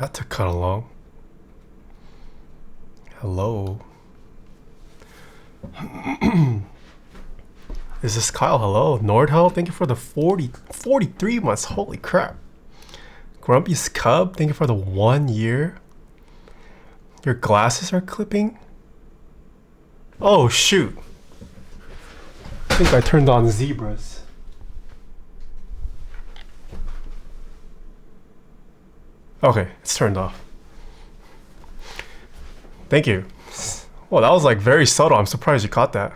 That took kind of long. Hello. Is this Kyle? Hello. Nordhell, thank you for the 43 months. Holy crap. Grumpy's Cub, thank you for the 1 year. Your glasses are clipping? Oh, shoot. I think I turned on zebras. Okay, it's turned off. Thank you. Well, that was like very subtle. I'm surprised you caught that.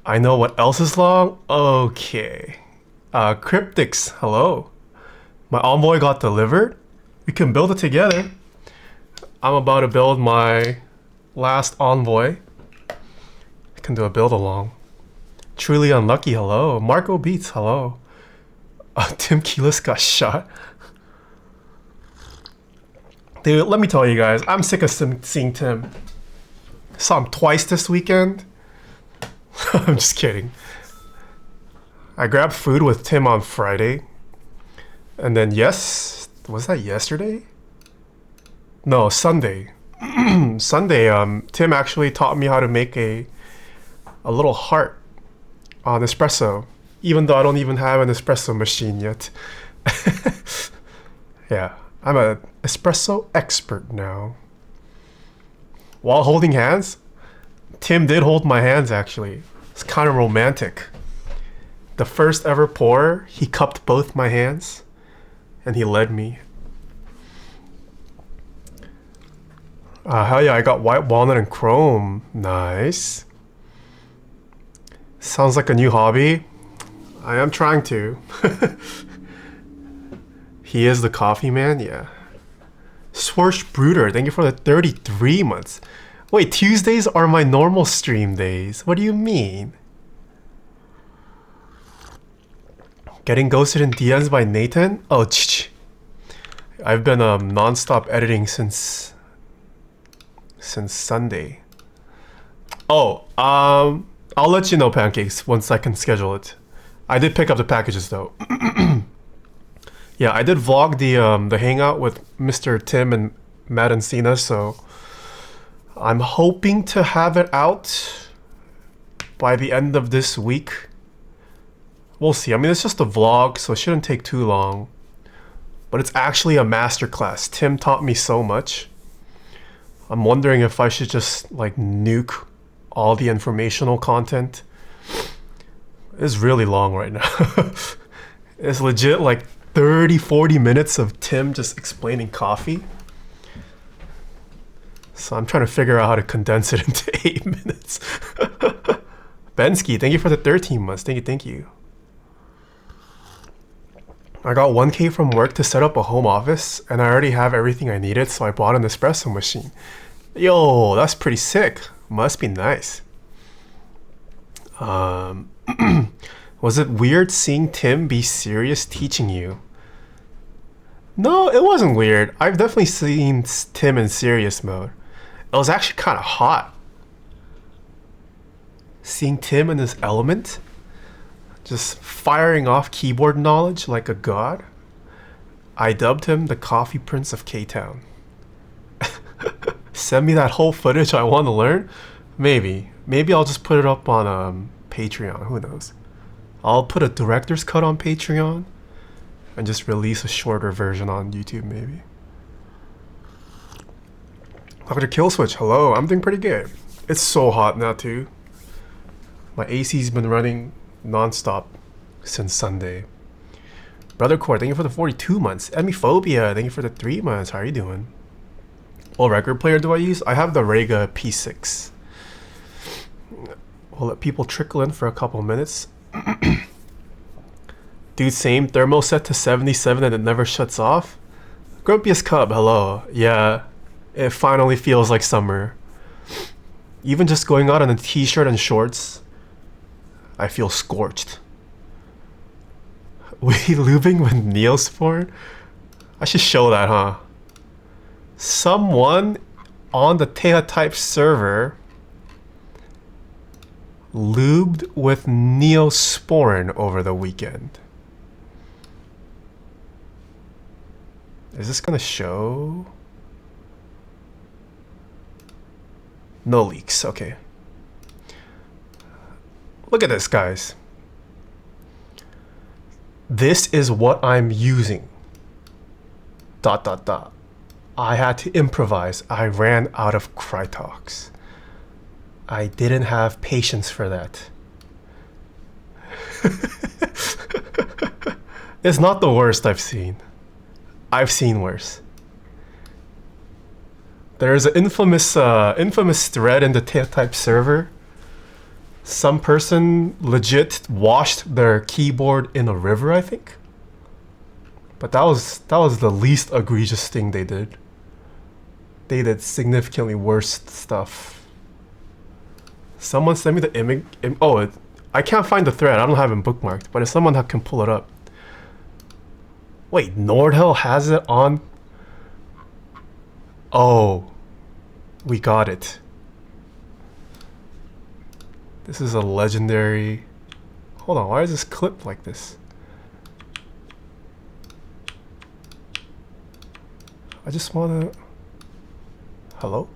I know what else is long. Okay. Cryptics, hello. My Envoy got delivered. We can build it together. I'm about to build my last Envoy. I can do a build along. Truly unlucky, hello. Marco Beats, hello. Tim Keyless got shot. Dude, let me tell you guys, I'm sick of seeing Tim. Saw him twice this weekend. I'm just kidding. I grabbed food with Tim on Friday. And then was that yesterday? No, Sunday. Sunday, Tim actually taught me how to make a little heart on espresso. Even though I don't even have an espresso machine yet. Yeah, I'm an espresso expert now. While holding hands, Tim did hold my hands actually. It's kind of romantic. The first ever pour, he cupped both my hands and he led me. Hell yeah, I got white walnut and chrome. Nice. Sounds like a new hobby. I am trying to. He is the coffee man, yeah. Swersh Brooder, thank you for the 33 months. Wait, Tuesdays are my normal stream days. What do you mean? Getting ghosted in DMs by Nathan? Oh, I've been non-stop editing since Sunday. Oh, I'll let you know, Pancakes, once I can schedule it. I did pick up the packages though. Yeah, I did vlog the hangout with Mr. Tim and Matt and Cena, so I'm hoping to have it out by the end of this week. We'll see. I mean, it's just a vlog, so it shouldn't take too long. But it's actually a masterclass. Tim taught me so much. I'm wondering if I should just like nuke all the informational content. It's really long right now. It's legit like 30-40 minutes of Tim just explaining coffee. So I'm trying to figure out how to condense it into 8 minutes. Bensky, thank you for the 13 months. Thank you. I got 1K from work to set up a home office, and I already have everything I needed, so I bought an espresso machine. Yo, that's pretty sick. Must be nice. Was it weird seeing Tim be serious teaching you? No, it wasn't weird. I've definitely seen Tim in serious mode. It was actually kind of hot. Seeing Tim in his element, just firing off keyboard knowledge like a god. I dubbed him the Coffee Prince of K-Town. Send me that whole footage. I want to learn. Maybe I'll just put it up on Patreon. Who knows? I'll put a director's cut on Patreon and just release a shorter version on YouTube maybe. Dr. Killswitch, hello. I'm doing pretty good. It's so hot now too. My AC's been running non-stop since Sunday. Brother Core, thank you for the 42 months. Emiphobia, thank you for the 3 months. How are you doing? What record player do I use? I have the Rega P6. We'll let people trickle in for a couple minutes. Dude, same thermal set to 77 and it never shuts off. Grumpiest Cub, hello. Yeah, it finally feels like summer. Even just going out in a t-shirt and shorts, I feel scorched. We lubing with Neosporin? I should show that, huh? Someone on the Taeha type server lubed with Neosporin over the weekend. Is this gonna show? No leaks, okay. Look at this, guys. This is what I'm using. ... I had to improvise. I ran out of Krytox. I didn't have patience for that. It's not the worst I've seen. I've seen worse. There's an infamous thread in the Taeha type server. Some person legit washed their keyboard in a river, I think. But that was the least egregious thing they did. They did significantly worse stuff. Someone sent me the image. Oh, I can't find the thread. I don't have it bookmarked. But if someone can pull it up. Wait, Nordhell has it on. Oh, we got it. This is a legendary. Hold on, why is this clipped like this? I just wanna. Hello?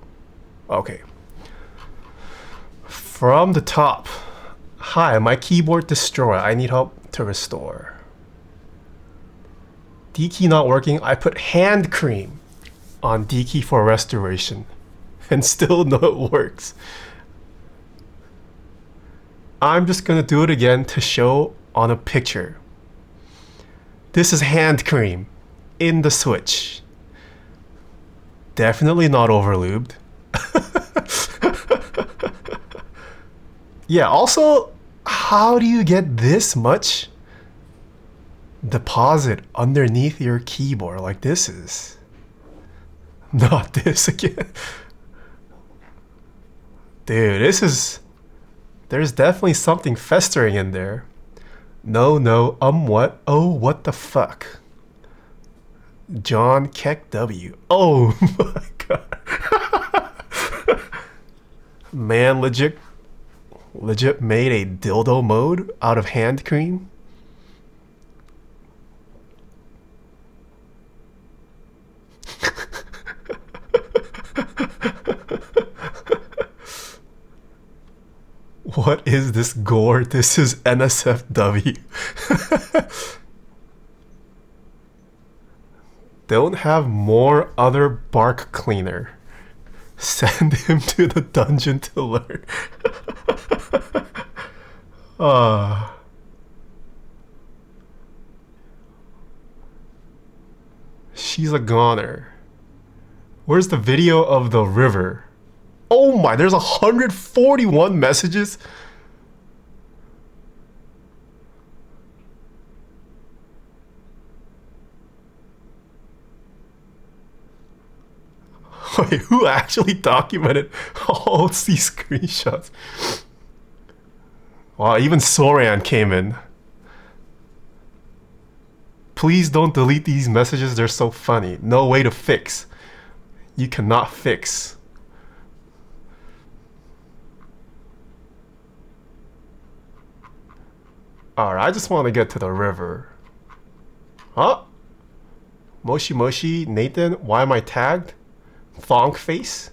Okay. From the top. Hi, my keyboard destroyed. I need help to restore. D key not working. I put hand cream on D key for restoration. And still no it works. I'm just gonna do it again to show on a picture. This is hand cream in the switch. Definitely not over lubed. Yeah, also, how do you get this much deposit underneath your keyboard? Like this is not this again. Dude, this is, there's definitely something festering in there. No, what? Oh, what the fuck? John Keck W. Oh my god. Man, legit made a dildo mode out of hand cream. What is this gore? This is NSFW. Don't have more other bark cleaner. Send him to the dungeon to learn. She's a goner. Where's the video of the river? Oh my, there's 141 messages. Wait, who actually documented all these screenshots? Wow, even Soran came in. Please don't delete these messages, they're so funny. No way to fix. You cannot fix. Alright, I just want to get to the river. Huh? Moshi Moshi, Nathan, why am I tagged? Thonk face?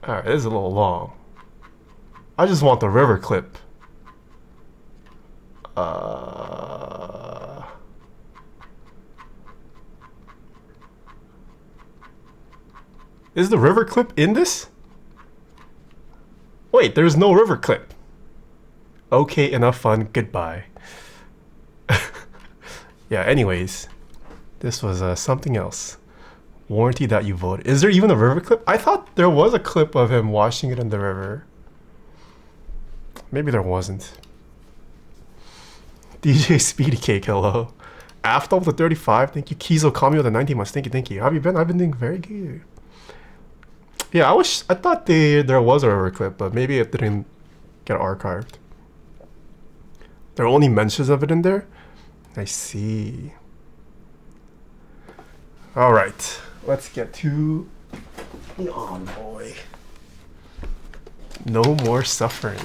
Alright, this is a little long. I just want the river clip. Is the river clip in this? Wait, there's no river clip. Okay, enough fun. Goodbye. Yeah, anyways. This was something else. Warranty that you voted. Is there even a river clip? I thought there was a clip of him washing it in the river. Maybe there wasn't. DJ Speedy Cake, hello. After the 35, thank you. Kizo Kami with the 19 months. Thank you. How have you been? I've been doing very good. Yeah, I thought there was a river clip, but maybe it didn't get archived. There are only mentions of it in there? I see. Alright, let's get to the Envoy. No more suffering.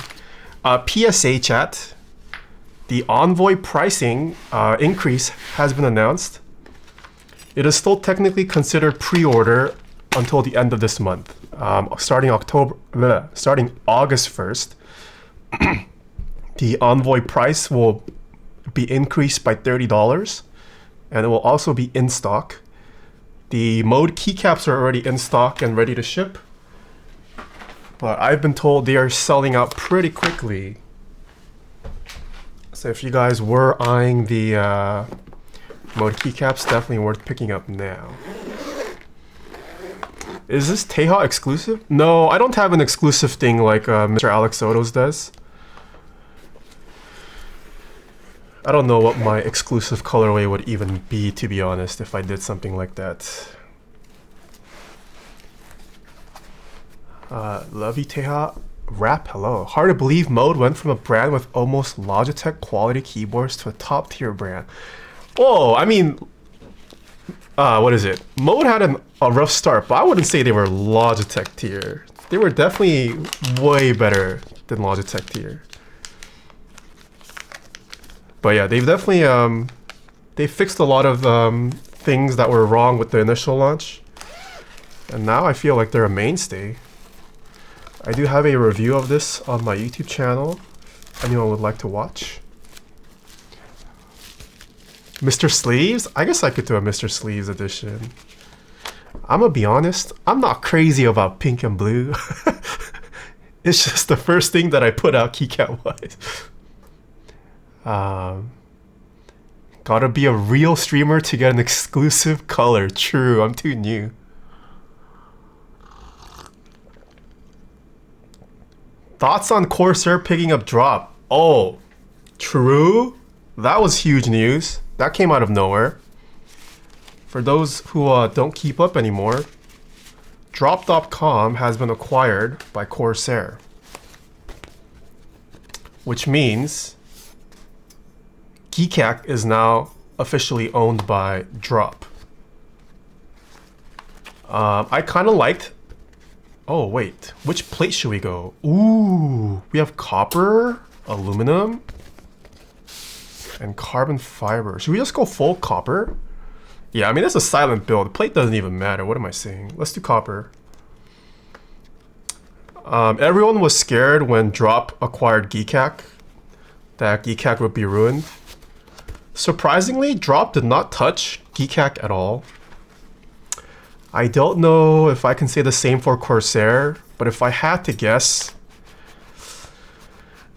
PSA chat. The Envoy pricing increase has been announced. It is still technically considered pre-order until the end of this month. Starting August 1st, the Envoy price will be increased by $30, and it will also be in stock. The mode keycaps are already in stock and ready to ship, but I've been told they are selling out pretty quickly. So if you guys were eyeing the mode keycaps, definitely worth picking up now. Is this Taeha exclusive? No, I don't have an exclusive thing like Mr. Alex Soto's does. I don't know what my exclusive colorway would even be, to be honest, if I did something like that. Love you, Taeha. Rap, hello. Hard to believe Mode went from a brand with almost Logitech quality keyboards to a top tier brand. Oh, I mean, what is it? Mode had a rough start, but I wouldn't say they were Logitech tier. They were definitely way better than Logitech tier. But yeah, they've definitely they fixed a lot of things that were wrong with the initial launch, and now I feel like they're a mainstay. I do have a review of this on my YouTube channel, if anyone would like to watch. Mr. Sleeves? I guess I could do a Mr. Sleeves edition. I'm gonna be honest, I'm not crazy about pink and blue. It's just the first thing that I put out keycap wise. Gotta be a real streamer to get an exclusive color. True, I'm too new. Thoughts on Corsair picking up drop? Oh, true? That was huge news. That came out of nowhere. For those who don't keep up anymore, drop.com has been acquired by Corsair, which means Keycap is now officially owned by Drop. I kind of liked... Oh, wait. Which plate should we go? Ooh, we have copper, aluminum, and carbon fiber. Should we just go full copper? Yeah, I mean, it's a silent build. The plate doesn't even matter. What am I saying? Let's do copper. Everyone was scared when Drop acquired Keycap, that Keycap would be ruined. Surprisingly, Drop did not touch Keycap at all. I don't know if I can say the same for Corsair, but if I had to guess,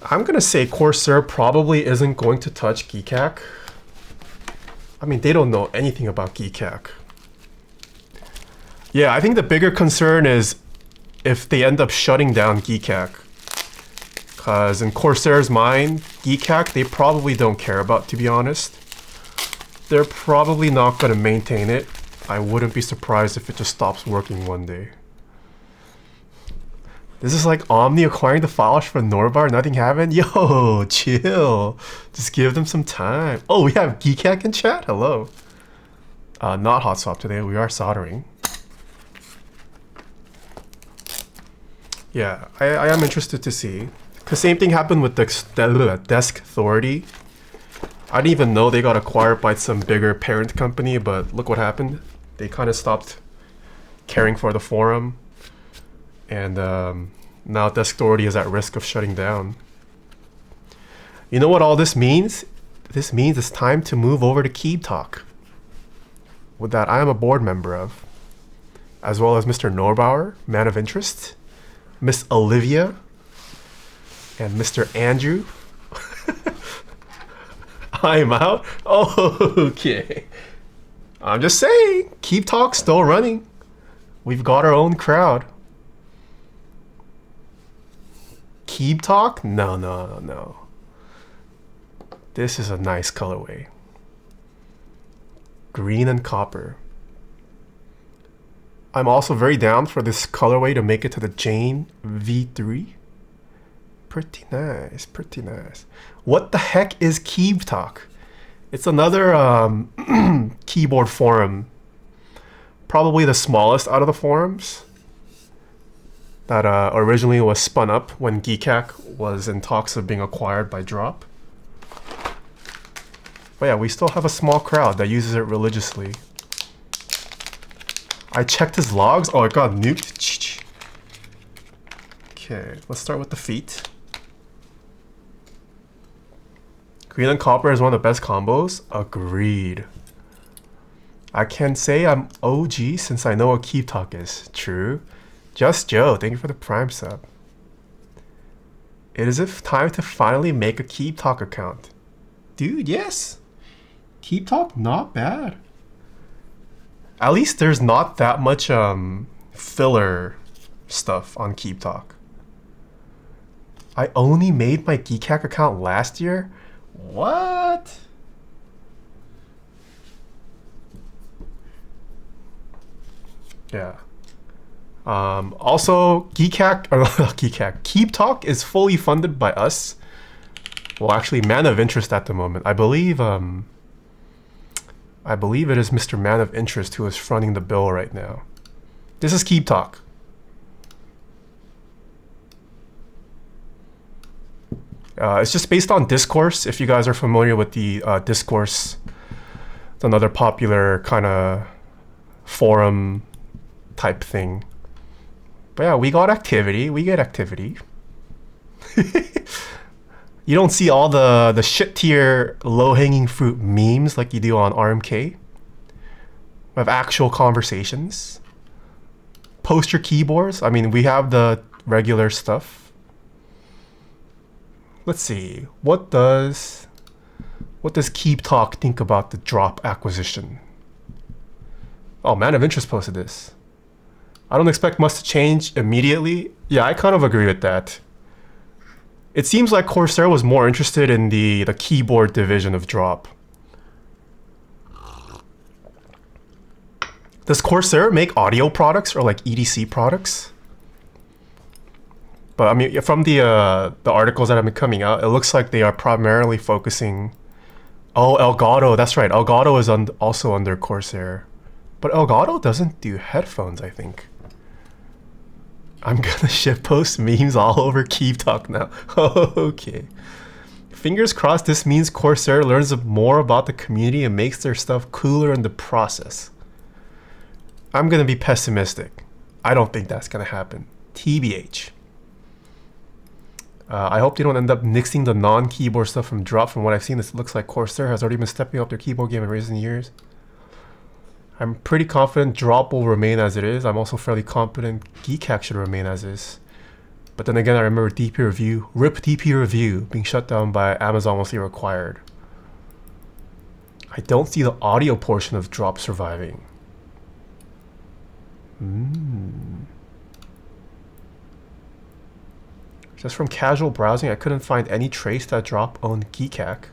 I'm gonna say Corsair probably isn't going to touch Keycap. I mean, they don't know anything about Keycap. Yeah, I think the bigger concern is if they end up shutting down Keycap. Because in Corsair's mind, Keycap, they probably don't care about, to be honest. They're probably not going to maintain it. I wouldn't be surprised if it just stops working one day. This is like Omni acquiring the files for Norbar, nothing happened? Yo, chill. Just give them some time. Oh, we have Keycap in chat? Hello. Not hot swap today, we are soldering. Yeah, I am interested to see. Because same thing happened with the Desk Authority. I didn't even know they got acquired by some bigger parent company, but look what happened. They kind of stopped caring for the forum. And now Desk Authority is at risk of shutting down. You know what all this means? This means it's time to move over to Keep Talk. With that, I am a board member of. As well as Mr. Norbauer, man of interest. Miss Olivia. And Mr. Andrew. I'm out? Oh, okay. I'm just saying, Keep Talk still running. We've got our own crowd. Keep Talk? No, no, no. This is a nice colorway. Green and copper. I'm also very down for this colorway to make it to the Jane V3. Pretty nice, pretty nice. What the heck is Keep Talk? It's another keyboard forum. Probably the smallest out of the forums. that originally was spun up when Keycap was in talks of being acquired by Drop. But yeah, we still have a small crowd that uses it religiously. I checked his logs. Oh, it got nuked. Okay, let's start with the feet. Green and copper is one of the best combos. Agreed. I can say I'm OG since I know what Keep Talk is. True. Just Joe, thank you for the Prime sub. It is time to finally make a Keep Talk account. Dude, yes. Keep Talk, not bad. At least there's not that much filler stuff on Keep Talk. I only made my Keycap account last year? What? Yeah. Also, Keycap, or not Keycap, Keep Talk is fully funded by us. Well, actually, Man of Interest at the moment. I believe it is Mr. Man of Interest who is fronting the bill right now. This is Keep Talk. It's just based on Discourse. If you guys are familiar with the Discourse, it's another popular kind of forum type thing. But yeah, we got activity. We get activity. You don't see all the shit tier low-hanging fruit memes like you do on RMK. We have actual conversations. Post your keyboards. I mean, we have the regular stuff. Let's see. What does Keep Talk think about the Drop acquisition? Oh, Man of Interest posted this. I don't expect much to change immediately. Yeah, I kind of agree with that. It seems like Corsair was more interested in the keyboard division of Drop. Does Corsair make audio products or like EDC products? But I mean, from the articles that have been coming out, it looks like they are primarily focusing. Oh, Elgato, that's right. Elgato is also under Corsair, but Elgato doesn't do headphones, I think. I'm gonna shitpost memes all over Keep Talk now. Okay. Fingers crossed this means Corsair learns more about the community and makes their stuff cooler in the process. I'm gonna be pessimistic. I don't think that's gonna happen. TBH. I hope they don't end up nixing the non-keyboard stuff from Drop. From what I've seen, it looks like Corsair has already been stepping up their keyboard game in recent years. I'm pretty confident Drop will remain as it is. I'm also fairly confident Keycap should remain as is. But then again, I remember DP Review, RIP DP Review, being shut down by Amazon once they were acquired. I don't see the audio portion of Drop surviving. Just from casual browsing, I couldn't find any trace that Drop owned Keycap.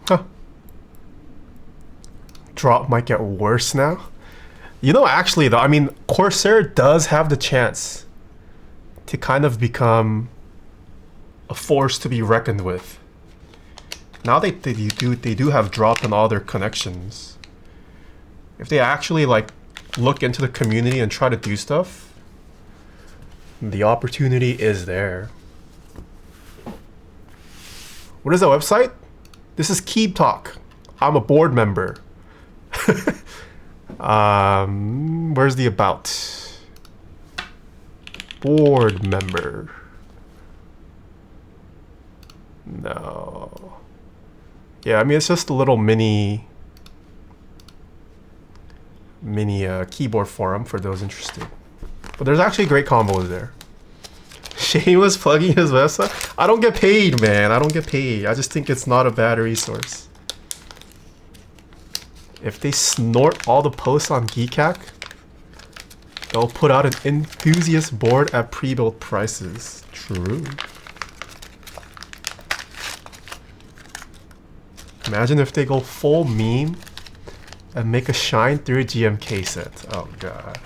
Huh. Drop might get worse now. You know, actually though, I mean, Corsair does have the chance to kind of become a force to be reckoned with. Now they do have Drop in all their connections. If they actually like look into the community and try to do stuff, the opportunity is there. What is that website? This is Keep Talk. I'm a board member. Where's the about? Board member. No. Yeah, I mean, it's just a little mini keyboard forum for those interested. But there's actually great combos there. Shane was plugging his website. I don't get paid, man. I don't get paid. I just think it's not a bad resource. If they snort all the posts on Keycap, they'll put out an enthusiast board at pre-built prices. True. Imagine if they go full meme and make a shine through GMK set. Oh god.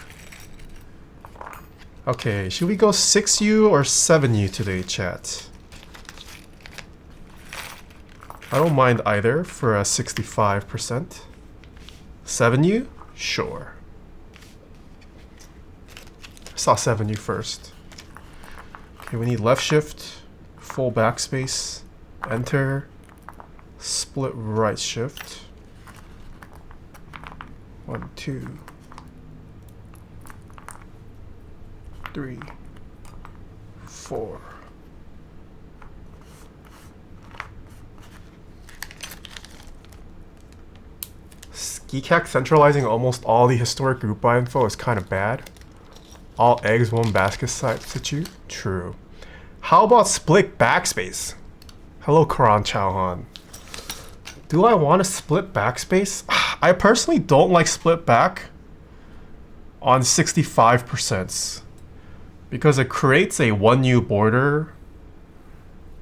Okay, should we go 6U or 7U today, chat? I don't mind either for a 65%. 7U? Sure. I saw 7U first. Okay, we need left shift, full backspace, enter, split right shift. 1, 2, 3, 4. Keycap centralizing almost all the historic group by info is kind of bad. All eggs, one basket situ? True. How about split backspace? Hello, Karan Chauhan. Do I want to split backspace? I personally don't like split back on 65% because it creates a 1U border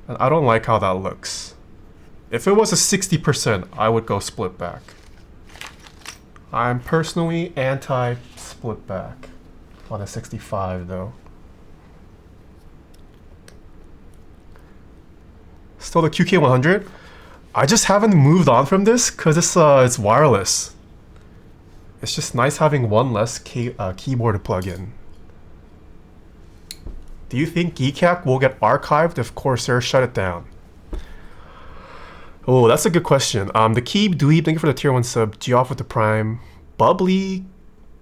and I don't like how that looks. If it was a 60%, I would go split back. I'm personally anti-split back on a 65 though. Still the QK100? I just haven't moved on from this because it's wireless. It's just nice having one less keyboard to plug in. Do you think Keycap will get archived if Corsair shut it down? Oh, that's a good question. The Key Dweeb, thank you for the tier 1 sub. Geoff with the Prime. Bubbly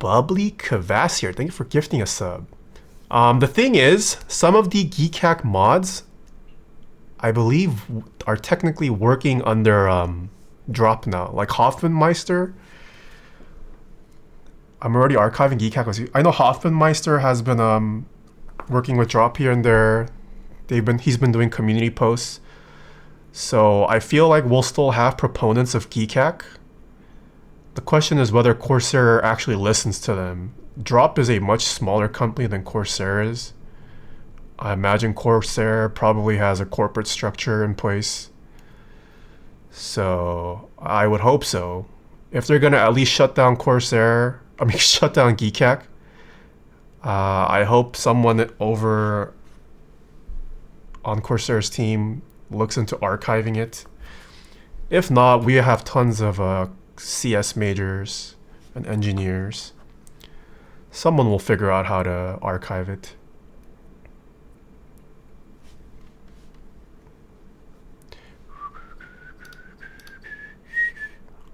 Cavassier, thank you for gifting a sub. The thing is, some of the Keycap mods, I believe, are technically working under drop now. Like Hoffmanmeister. I'm already archiving Keycap. I know Hoffmanmeister has been working with drop here and there. He's been doing community posts. So I feel like we'll still have proponents of Keycap. The question is whether Corsair actually listens to them. Drop is a much smaller company than Corsair is. I imagine Corsair probably has a corporate structure in place. So I would hope so. If they're gonna at least shut down shut down Keycap, I hope someone over on Corsair's team looks into archiving it. If not, we have tons of CS majors and engineers. Someone will figure out how to archive it.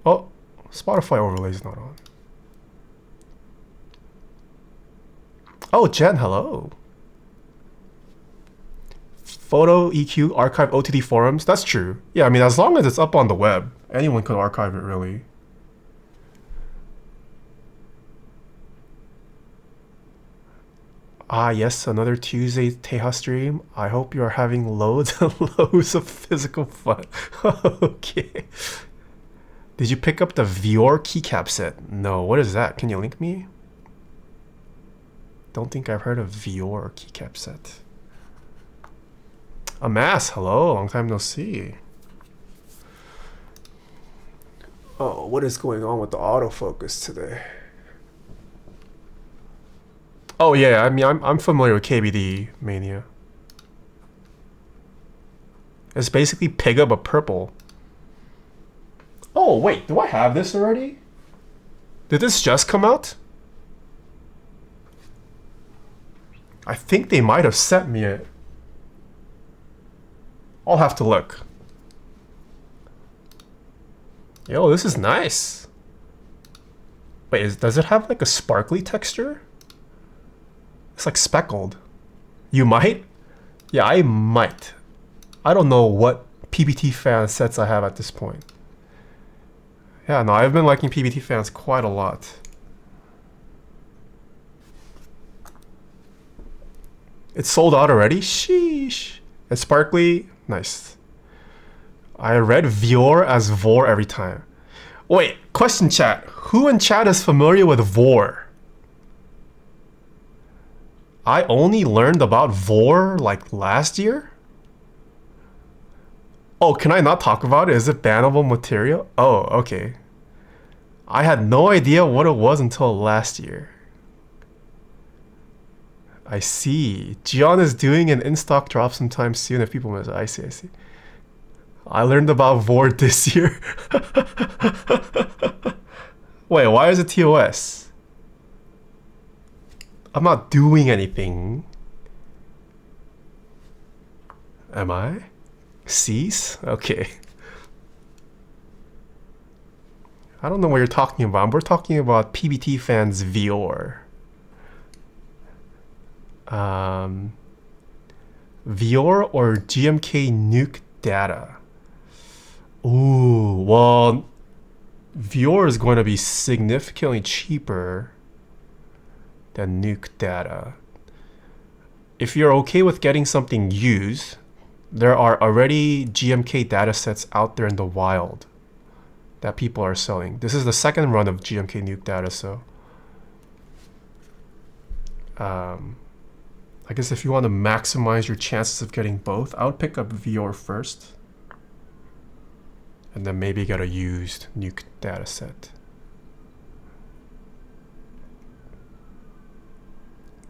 Oh, Spotify overlay is not on. Oh, Jen, hello. Photo EQ archive OTD forums. That's true. Yeah, I mean, as long as it's up on the web, anyone can archive it, really. Ah, yes, another Tuesday Taeha stream. I hope you are having loads and loads of physical fun. Okay. Did you pick up the Vior Keycap set? No, what is that? Can you link me? Don't think I've heard of Vior Keycap set. Amass, hello, long time no see. Oh, what is going on with the autofocus today? Oh yeah, I mean, I'm familiar with KBD Mania. It's basically Pig Up a Purple. Oh wait, do I have this already? Did this just come out? I think they might have sent me it. I'll have to look. Yo, this is nice. Wait, does it have like a sparkly texture? It's like speckled. You might? Yeah, I might. I don't know what PBT fan sets I have at this point. Yeah, no, I've been liking PBT fans quite a lot. It's sold out already? Sheesh. It's sparkly. Nice. I read Vior as Vor every time. Wait, question chat. Who in chat is familiar with Vor? I only learned about Vor like last year? Oh, can I not talk about it? Is it bannable material? Oh, okay. I had no idea what it was until last year. I see. Gion is doing an in-stock drop sometime soon if people miss it. I see. I learned about Vord this year. Wait, why is it TOS? I'm not doing anything. Am I? Cease? Okay. I don't know what you're talking about. We're talking about PBT fans Vior. Vior or GMK nuke data? Ooh, well, Vior is going to be significantly cheaper than nuke data. If you're okay with getting something used, there are already GMK datasets out there in the wild that people are selling. This is the second run of GMK nuke data, so I guess if you want to maximize your chances of getting both, I would pick up Vior first and then maybe get a used nuke dataset.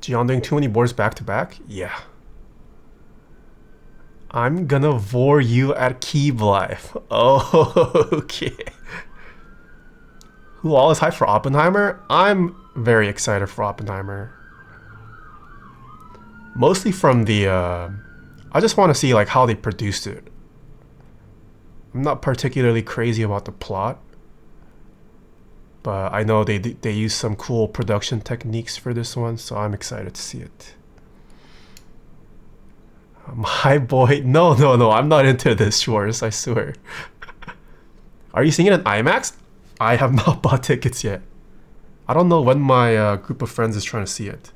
Gian doing too many boards back to back? Yeah. I'm gonna vor you at Keeb Life. Oh, okay. Who all is hyped for Oppenheimer? I'm very excited for Oppenheimer. Mostly from the, I just want to see like how they produced it. I'm not particularly crazy about the plot, but I know they use some cool production techniques for this one, so I'm excited to see it. My boy, no, I'm not into this, Schwartz, I swear. Are you seeing it in IMAX? I have not bought tickets yet. I don't know when my group of friends is trying to see it.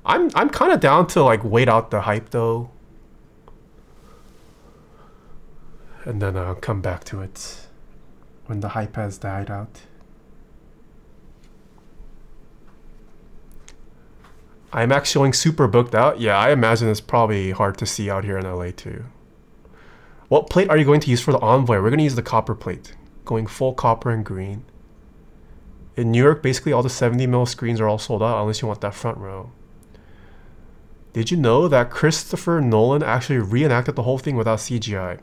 I'm kind of down to like wait out the hype though, and then come back to it when the hype has died out. IMAX showing super booked out? Yeah, I imagine it's probably hard to see out here in LA too. What plate are you going to use for the Envoy? We're going to use the copper plate, going full copper and green. In New York, basically all the 70mm screens are all sold out unless you want that front row. Did you know that Christopher Nolan actually reenacted the whole thing without CGI?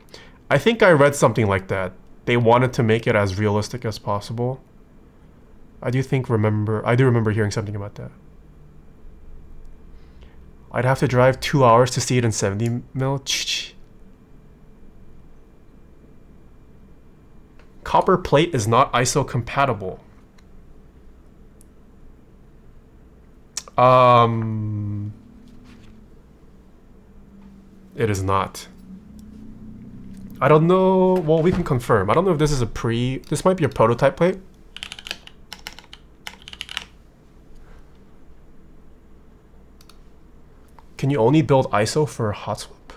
I think I read something like that. They wanted to make it as realistic as possible. I do remember hearing something about that. I'd have to drive 2 hours to see it in 70mm. Copper plate is not ISO compatible. It is not. I don't know. Well, we can confirm. I don't know if this is this might be a prototype plate. Can you only build ISO for hot swap?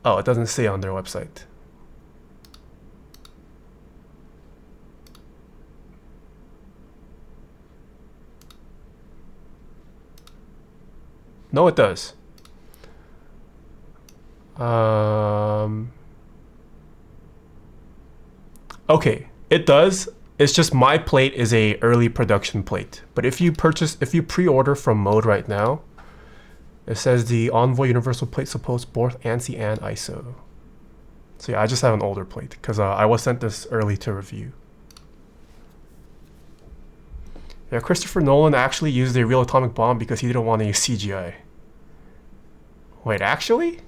Oh, it doesn't say on their website. No, it does. Okay, it does. It's just my plate is a early production plate. But if you pre-order from Mode right now, it says the Envoy Universal Plate supports both ANSI and ISO. So yeah, I just have an older plate because I was sent this early to review. Yeah, Christopher Nolan actually used a real atomic bomb because he didn't want to use CGI. Wait, actually?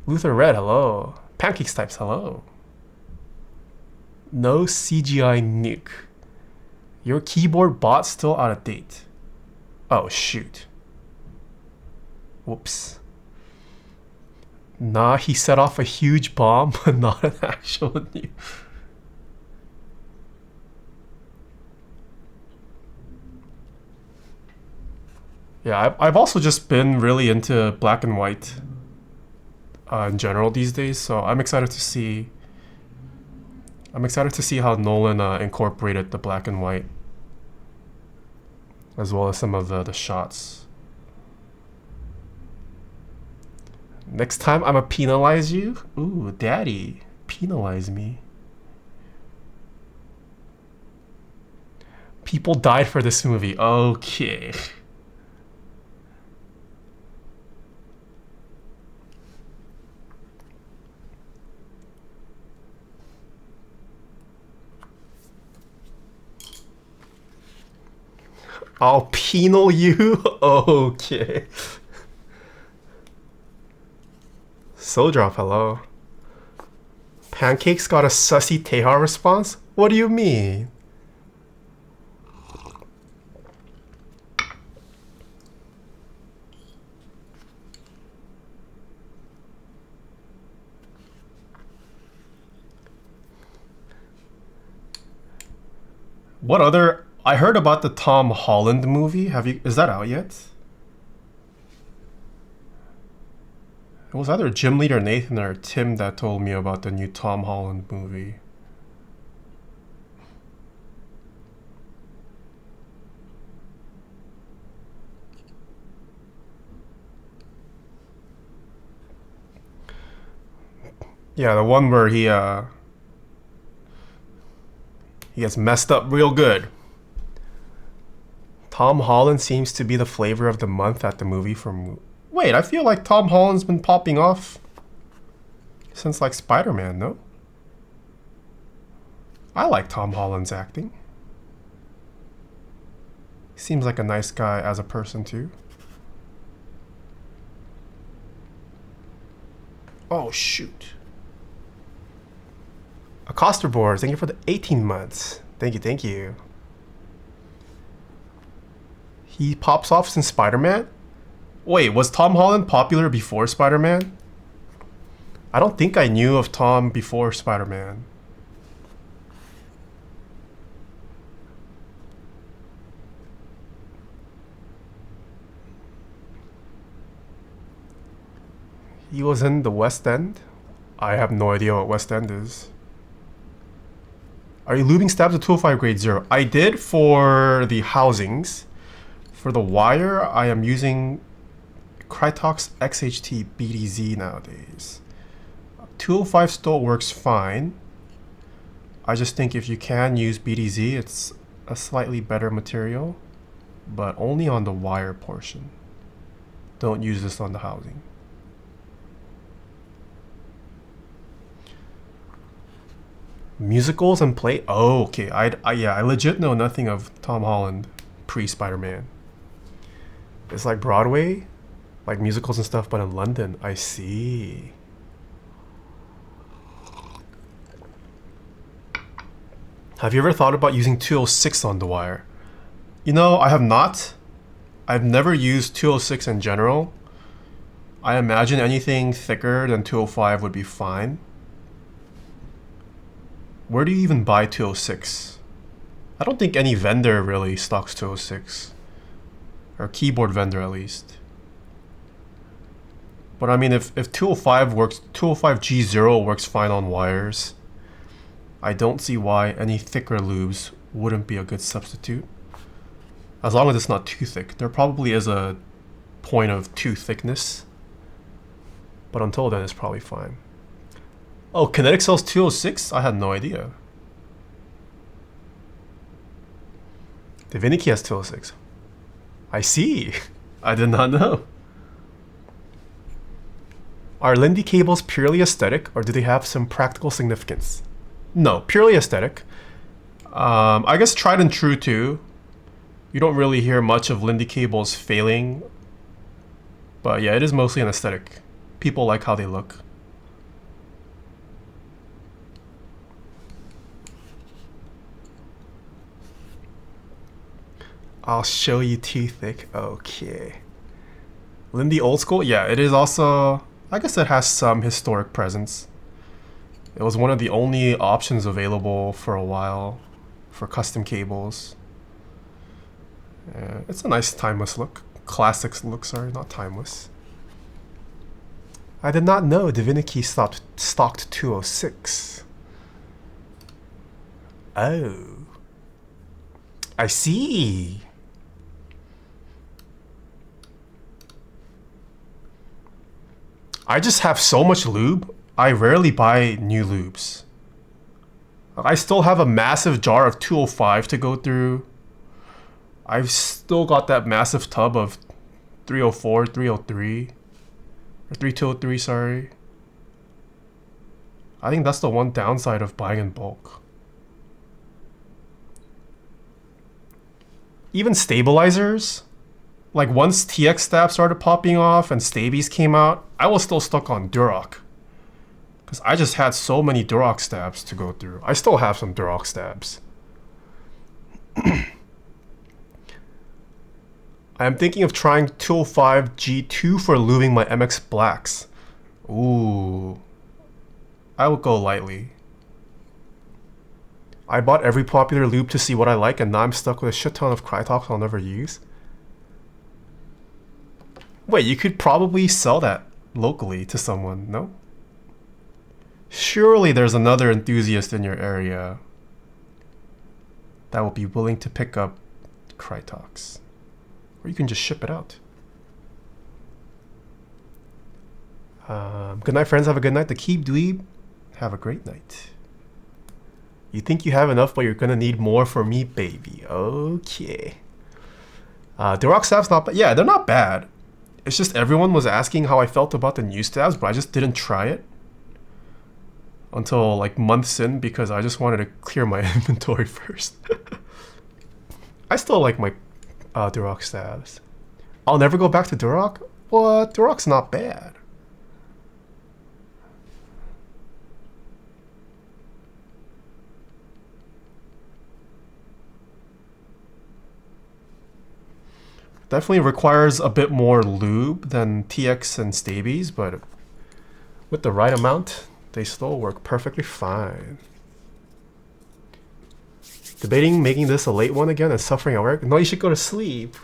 Luther Red, hello. Pancakes Types, hello. No CGI nuke. Your keyboard bot's still out of date. Oh, shoot. Whoops. Nah, he set off a huge bomb, but not an actual nuke. Yeah, I've also just been really into black and white in general these days, so I'm excited to see how Nolan incorporated the black and white as well as some of the shots. Next time I'ma penalize you? Ooh, daddy, penalize me. People died for this movie. Okay. I'll penal you? Okay. So drop, hello. Pancakes got a sussy Taeha response? What do you mean? What other... I heard about the Tom Holland movie. Is that out yet? It was either Gym Leader Nathan or Tim that told me about the new Tom Holland movie. Yeah, the one where he gets messed up real good. Tom Holland seems to be the flavor of the month at the movie from... Wait, I feel like Tom Holland's been popping off since like Spider-Man, no? I like Tom Holland's acting. Seems like a nice guy as a person too. Oh shoot. Accoster Board, thank you for the 18 months. Thank you, thank you. He pops off since Spider-Man? Wait, was Tom Holland popular before Spider-Man? I don't think I knew of Tom before Spider-Man. He was in the West End? I have no idea what West End is. Are you lubing stabs at 205 grade 0? I did for the housings. For the wire, I am using Krytox XHT BDZ nowadays. 205 still works fine. I just think if you can use BDZ, it's a slightly better material, but only on the wire portion. Don't use this on the housing. Musicals and play? Oh, okay. I legit know nothing of Tom Holland pre-Spider-Man. It's like Broadway, like musicals and stuff, but in London. I see. Have you ever thought about using 206 on the wire? You know, I have not. I've never used 206 in general. I imagine anything thicker than 205 would be fine. Where do you even buy 206? I don't think any vendor really stocks 206. Or keyboard vendor at least. But I mean, if 205 works, 205 G0 works fine on wires, I don't see why any thicker lubes wouldn't be a good substitute. As long as it's not too thick. There probably is a point of too thickness. But until then, it's probably fine. Oh, Kinetic sells 206? I had no idea. Divinity has 206. I see. I did not know. Are Lindy cables purely aesthetic, or do they have some practical significance? No, purely aesthetic. I guess tried and true too. You don't really hear much of Lindy cables failing. But yeah, it is mostly an aesthetic. People like how they look. I'll show you too thick. Okay. Lindy old school? Yeah, it is also... I guess it has some historic presence. It was one of the only options available for a while for custom cables. Yeah, it's a nice timeless look. Classic look, sorry, not timeless. I did not know Divinity stocked 206. Oh. I see. I just have so much lube, I rarely buy new lubes. I still have a massive jar of 205 to go through. I've still got that massive tub of 304, 303, or 3203, sorry. I think that's the one downside of buying in bulk. Even stabilizers, like once TX stabs started popping off and stabies came out, I was still stuck on Duroc. Because I just had so many Duroc stabs to go through. I still have some Duroc stabs. I am thinking of trying 205 G2 for lubing my MX Blacks. Ooh. I would go lightly. I bought every popular lube to see what I like, and now I'm stuck with a shit ton of Krytox I'll never use. Wait, you could probably sell that locally to someone, no? Surely there's another enthusiast in your area that will be willing to pick up Krytox. Or you can just ship it out. Good night, friends. Have a good night. The Keep Dweeb. Have a great night. You think you have enough, but you're gonna need more for me, baby. Okay. Duroc stabs not bad. Yeah, they're not bad. It's just everyone was asking how I felt about the new stabs, but I just didn't try it until like months in because I just wanted to clear my inventory first. I still like my Duroc stabs. I'll never go back to Duroc? What? Duroc's not bad. Definitely requires a bit more lube than TX and stabies, but with the right amount, they still work perfectly fine. Debating making this a late one again and suffering at work? No, you should go to sleep.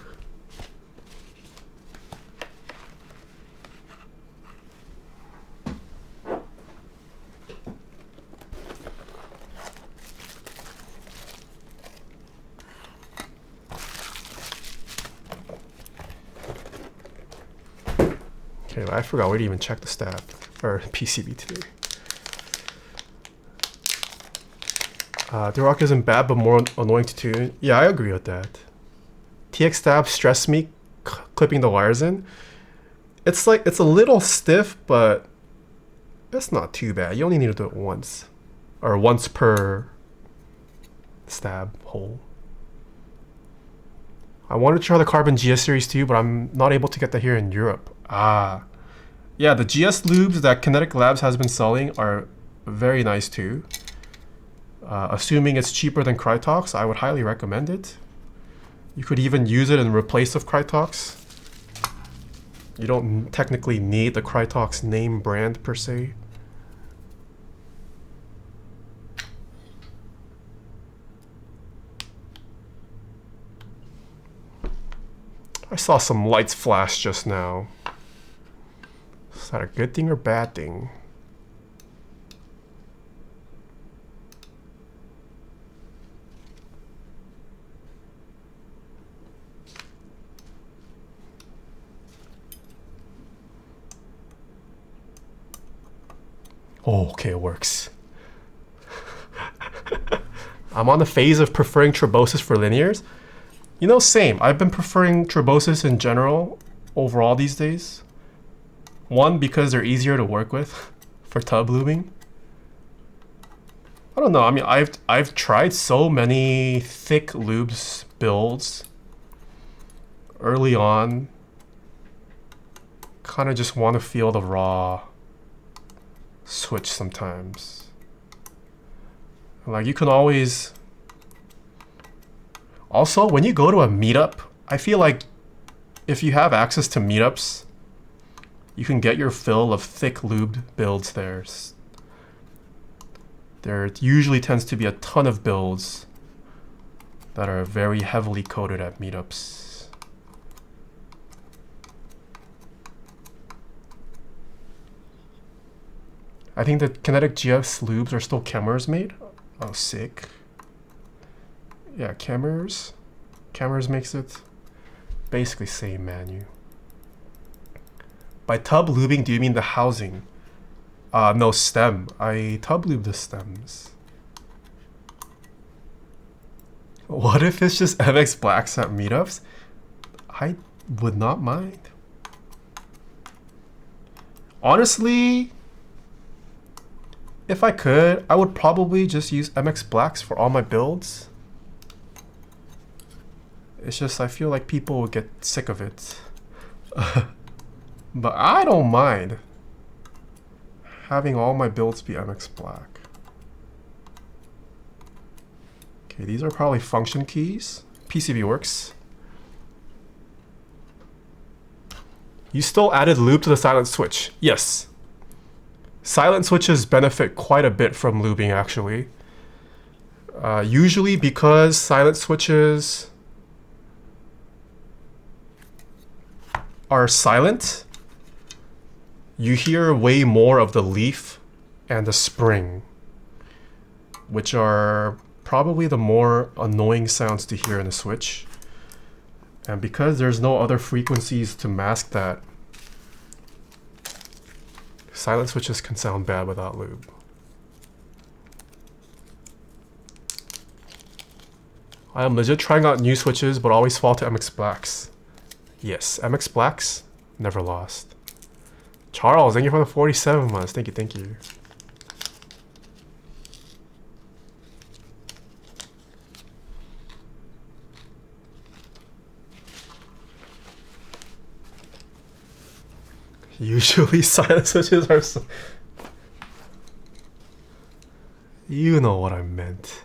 Okay, I forgot we didn't even check the stat or PCB today. Duroc isn't bad, but more annoying to tune. Yeah, I agree with that. TX stab stressed me clipping the wires in. It's like, it's a little stiff, but it's not too bad. You only need to do it once. Or once per stab hole. I wanted to try the Carbon GS series too, but I'm not able to get that here in Europe. Ah. Yeah, the GS lubes that Kinetic Labs has been selling are very nice too. Assuming it's cheaper than Krytox, I would highly recommend it. You could even use it in replace of Krytox. You don't technically need the Krytox name brand per se. I saw some lights flash just now. Is that a good thing or bad thing? Oh, okay, it works. I'm on the phase of preferring Tribosys for linears. You know, same. I've been preferring Tribosys in general overall these days. One, because they're easier to work with for tub lubing. I don't know. I mean, I've tried so many thick lubes builds early on. Kind of just want to feel the raw switch sometimes. Like, you can always... Also, when you go to a meetup, I feel like if you have access to meetups, you can get your fill of thick lubed builds there. There usually tends to be a ton of builds that are very heavily coated at meetups. I think the Kinetic GS lubes are still Chemer's made. Oh, sick. Yeah, Chemer's. Chemer's makes it. Basically same menu. By tub lubing, do you mean the housing? No, stem. I tub lube the stems. What if it's just MX Blacks at meetups? I would not mind. Honestly, if I could, I would probably just use MX Blacks for all my builds. It's just I feel like people would get sick of it. But I don't mind having all my builds be MX Black. Okay, these are probably function keys. PCB works. You still added lube to the silent switch. Yes. Silent switches benefit quite a bit from lubing, actually. Usually because silent switches are silent, you hear way more of the leaf and the spring, which are probably the more annoying sounds to hear in a switch. And because there's no other frequencies to mask that, silent switches can sound bad without lube. I am legit trying out new switches, but always fall to MX Blacks. Yes, MX Blacks, never lost. Charles, thank you for the 47 months. Thank you, thank you. Usually silent switches are so... You know what I meant.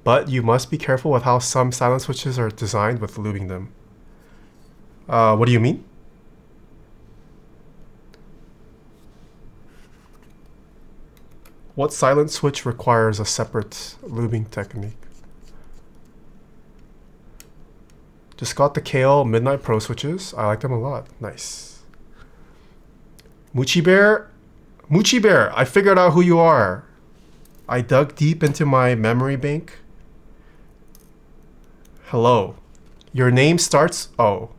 But you must be careful with how some silent switches are designed with lubing them. What do you mean? What silent switch requires a separate lubing technique? Just got the KL Midnight Pro switches. I like them a lot. Nice. Moochie Bear, I figured out who you are. I dug deep into my memory bank. Hello. Your name starts... Oh.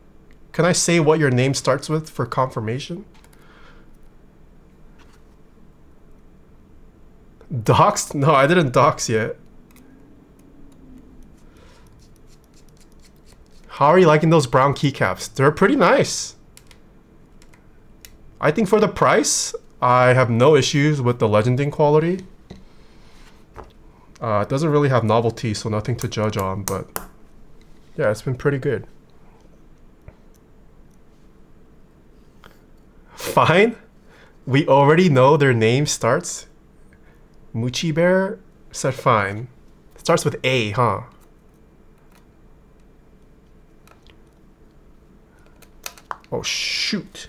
Can I say what your name starts with for confirmation? Doxed? No, I didn't dox yet. How are you liking those brown keycaps? They're pretty nice. I think for the price, I have no issues with the legending quality. It doesn't really have novelty, so nothing to judge on, but yeah, it's been pretty good. Fine. We already know their name starts. Moochie Bear said fine. Starts with A, huh? Oh, shoot.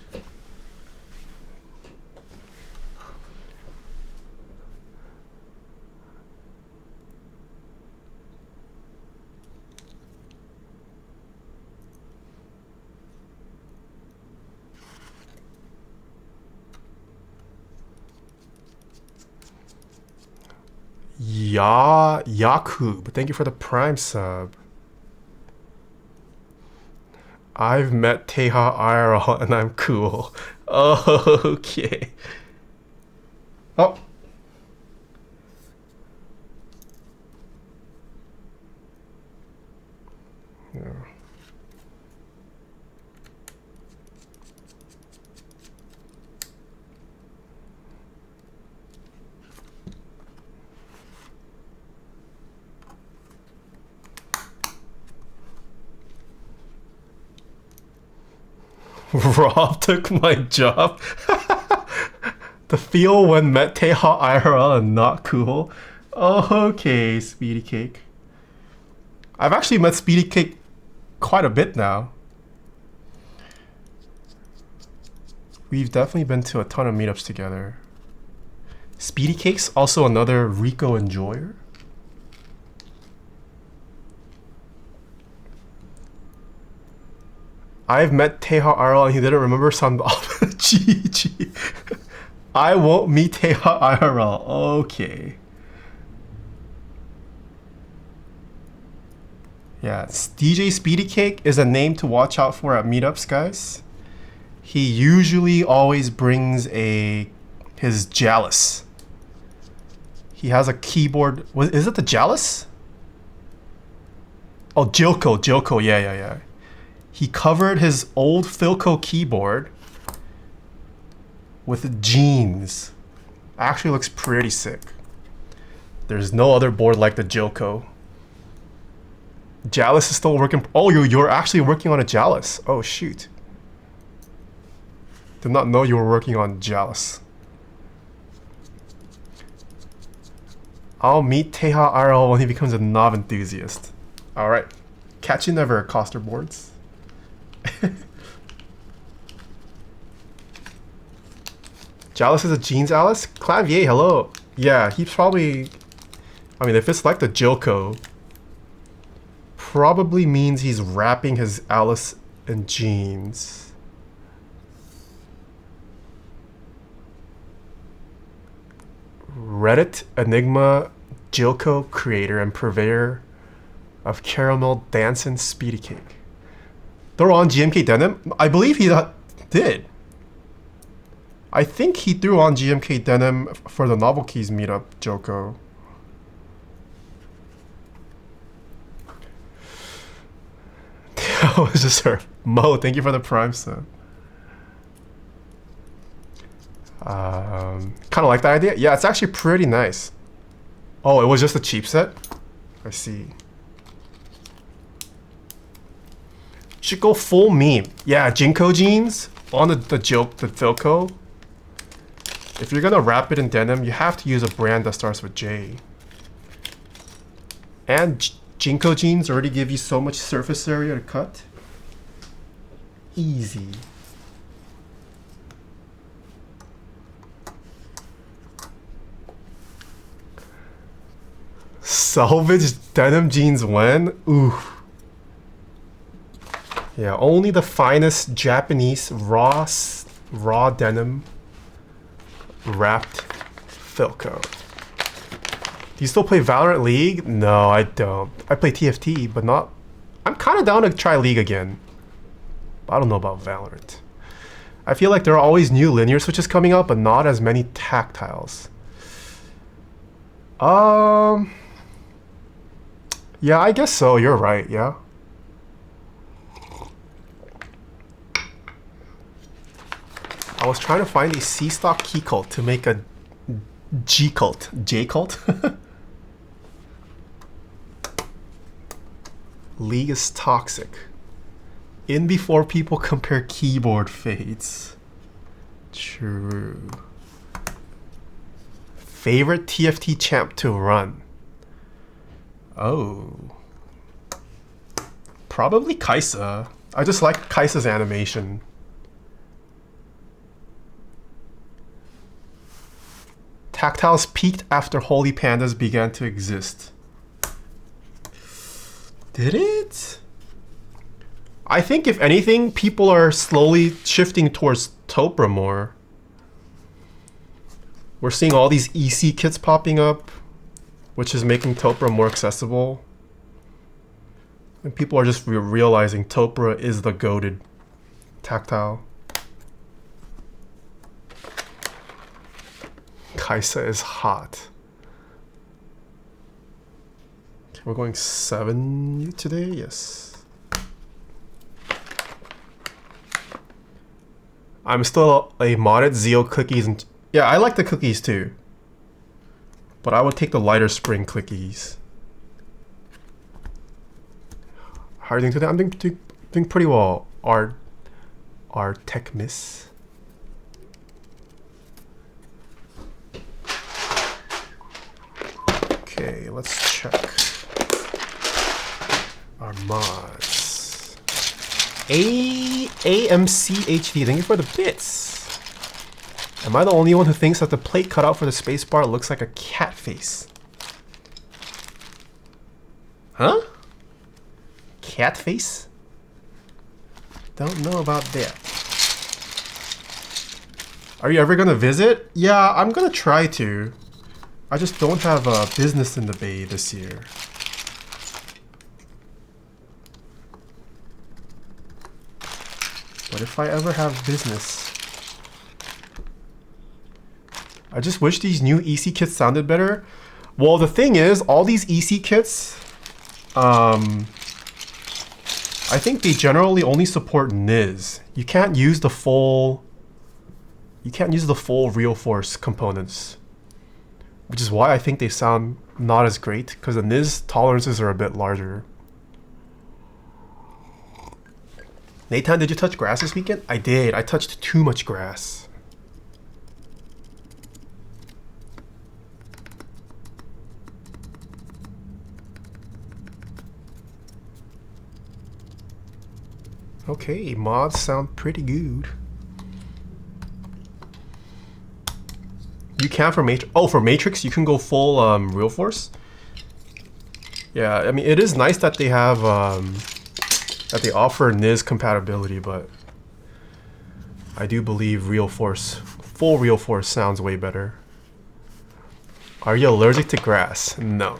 Yakub, thank you for the Prime sub. I've met Taeha IRL and I'm cool. Okay. Oh. Yeah. Rob took my job. The feel when met Taeha IRL and not cool. Okay, Speedy Cake. I've actually met Speedy Cake quite a bit now. We've definitely been to a ton of meetups together. Speedy Cake's also another Rico enjoyer. I've met Taeha IRL and he didn't remember some... GG. I won't meet Taeha IRL. Okay. Yeah, DJ Speedy Cake is a name to watch out for at meetups, guys. He usually always brings his Jalus. He has a keyboard. Is it the Jalus? Oh, Jilko, yeah. He covered his old Philco keyboard with jeans. Actually looks pretty sick. There's no other board like the Jilko. Jalis is still working. Oh, you're actually working on a Jalis. Oh, shoot. Did not know you were working on Jalis. I'll meet Taeha IRL when he becomes a knob enthusiast. Alright. Catch you never, Coster boards. Jalis is a jeans Alice? Clavier, hello. Yeah, he's probably... I mean, if it's like the Jilko, probably means he's wrapping his Alice in jeans. Reddit Enigma Jilko creator and purveyor of caramel dancing speedy cake. Throw on GMK denim? I believe he did. I think he threw on GMK denim for the Novel Keys meetup, Joko. That was just her. Mo, thank you for the Prime sub. Kind of like that idea. Yeah, it's actually pretty nice. Oh, it was just a cheap set? I see. Should go full meme. Yeah, Jinko jeans on the Philco. If you're gonna wrap it in denim, you have to use a brand that starts with J. And Jinko jeans already give you so much surface area to cut. Easy. Salvage denim jeans when? Ooh. Yeah, only the finest Japanese raw denim wrapped Philco. Do you still play Valorant League? No, I don't. I play TFT, but not... I'm kind of down to try League again. I don't know about Valorant. I feel like there are always new linear switches coming out, but not as many tactiles. Yeah, I guess so. You're right, yeah. I was trying to find a C-stock key cult to make a G cult. J cult? League is toxic. In before people compare keyboard fades. True. Favorite TFT champ to run? Oh. Probably Kaisa. I just like Kaisa's animation. Tactiles peaked after Holy Pandas began to exist. Did it? I think if anything, people are slowly shifting towards topra more. We're seeing all these EC kits popping up, which is making topra more accessible. And people are just realizing topra is the goated tactile. Kaisa is hot. Okay, we're going 7 today, yes. I'm still a modded Zeo clickies, and yeah, I like the cookies too. But I would take the lighter spring clickies. How are you doing today? I'm doing pretty well. Our tech miss. Okay, let's check our mods. AMCHD, thank you for the bits. Am I the only one who thinks that the plate cutout for the spacebar looks like a cat face? Huh? Cat face? Don't know about that. Are you ever gonna visit? Yeah, I'm gonna try to. I just don't have a business in the Bay this year. But if I ever have business, I just wish these new EC kits sounded better. Well, the thing is, all these EC kits, I think they generally only support NIS. You can't use the full real force components, which is why I think they sound not as great, because the NIS tolerances are a bit larger. Nathan, did you touch grass this weekend? I did. I touched too much grass. Okay, mods sound pretty good. You can for Matrix. Oh, for Matrix, you can go full real force. Yeah, I mean, it is nice that they have that they offer NIS compatibility, but I do believe full real force sounds way better. Are you allergic to grass? No.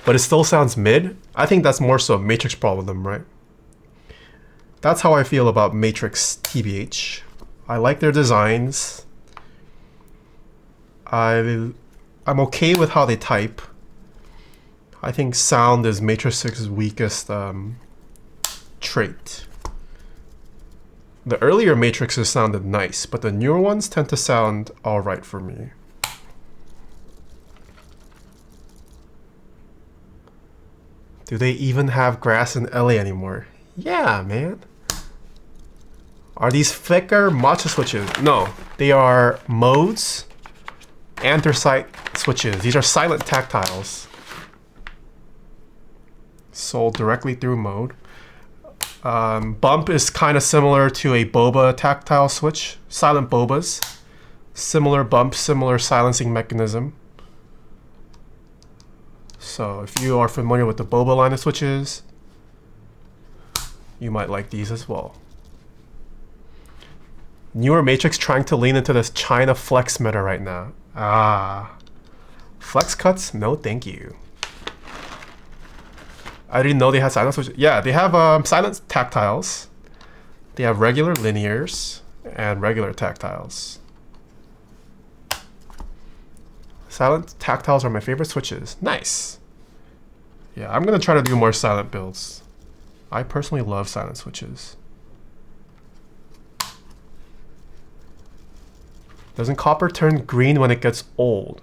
But it still sounds mid. I think that's more so a Matrix problem, right? That's how I feel about Matrix TBH. I like their designs. I'm okay with how they type. I think sound is Matrix's weakest trait. The earlier Matrixes sounded nice, but the newer ones tend to sound alright for me. Do they even have grass in LA anymore? Yeah, man. Are these flicker matcha switches? No, they are modes, anthracite switches. These are silent tactiles. Sold directly through mode. Bump is kind of similar to a boba tactile switch. Silent bobas. Similar bump, similar silencing mechanism. So if you are familiar with the boba line of switches, you might like these as well. Newer Matrix trying to lean into this China flex meta right now. Ah. Flex cuts? No thank you. I didn't know they had silent switches. Yeah, they have silent tactiles. They have regular linears and regular tactiles. Silent tactiles are my favorite switches. Nice. Yeah, I'm gonna try to do more silent builds. I personally love silent switches. Doesn't copper turn green when it gets old?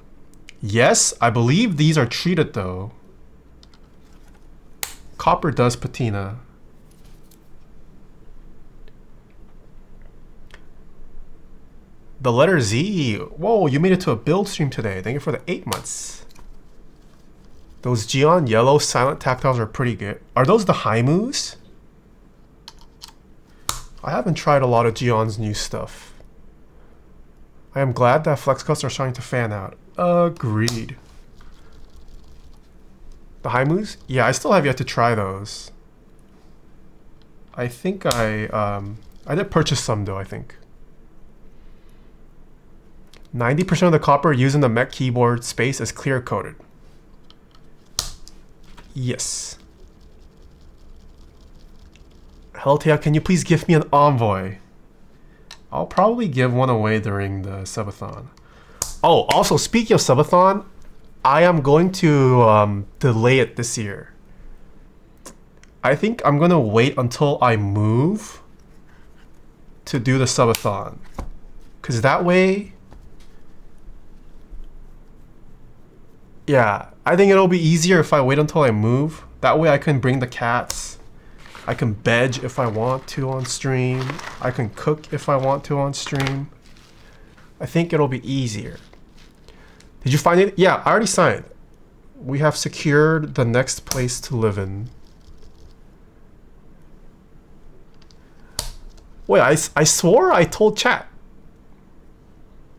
Yes, I believe these are treated though. Copper does patina. The letter Z. Whoa, you made it to a build stream today. Thank you for the 8 months. Those Geon yellow silent tactiles are pretty good. Are those the Haimus? I haven't tried a lot of Geon's new stuff. I am glad that flex cuts are starting to fan out. Agreed. The Haimus? Yeah, I still have yet to try those. I think I did purchase some though, I think. 90% of the copper used in the mech keyboard space is clear coated. Yes. Taeha, can you please give me an Envoy? I'll probably give one away during the subathon. Oh, also speaking of subathon, I am going to delay it this year. I think I'm gonna wait until I move to do the subathon, because that way, yeah, I think it'll be easier if I wait until I move. That way I can bring the cats. I can veg if I want to on stream. I can cook if I want to on stream. I think it'll be easier. Did you find it? Yeah, I already signed. We have secured the next place to live in. Wait, I swore I told chat.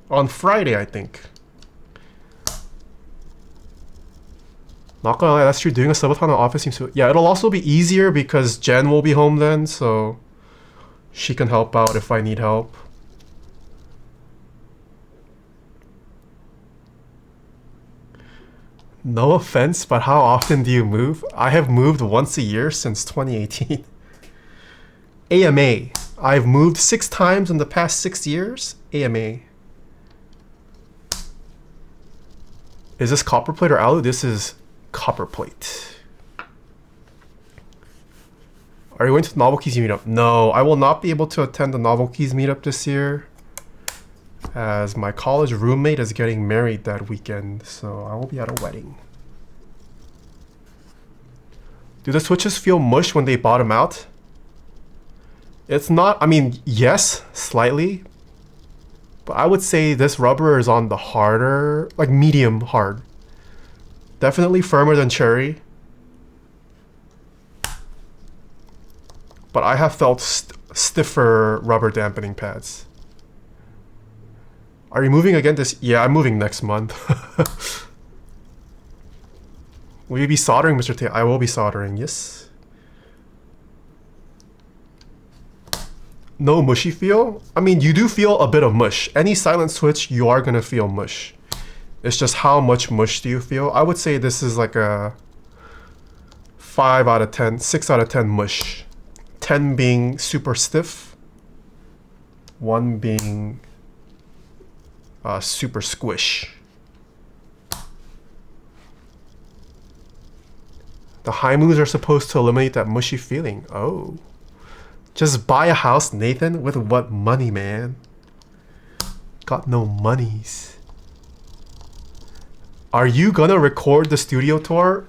On Friday, I think. Not gonna lie, that's true. Doing a subathon in the office seems to... Yeah, it'll also be easier because Jen will be home then, so she can help out if I need help. No offense, but how often do you move? I have moved once a year since 2018. AMA. I've moved 6 times in the past 6 years. AMA. Is this copper plate or alu? This is copper plate. Are you going to the Novel Keys meetup? No, I will not be able to attend the Novel Keys meetup this year, as my college roommate is getting married that weekend, so I will be at a wedding. Do the switches feel mush when they bottom out? It's not, I mean, yes, slightly, but I would say this rubber is on the harder, like medium hard. Definitely firmer than cherry. But I have felt stiffer rubber dampening pads. Are you moving again this? Yeah, I'm moving next month. Will you be soldering, Mr. Taeha? I will be soldering, yes. No mushy feel? I mean, you do feel a bit of mush. Any silent switch, you are gonna feel mush. It's just how much mush do you feel? I would say this is like a 5 out of 10, 6 out of 10 mush. 10 being super stiff, 1 being super squish. The high moves are supposed to eliminate that mushy feeling. Oh. Just buy a house, Nathan? With what money, man? Got no monies. Are you gonna record the studio tour?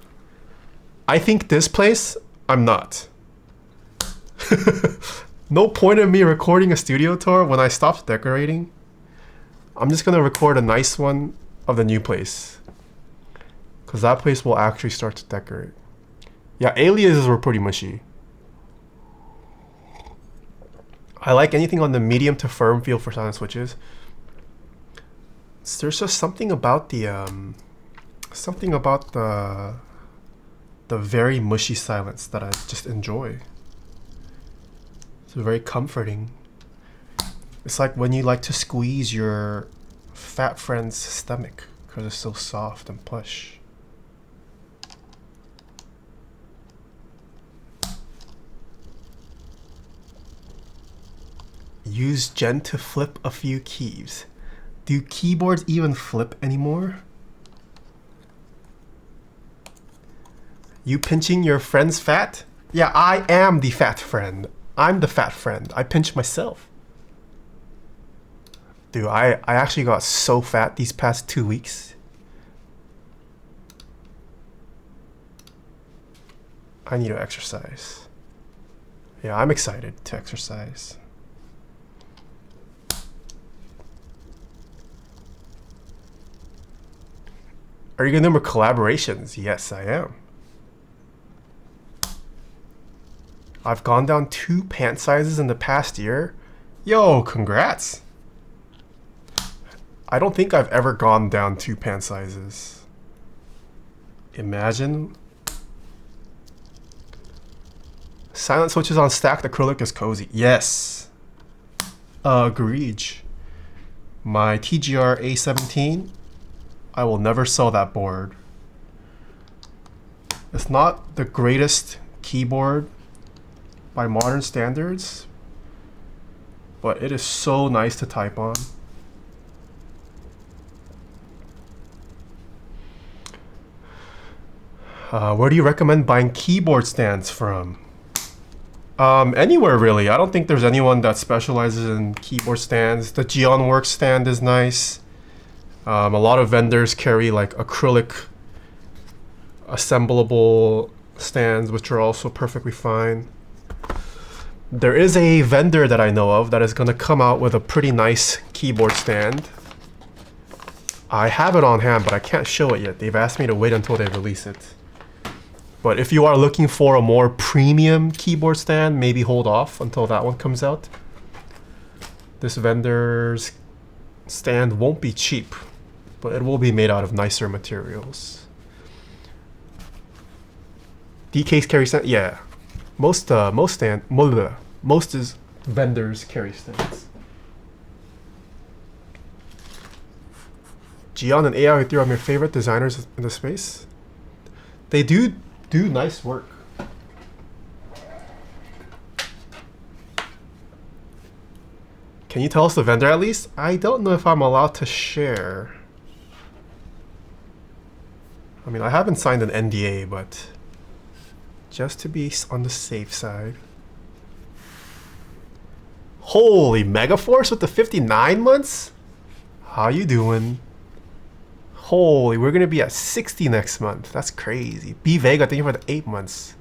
I think this place, I'm not. No point in me recording a studio tour when I stopped decorating. I'm just gonna record a nice one of the new place, because that place will actually start to decorate. Yeah, aliases were pretty mushy. I like anything on the medium to firm feel for silent switches. There's just something about the very mushy silence that I just enjoy. It's very comforting. It's like when you like to squeeze your fat friend's stomach because it's so soft and plush. Use Gen to flip a few keys. Do keyboards even flip anymore? You pinching your friend's fat? Yeah, I am the fat friend. I'm the fat friend. I pinch myself. Dude, I actually got so fat these past 2 weeks. I need to exercise. Yeah, I'm excited to exercise. Are you gonna do more collaborations? Yes, I am. I've gone down 2 pant sizes in the past year. Yo, congrats. I don't think I've ever gone down 2 pant sizes. Imagine. Silent switches on stacked acrylic is cozy. Yes. Agreed. My TGR A17, I will never sell that board. It's not the greatest keyboard by modern standards, but it is so nice to type on. Where do you recommend buying keyboard stands from? Anywhere really. I don't think there's anyone that specializes in keyboard stands. The GeonWorks stand is nice. A lot of vendors carry like acrylic assemblable stands, which are also perfectly fine. There is a vendor that I know of that is going to come out with a pretty nice keyboard stand. I have it on hand, but I can't show it yet. They've asked me to wait until they release it. But if you are looking for a more premium keyboard stand, maybe hold off until that one comes out. This vendor's stand won't be cheap, but it will be made out of nicer materials. DK's carry stand? Yeah. Most vendors carry stands. Geon and AI are your favorite designers in the space. They do nice work. Can you tell us the vendor at least? I don't know if I'm allowed to share. I mean, I haven't signed an NDA, but just to be on the safe side. Holy, Megaforce with the 59 months? How you doing? Holy, we're gonna be at 60 next month. That's crazy. B Vega, thank you for the 8 months.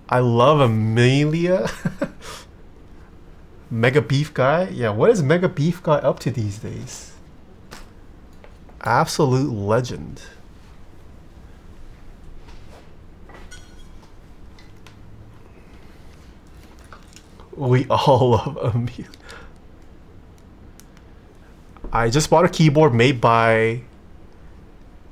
I love Amelia. Mega Beef Guy? Yeah, what is Mega Beef Guy up to these days? Absolute legend. We all love Amelia. I just bought a keyboard made by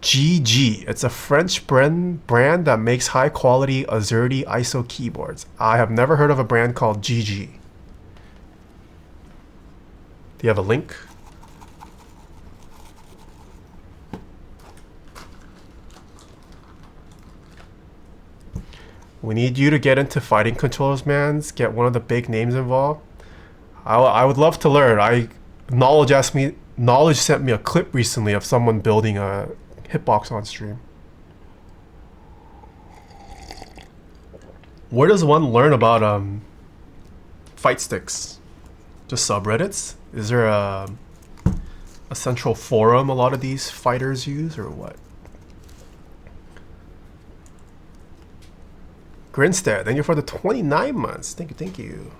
GG. It's a French brand that makes high quality Azerty ISO keyboards. I have never heard of a brand called GG. Do you have a link? We need you to get into fighting controllers, man. Get one of the big names involved. I would love to learn. Knowledge sent me a clip recently of someone building a hitbox on stream. Where does one learn about fight sticks? Just subreddits? Is there a central forum a lot of these fighters use, or what? Grinstead, thank you for the 29 months. Thank you, thank you.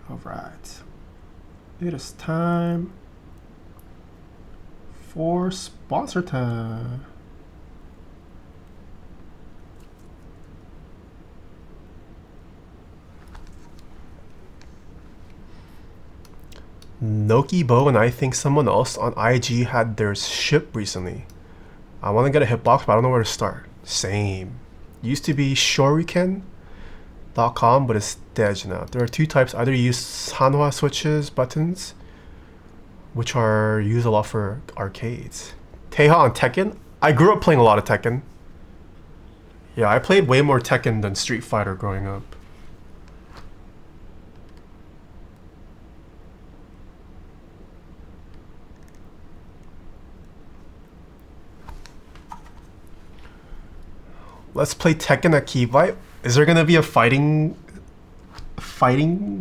All right. It is time for sponsor time. Nokibo and I think someone else on IG had theirs shipped recently. I want to get a hitbox, but I don't know where to start. Same. Used to be shuriken.com, but it's dead now. There are two types. Either you use Sanwa switches buttons, which are used a lot for arcades. Taeha on Tekken. I grew up playing a lot of Tekken. Yeah, I played way more Tekken than Street Fighter growing up. Let's play Tekken at Keyvibe. Is there gonna be a fighting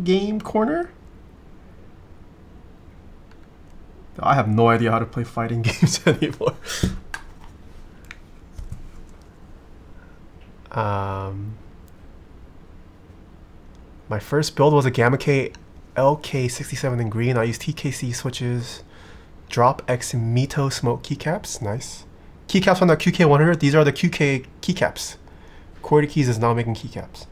game corner? I have no idea how to play fighting games anymore. My first build was a Gamma K LK67 in green. I used TKC switches, Drop X Mito Smoke keycaps. Nice. Keycaps on the QK100. These are the QK keycaps. QWERTY Keys is now making keycaps.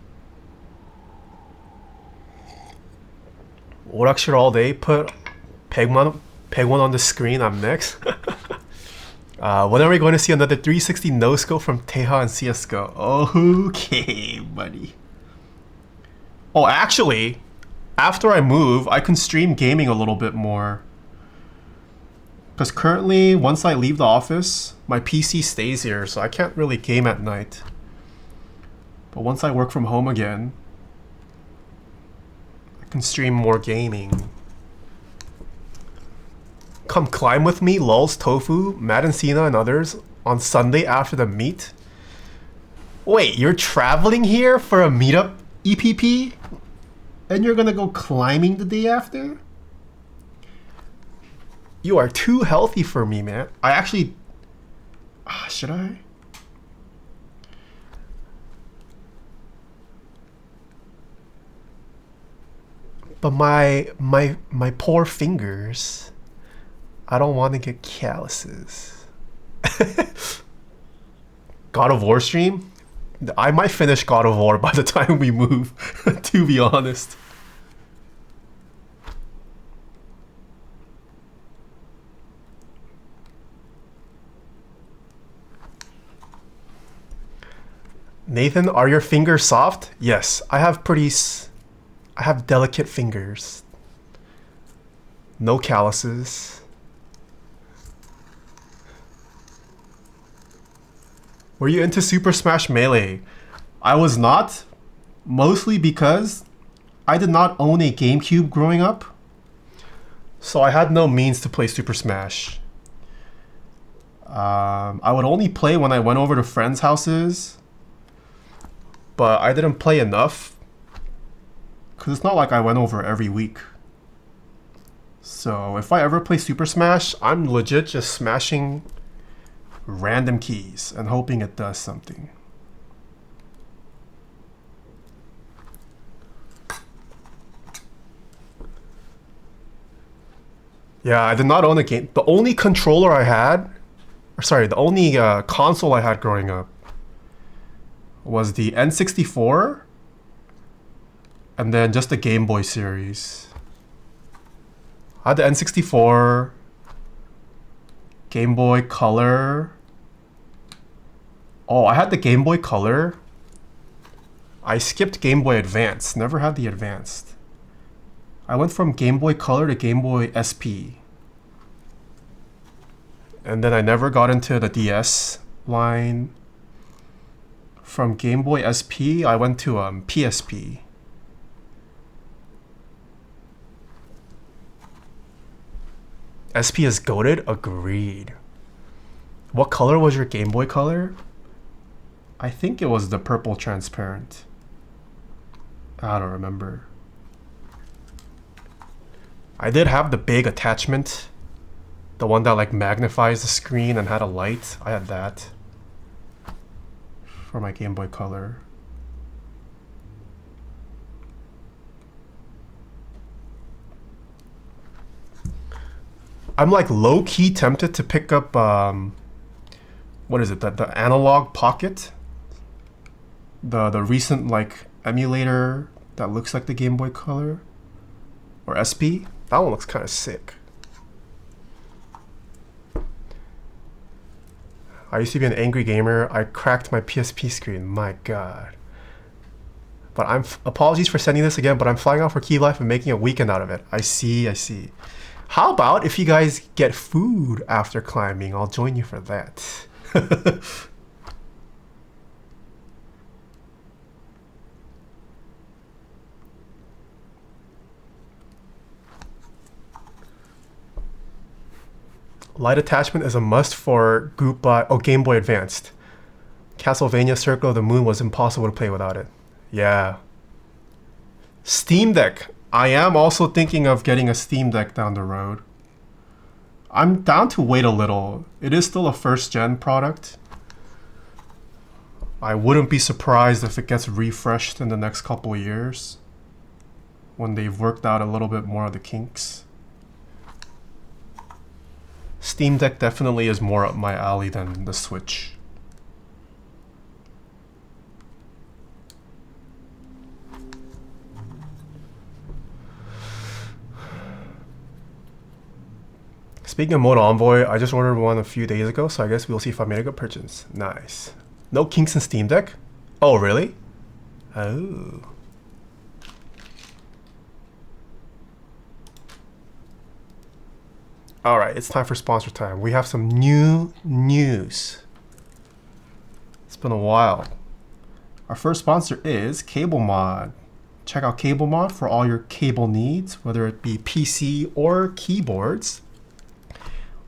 Orakshir all day. Put peg one on the screen. I'm next. When are we going to see another 360 no scope from Taeha and CS:GO? Okay, buddy. Oh, actually, after I move, I can stream gaming a little bit more. Because currently, once I leave the office, my PC stays here, so I can't really game at night. But once I work from home again, I can stream more gaming. Come climb with me, Lulz, Tofu, Matt and Cena, and others on Sunday after the meet. Wait, you're traveling here for a meetup EPP? And you're gonna go climbing the day after? You are too healthy for me, man. I actually... should I? But my poor fingers. I don't want to get calluses. God of War stream? I might finish God of War by the time we move, to be honest. Nathan, are your fingers soft? Yes, I have delicate fingers. No calluses. Were you into Super Smash Melee? I was not, mostly because I did not own a GameCube growing up, so I had no means to play Super Smash. I would only play when I went over to friends' houses, but I didn't play enough because it's not like I went over every week. So if I ever play Super Smash, I'm legit just smashing random keys and hoping it does something. Yeah, I did not own a game. The only controller I had, or sorry, the only console I had growing up was the N64 and then just the Game Boy series. I had the N64, Game Boy Color. Oh, I had the Game Boy Color. I skipped Game Boy Advance, never had the Advanced. I went from Game Boy Color to Game Boy SP. And then I never got into the DS line. From Game Boy SP, I went to PSP. SP is goated? Agreed. What color was your Game Boy Color? I think it was the purple transparent. I don't remember. I did have the big attachment. The one that like magnifies the screen and had a light. I had that for my Game Boy Color. I'm like low-key tempted to pick up what is it, the Analog Pocket? The recent like emulator that looks like the Game Boy Color or SP. That one looks kind of sick. I used to be an angry gamer. I cracked my PSP screen. My God. But apologies for sending this again, but I'm flying out for Key Life and making a weekend out of it. I see. How about if you guys get food after climbing? I'll join you for that. Light attachment is a must for group buy. Oh, Game Boy Advanced. Castlevania Circle of the Moon was impossible to play without it. Yeah. Steam Deck. I am also thinking of getting a Steam Deck down the road. I'm down to wait a little. It is still a first-gen product. I wouldn't be surprised if it gets refreshed in the next couple of years when they've worked out a little bit more of the kinks. Steam Deck definitely is more up my alley than the Switch. Speaking of Mode Envoy, I just ordered one a few days ago, so I guess we'll see if I made a good purchase. Nice. No kinks in Steam Deck? Oh, really? Oh. All right, it's time for sponsor time. We have some new news. It's been a while. Our first sponsor is Cable Mod. Check out Cable Mod for all your cable needs, whether it be PC or keyboards.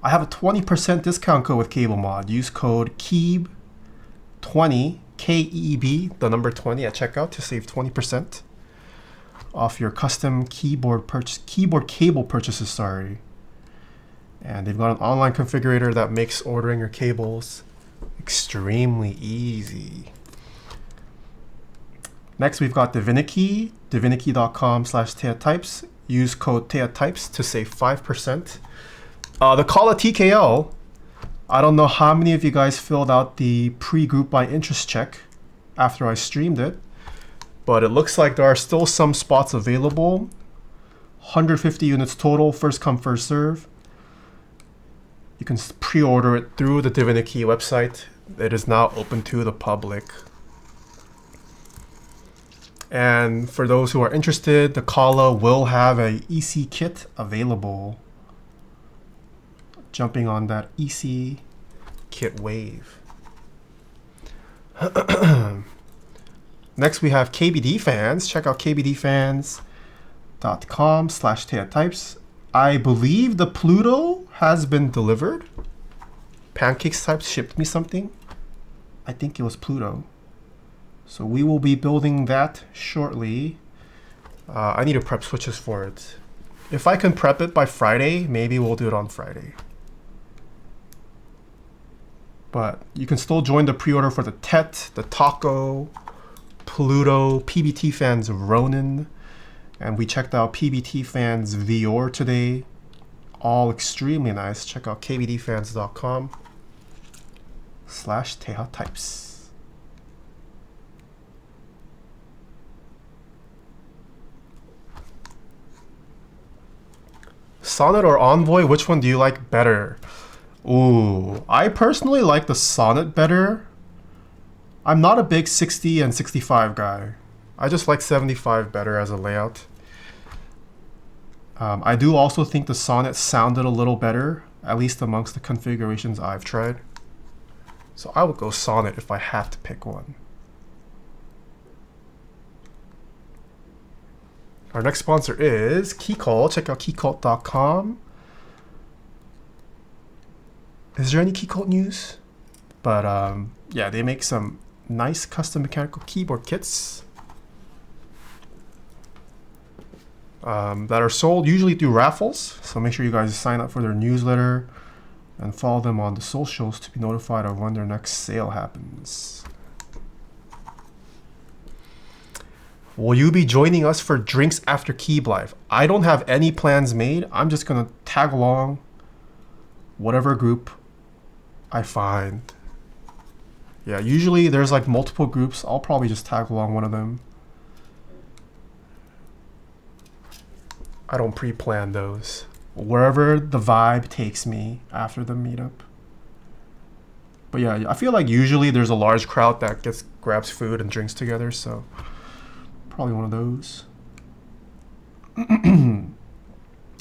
I have a 20% discount code with Cable Mod. Use code KEEB20, K-E-E-B, the number 20 at checkout to save 20% off your custom keyboard cable purchases, sorry. And they've got an online configurator that makes ordering your cables extremely easy. Next, we've got Divinity, divinity.com/TaehaTypes. Use code TaehaTypes to save 5%. The call of TKO, I don't know how many of you guys filled out the pre-group by interest check after I streamed it, but it looks like there are still some spots available. 150 units total, first come, first serve. You can pre-order it through the Divinity website. It is now open to the public. And for those who are interested, the Kala will have a EC kit available. Jumping on that EC kit wave. Next, we have KBD fans. Check out kbdfans.com/TaehaTypes. I believe the Pluto has been delivered. Pancakes Types shipped me something. I think it was Pluto. So we will be building that shortly. I need to prep switches for it. If I can prep it by Friday, maybe we'll do it on Friday. But you can still join the pre-order for the Tet, the Taco, Pluto, PBT Fans Ronin, and we checked out PBT Fans Vior today. All extremely nice. Check out kbdfans.com/Taeha types. Sonnet or Envoy, which one do you like better? Ooh, I personally like the Sonnet better. I'm not a big 60 and 65 guy. I just like 75 better as a layout. I do also think the Sonnet sounded a little better, at least amongst the configurations I've tried. So I would go Sonnet if I have to pick one. Our next sponsor is Keycult. Check out keycult.com. Is there any Keycult news? But yeah, they make some nice custom mechanical keyboard kits that are sold usually through raffles. So make sure you guys sign up for their newsletter and follow them on the socials to be notified of when their next sale happens. Will you be joining us for drinks after Keyb Live? I don't have any plans made. I'm just gonna tag along whatever group I find. Yeah, usually there's like multiple groups. I'll probably just tag along one of them. I don't pre-plan those. Wherever the vibe takes me after the meetup. But yeah, I feel like usually there's a large crowd that grabs food and drinks together, so probably one of those.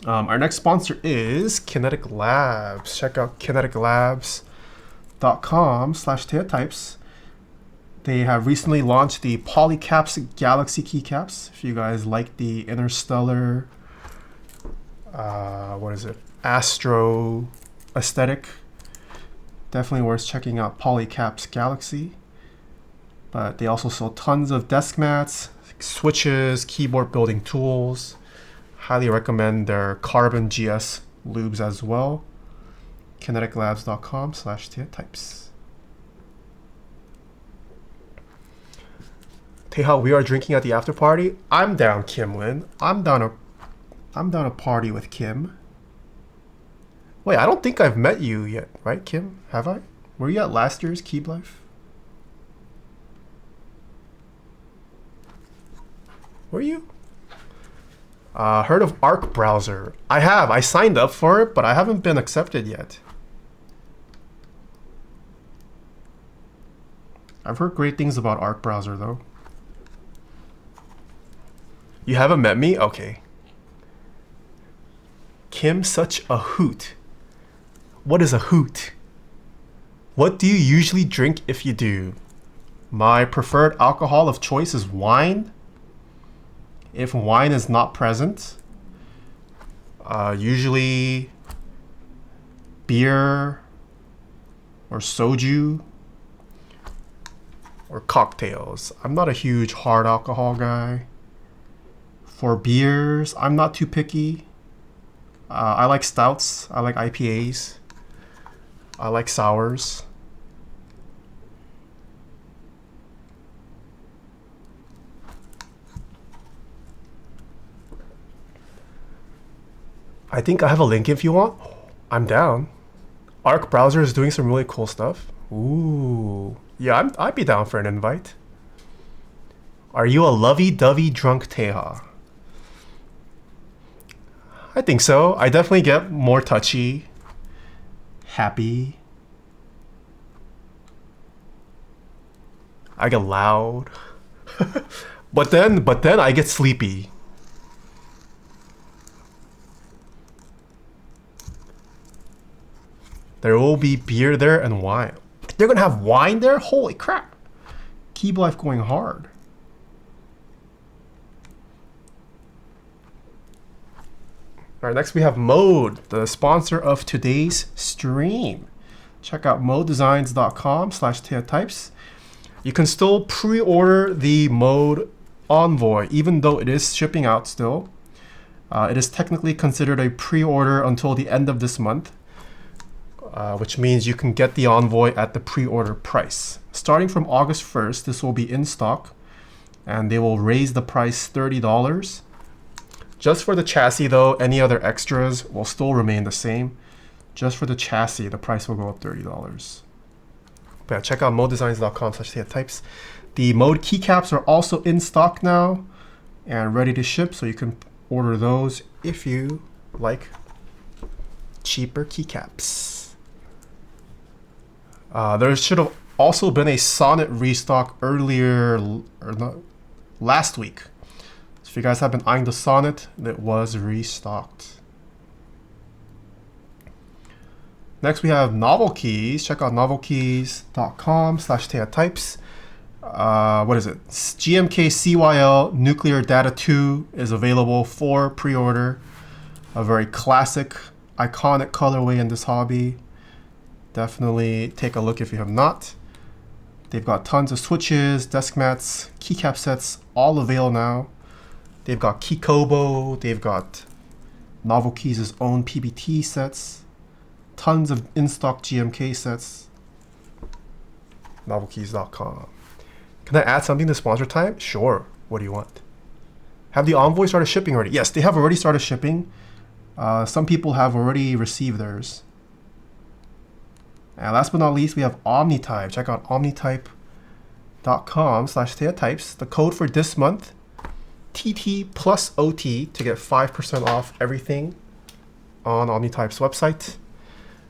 Our next sponsor is Kinetic Labs. Check out kineticlabs.com/Taeha types. They have recently launched the Polycaps Galaxy Keycaps. If you guys like the interstellar, Astro aesthetic, definitely worth checking out Polycaps Galaxy. But they also sell tons of desk mats, switches, keyboard building tools. Highly recommend their Carbon GS lubes as well. kineticlabs.com/Taeha types. Taeha, we are drinking at the after party. I'm down, Kimlin. I'm down to party with Kim. Wait, I don't think I've met you yet, right, Kim? Have I? Were you at last year's Keyb Life? Were you? Heard of Arc Browser? I have. I signed up for it, but I haven't been accepted yet. I've heard great things about Arc Browser, though. You haven't met me? Okay. Kim, such a hoot. What is a hoot? What do you usually drink if you do? My preferred alcohol of choice is wine. If wine is not present, usually beer or soju or cocktails. I'm not a huge hard alcohol guy. For beers, I'm not too picky. I like stouts. I like IPAs. I like sours. I think I have a link if you want. I'm down. Arc Browser is doing some really cool stuff. Ooh. Yeah, I'd be down for an invite. Are you a lovey-dovey drunk Taeha? I think so. I definitely get more touchy, happy. I get loud. but then I get sleepy. There will be beer there and wine. They're gonna have wine there? Holy crap. Keyb Life going hard. All right, next we have Mode, the sponsor of today's stream. Check out modedesigns.com/Taeha types. You can still pre-order the mode Envoy, even though it is shipping out still. It is technically considered a pre-order until the end of this month, which means you can get the Envoy at the pre-order price. Starting from August 1st, this will be in stock, and they will raise the price $30. Just for the chassis though, any other extras will still remain the same. Just for the chassis, the price will go up $30. But yeah, check out modedesigns.com/Taeha. The mode keycaps are also in stock now and ready to ship, so you can order those if you like cheaper keycaps. There should have also been a Sonnet restock earlier, or not, last week. So if you guys have been eyeing the Sonnet, it was restocked. Next we have novel keys. Check out novelkeys.com/Taeha. What is it? GMK CYL Nuclear Data 2 is available for pre-order. A very classic, iconic colorway in this hobby. Definitely take a look if you have not. They've got tons of switches, desk mats, keycap sets, all available now. They've got Keykobo, they've got Novel Keys' own PBT sets, tons of in-stock GMK sets. Novelkeys.com. Can I add something to sponsor time? Sure. What do you want? Have the Envoy started shipping already? Yes, they have already started shipping. Some people have already received theirs. And last but not least, we have OmniType. Check out omnitype.com/Taeha. The code for this month, TT plus OT, to get 5% off everything on OmniType's website.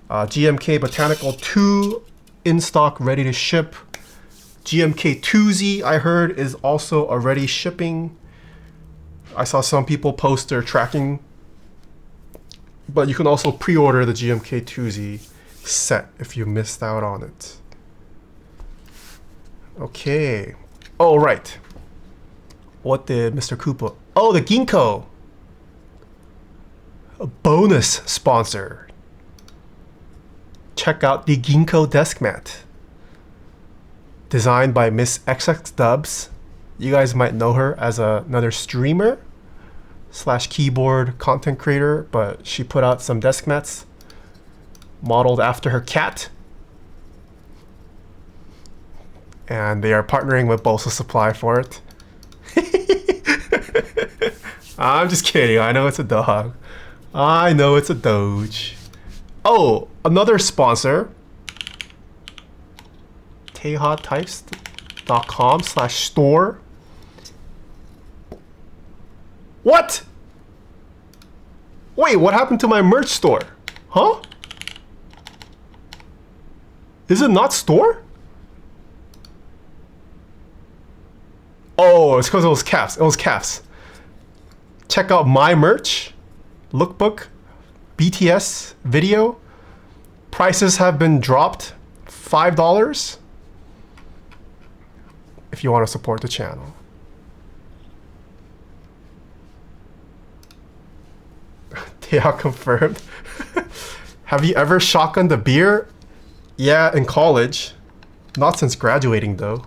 GMK Botanical 2 in stock, ready to ship. GMK 2Z, I heard, is also already shipping. I saw some people post their tracking, but you can also pre-order the GMK 2Z set if you missed out on it. Okay. Oh, right. What did Mr. Koopa? Oh, the Ginkgo. A bonus sponsor. Check out the Ginkgo desk mat. Designed by Miss XX Dubs. You guys might know her as another streamer / keyboard content creator, but she put out some desk mats modeled after her cat. And they are partnering with Bolsa Supply for it. I'm just kidding. I know it's a dog. I know it's a Doge. Oh, another sponsor. TaehaTypes.com/store. What? Wait, what happened to my merch store? Huh? Is it not store? Oh, it's because it was caps. It was caps. Check out my merch, lookbook, BTS video. Prices have been dropped $5 if you want to support the channel. Taeha confirmed. Have you ever shotgunned a beer? Yeah, in college. Not since graduating though.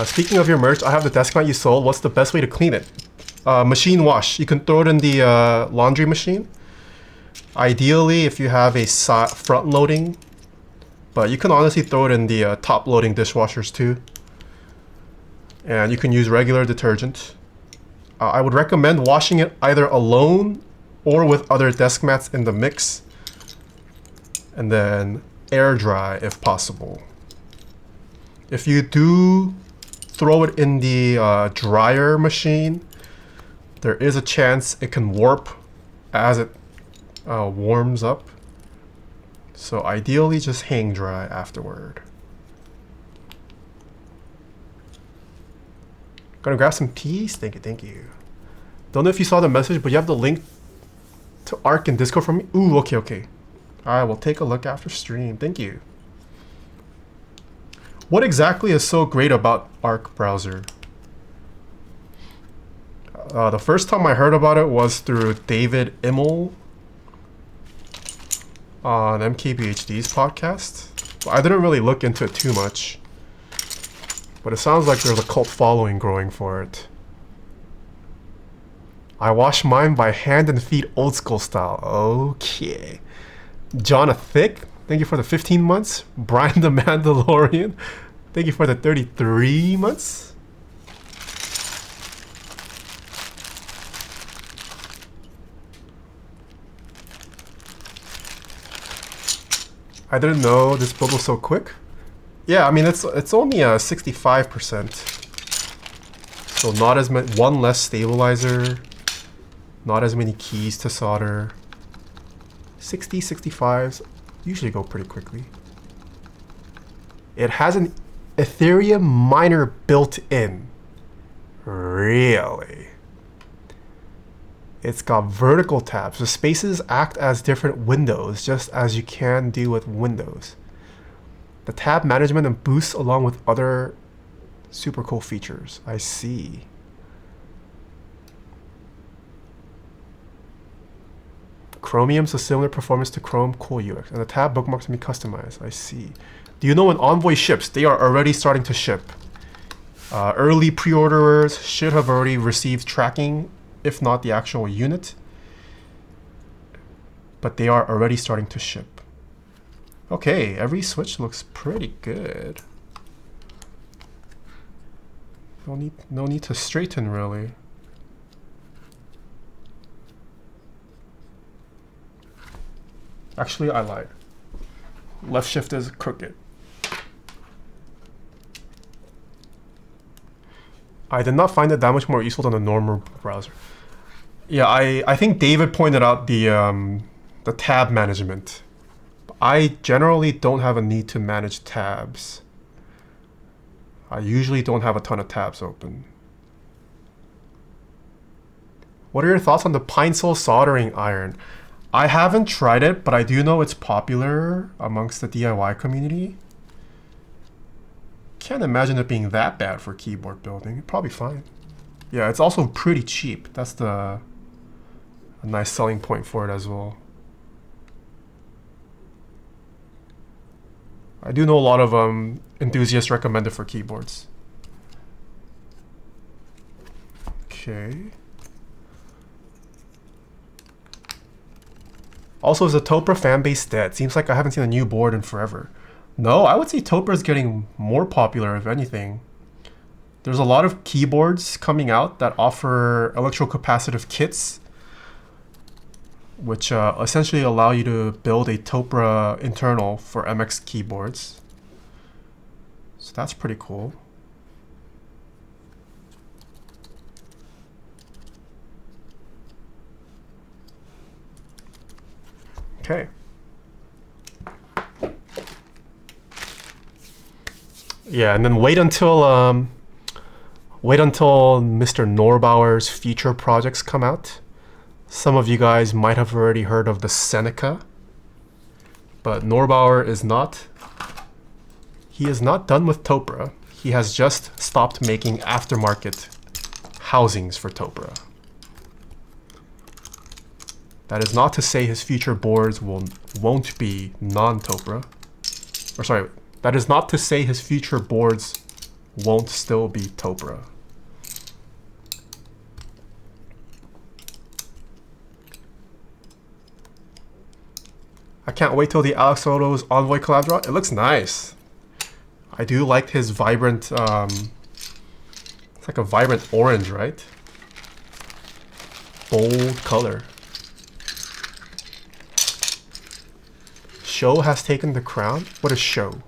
Speaking of your merch, I have the desk mat you sold. What's the best way to clean it? Machine wash. You can throw it in the laundry machine. Ideally, if you have a front loading, but you can honestly throw it in the top loading dishwashers too. And you can use regular detergent. I would recommend washing it either alone or with other desk mats in the mix, and then air dry if possible. If you do throw it in the dryer machine, there is a chance it can warp as it warms up. So ideally just hang dry afterward. Gonna grab some teas? Thank you, thank you. Don't know if you saw the message, but you have the link to Arc and Discord from me? Ooh, okay, okay. Alright, we'll take a look after stream. Thank you. What exactly is so great about Arc browser? The first time I heard about it was through David Immel on MKBHD's podcast. I didn't really look into it too much, but it sounds like there's a cult following growing for it. I wash mine by hand and feet, old school style. Okay. Jonathan, thank you for the 15 months. Brian the Mandalorian, thank you for the 33 months. I didn't know this build was so quick. Yeah, I mean it's only 65%. So not as many, one less stabilizer, not as many keys to solder. 60, 65s usually go pretty quickly. It has an Ethereum miner built in. Really? It's got vertical tabs. The spaces act as different windows, just as you can do with Windows. The tab management and boosts along with other super cool features. I see. Chromium's a similar performance to Chrome, cool UX. And the tab bookmarks can be customized. I see. Do you know when Envoy ships? They are already starting to ship. Early pre-orderers should have already received tracking, if not the actual unit, but they are already starting to ship. Okay, every switch looks pretty good. No need to straighten really. Actually, I lied. Left shift is crooked. I did not find it that much more useful than a normal browser. Yeah, I think David pointed out the tab management. I generally don't have a need to manage tabs. I usually don't have a ton of tabs open. What are your thoughts on the Pine Sol soldering iron? I haven't tried it, but I do know it's popular amongst the DIY community. Can't imagine it being that bad for keyboard building. Probably fine. Yeah, it's also pretty cheap. That's a nice selling point for it as well. I do know a lot of enthusiasts recommend it for keyboards. Okay. Also, is the Topra fanbase dead? Seems like I haven't seen a new board in forever. No, I would say Topra is getting more popular, if anything. There's a lot of keyboards coming out that offer electrocapacitive kits, which essentially allow you to build a Topra internal for MX keyboards. So that's pretty cool. Okay. Yeah, and then wait until Mr. Norbauer's future projects come out. Some of you guys might have already heard of the Seneca, but Norbauer is not. He is not done with Topra. He has just stopped making aftermarket housings for Topra. That is not to say his future boards won't be non-Topra. Or sorry, that is not to say his future boards won't still be Topra. I can't wait till the Alex Soto's Envoy collab drop. It looks nice. I do like his vibrant, it's like a vibrant orange, right? Bold color. Show has taken the crown? What is show?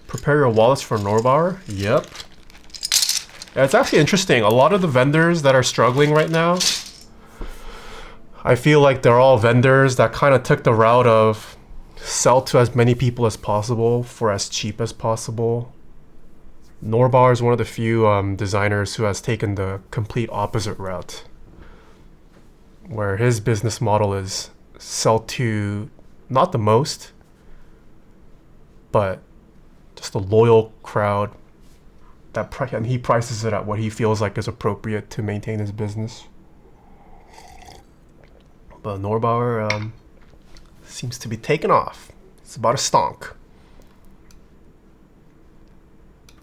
Prepare your wallets for Norbauer? Yep. Yeah, it's actually interesting. A lot of the vendors that are struggling right now, I feel like they're all vendors that kind of took the route of sell to as many people as possible for as cheap as possible. Norbauer is one of the few designers who has taken the complete opposite route, where his business model is sell to not the most, but just a loyal crowd and he prices it at what he feels like is appropriate to maintain his business. But Norbauer seems to be taking off. It's about a stonk.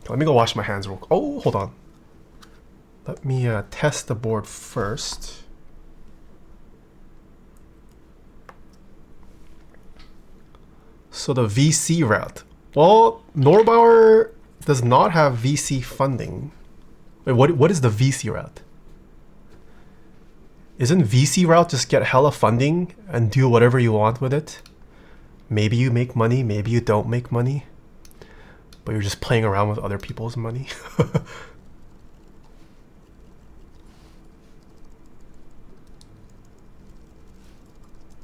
Let me go wash my hands real quick. Oh, hold on. Let me test the board first. So the VC route. Well, Norbauer does not have VC funding. Wait, what is the VC route? Isn't VC route just get hella funding and do whatever you want with it? Maybe you make money, maybe you don't make money, but you're just playing around with other people's money.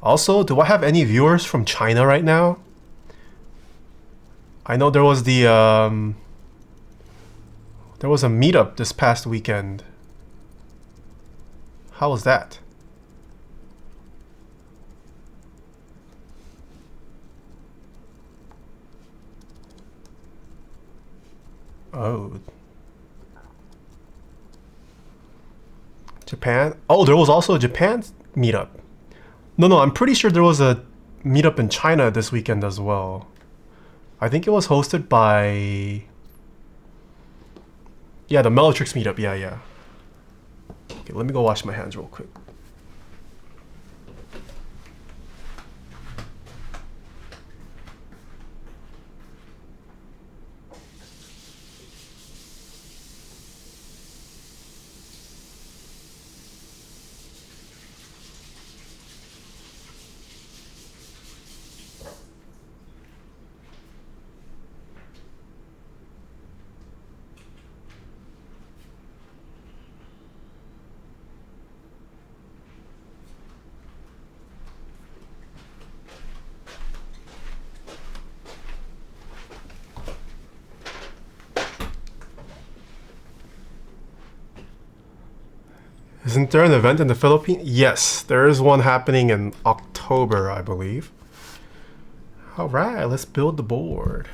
Also, do I have any viewers from China right now? I know there was the there was a meetup this past weekend. How was that? Oh. Japan? Oh, there was also a Japan meetup. No, I'm pretty sure there was a meetup in China this weekend as well. I think it was hosted by... Yeah, the Melotrix meetup, yeah. Okay, let me go wash my hands real quick. Isn't there an event in the Philippines? Yes, there is one happening in October, I believe. All right, let's build the board.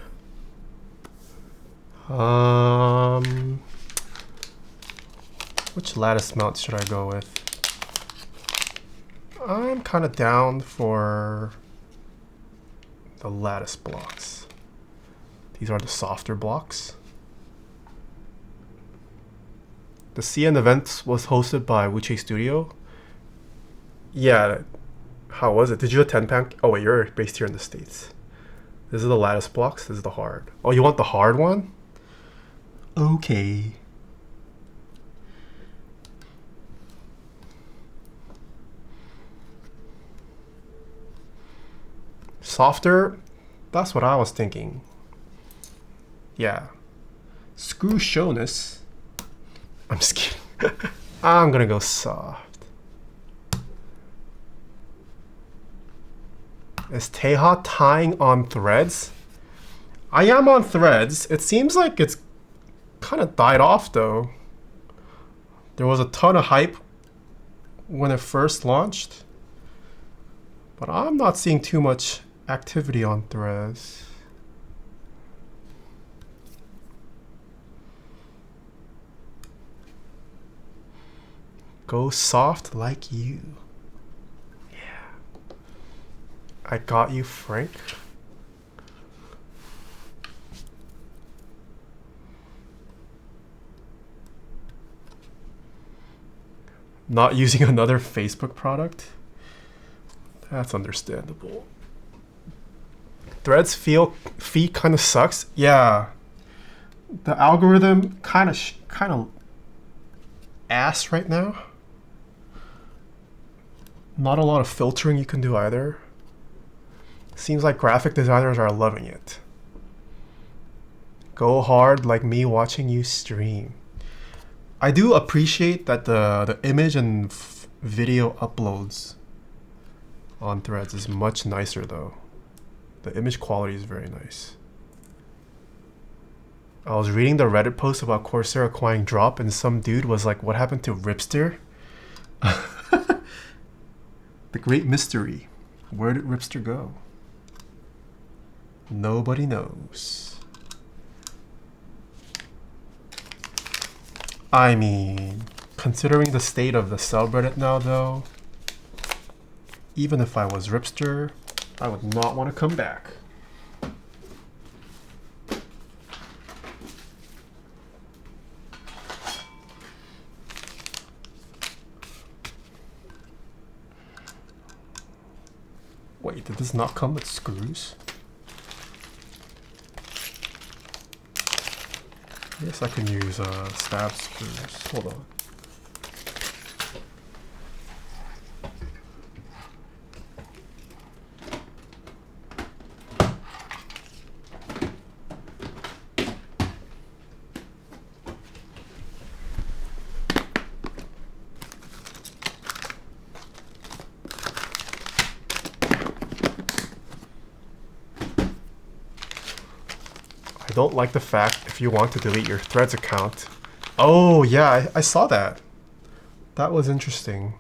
Which lattice mount should I go with? I'm kind of down for the lattice blocks. These are the softer blocks. The CN event was hosted by Wuche Studio. Yeah, how was it? Did you attend Pan? Oh wait, you're based here in the States. This is the lattice blocks, this is the hard. Oh, you want the hard one? Okay. Softer? That's what I was thinking. Yeah. Screw showness. I'm just kidding. I'm gonna go soft. Is Taeha tying on threads? I am on threads. It seems like it's kind of died off though. There was a ton of hype when it first launched, but I'm not seeing too much activity on threads. Go soft like you. Yeah. I got you, Frank. Not using another Facebook product? That's understandable. Threads feed kind of sucks. Yeah. The algorithm kind of ass right now. Not a lot of filtering you can do either. Seems like graphic designers are loving it. Go hard like me watching you stream. I do appreciate that the image and video uploads on Threads is much nicer though. The image quality is very nice. I was reading the Reddit post about Corsair acquiring Drop and some dude was like, what happened to Ripster? The great mystery. Where did Ripster go? Nobody knows. I mean, considering the state of the subreddit now though, even if I was Ripster, I would not want to come back. Wait, did this not come with screws? I guess I can use stab screws. Hold on. I don't like the fact if you want to delete your Threads account. Oh yeah, I saw that. That was interesting.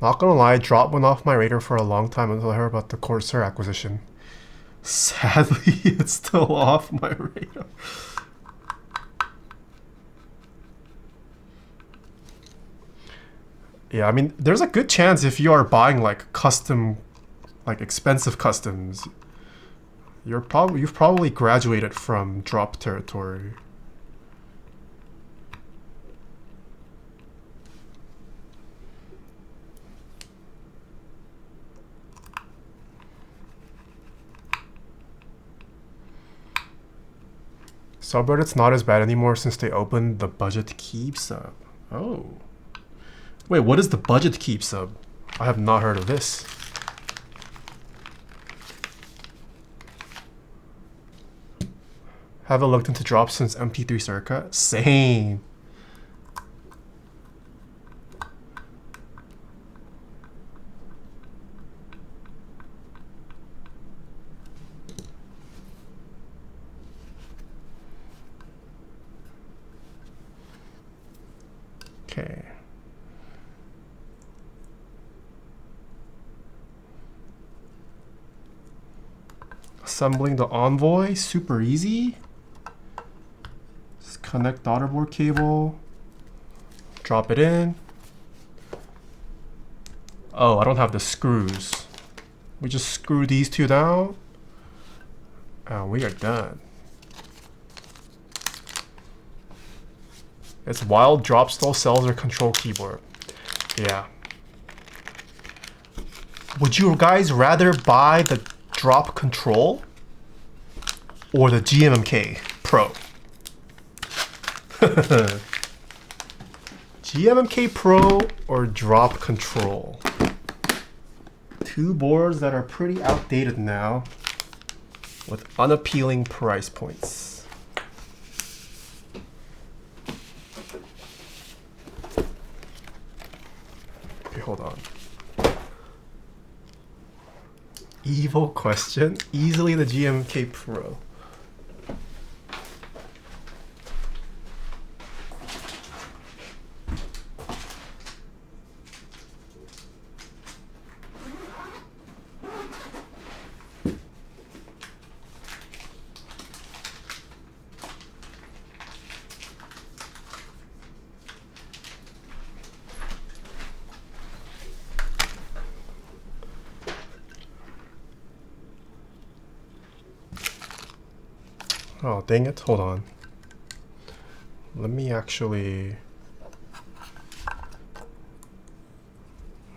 Not gonna lie, Drop went off my radar for a long time until I heard about the Corsair acquisition. Sadly, it's still off my radar. Yeah, I mean, there's a good chance if you are buying like custom, like expensive customs, you've probably graduated from drop territory. Subreddit's not as bad anymore since they opened the budget keep sub. Oh. Wait, what is the budget keep sub? I have not heard of this. Haven't looked into drops since MP3 circa. Same. Okay. Assembling the Envoy, super easy. Just connect daughterboard cable, drop it in. Oh, I don't have the screws. We just screw these two down, and we are done. It's wild. Drop still sells their control keyboard. Yeah. Would you guys rather buy the Drop Control or the GMMK Pro? GMMK Pro or Drop Control? Two boards that are pretty outdated now with unappealing price points. Okay, hold on. Evil question. Easily the GMK Pro. Oh, dang it. Hold on. Let me actually...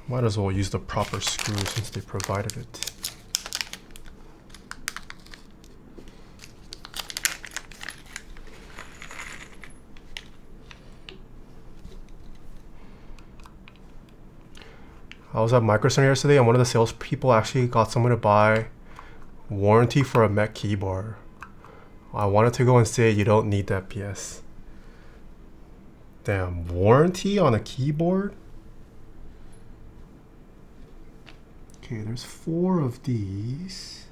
Might as well use the proper screw since they provided it. I was at Micro Center yesterday and one of the salespeople actually got someone to buy warranty for a Mech keyboard. I wanted to go and say you don't need that PS. Damn, warranty on a keyboard? Okay, there's 4 of these.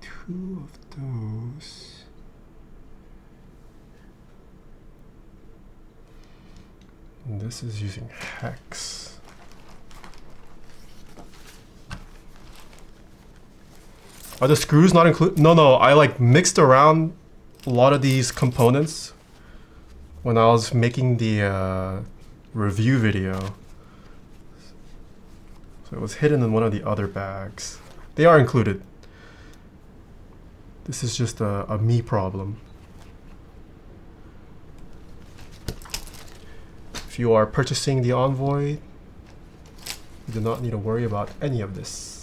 2 of those. And this is using hex. Are the screws not included? No, I like mixed around a lot of these components when I was making the review video. So it was hidden in one of the other bags. They are included. This is just a me problem. If you are purchasing the Envoy, you do not need to worry about any of this.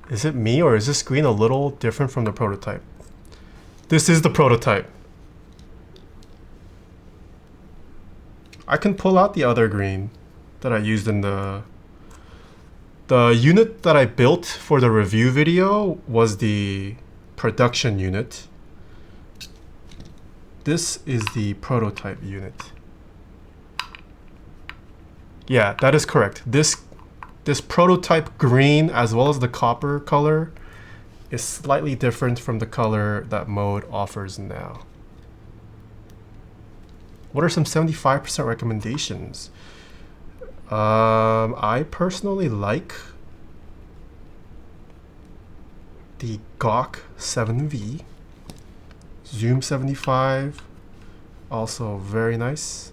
Is it me, or is this screen a little different from the prototype? This is the prototype. I can pull out the other green that I used in the unit that I built for the review video was the production unit. This is the prototype unit. Yeah, that is correct. This prototype green, as well as the copper color, is slightly different from the color that Mode offers now. What are some 75% recommendations? I personally like the GOC 7V, Zoom 75, also very nice.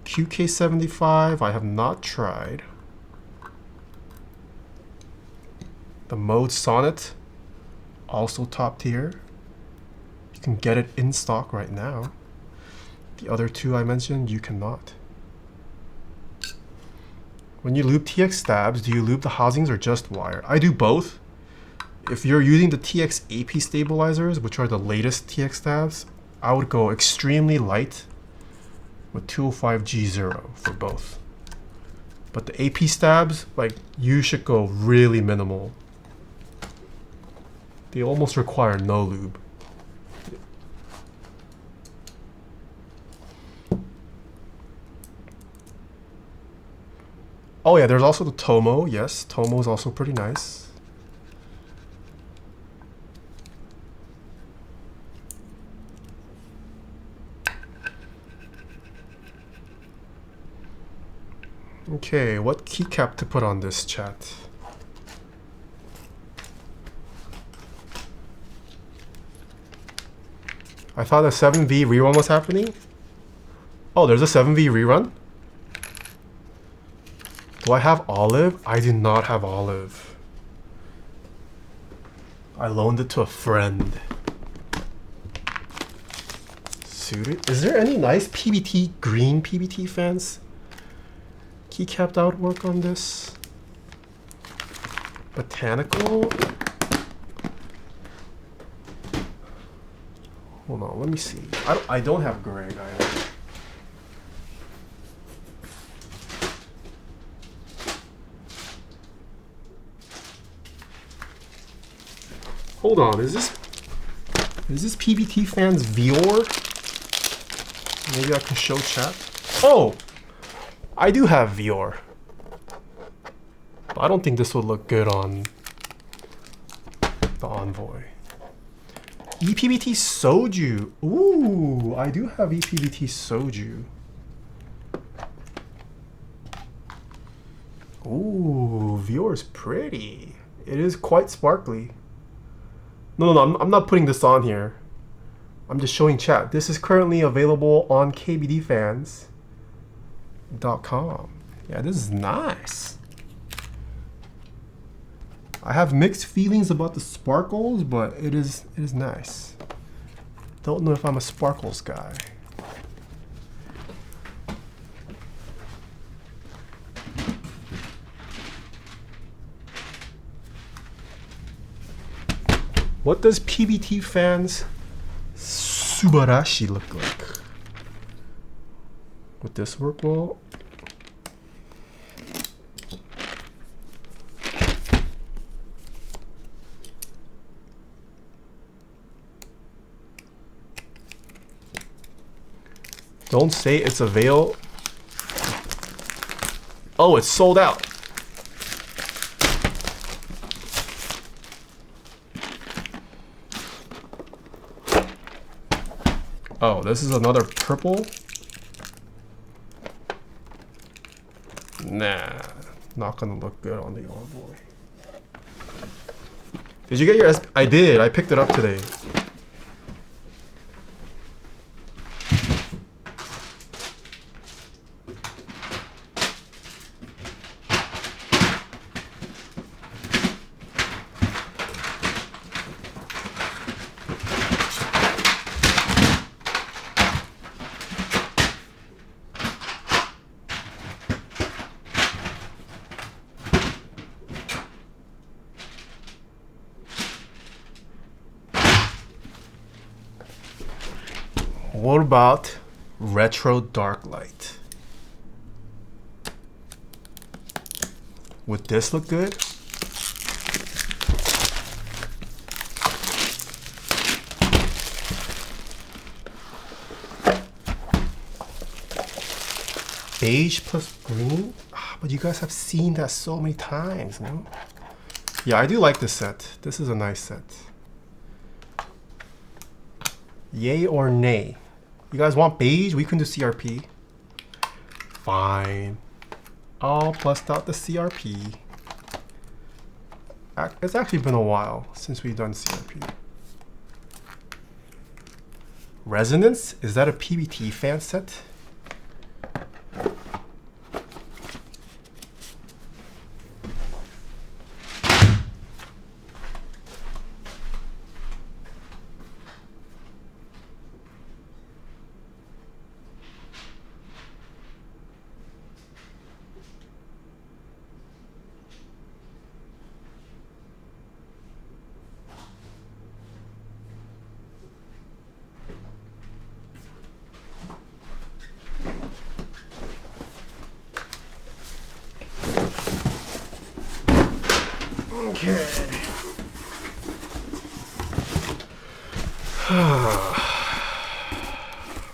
QK 75, I have not tried. The Mode Sonnet, also top tier. You can get it in stock right now. The other two I mentioned, you cannot. When you lube TX stabs, do you lube the housings or just wire? I do both. If you're using the TX AP stabilizers, which are the latest TX stabs, I would go extremely light with 205G0 for both. But the AP stabs, like, you should go really minimal. They almost require no lube. Oh yeah, there's also the Tomo. Yes, Tomo is also pretty nice. Okay, what keycap to put on this, chat? I thought a 7V rerun was happening. Oh, there's a 7V rerun? Do I have olive? I do not have olive. I loaned it to a friend. Suited? Is there any nice PBT, green PBT fans? Keycapped outwork on this? Botanical? Hold on, let me see. I don't have gray either. Hold on, is this PBT fans Vior? Maybe I can show chat. Oh, I do have Vior. But I don't think this would look good on the Envoy. ePBT Soju. Ooh, I do have ePBT Soju. Ooh, Vior is pretty. It is quite sparkly. No, I'm not putting this on here. I'm just showing chat. This is currently available on kbdfans.com. Yeah, this is nice. I have mixed feelings about the sparkles, but it is nice. Don't know if I'm a sparkles guy. What does PBT fans Subarashi look like? Would this work well? Don't say it's a veil. Oh, it's sold out. Oh, this is another purple. Nah, not gonna look good on the Envoy. Did you get your I did. I picked it up today. What about retro dark light? Would this look good? Beige plus green? But you guys have seen that so many times, no? Yeah, I do like this set. This is a nice set. Yay or nay? You guys want beige? We can do CRP. Fine. I'll bust out the CRP. It's actually been a while since we've done CRP. Resonance? Is that a PBT fan set? Okay.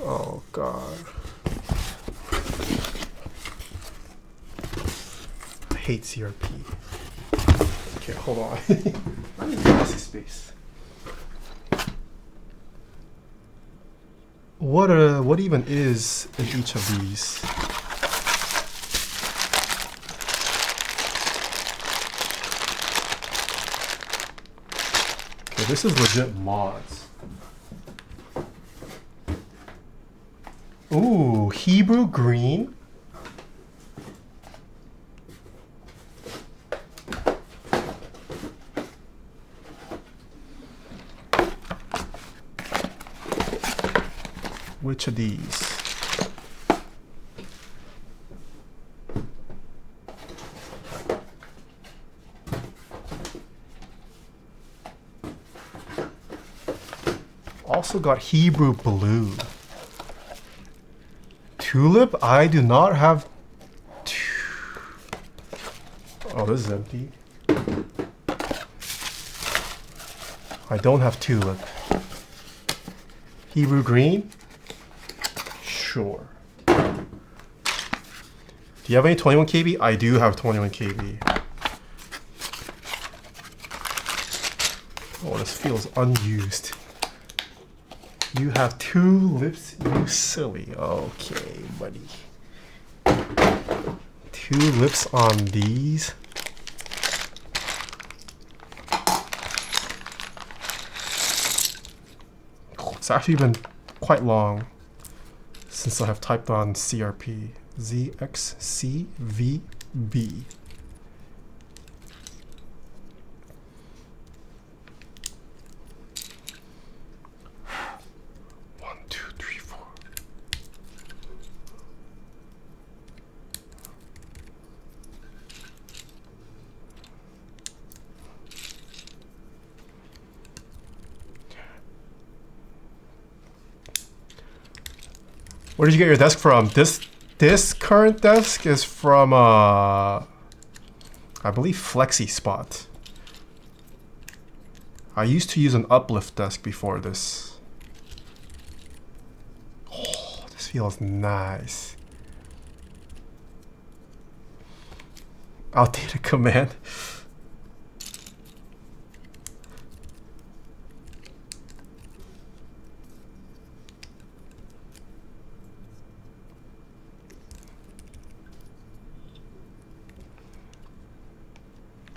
Oh God. I hate CRP. Okay, hold on. I need desk space. What even is in each of these? Okay, this is legit mods. Ooh, Hebrew green. Which of these? Also got Hebrew blue. Tulip? I do not have. Oh, this is empty. I don't have tulip. Hebrew green? Sure. Do you have any 21 kb? I do have 21 kb. Oh, this feels unused. You have two lips, you silly. Okay, buddy. Two lips on these. Oh, it's actually been quite long since I have typed on CRP. ZXCVB. Where did you get your desk from? This current desk is from I believe Flexi Spot. I used to use an uplift desk before this. Oh, this feels nice. Outdated command.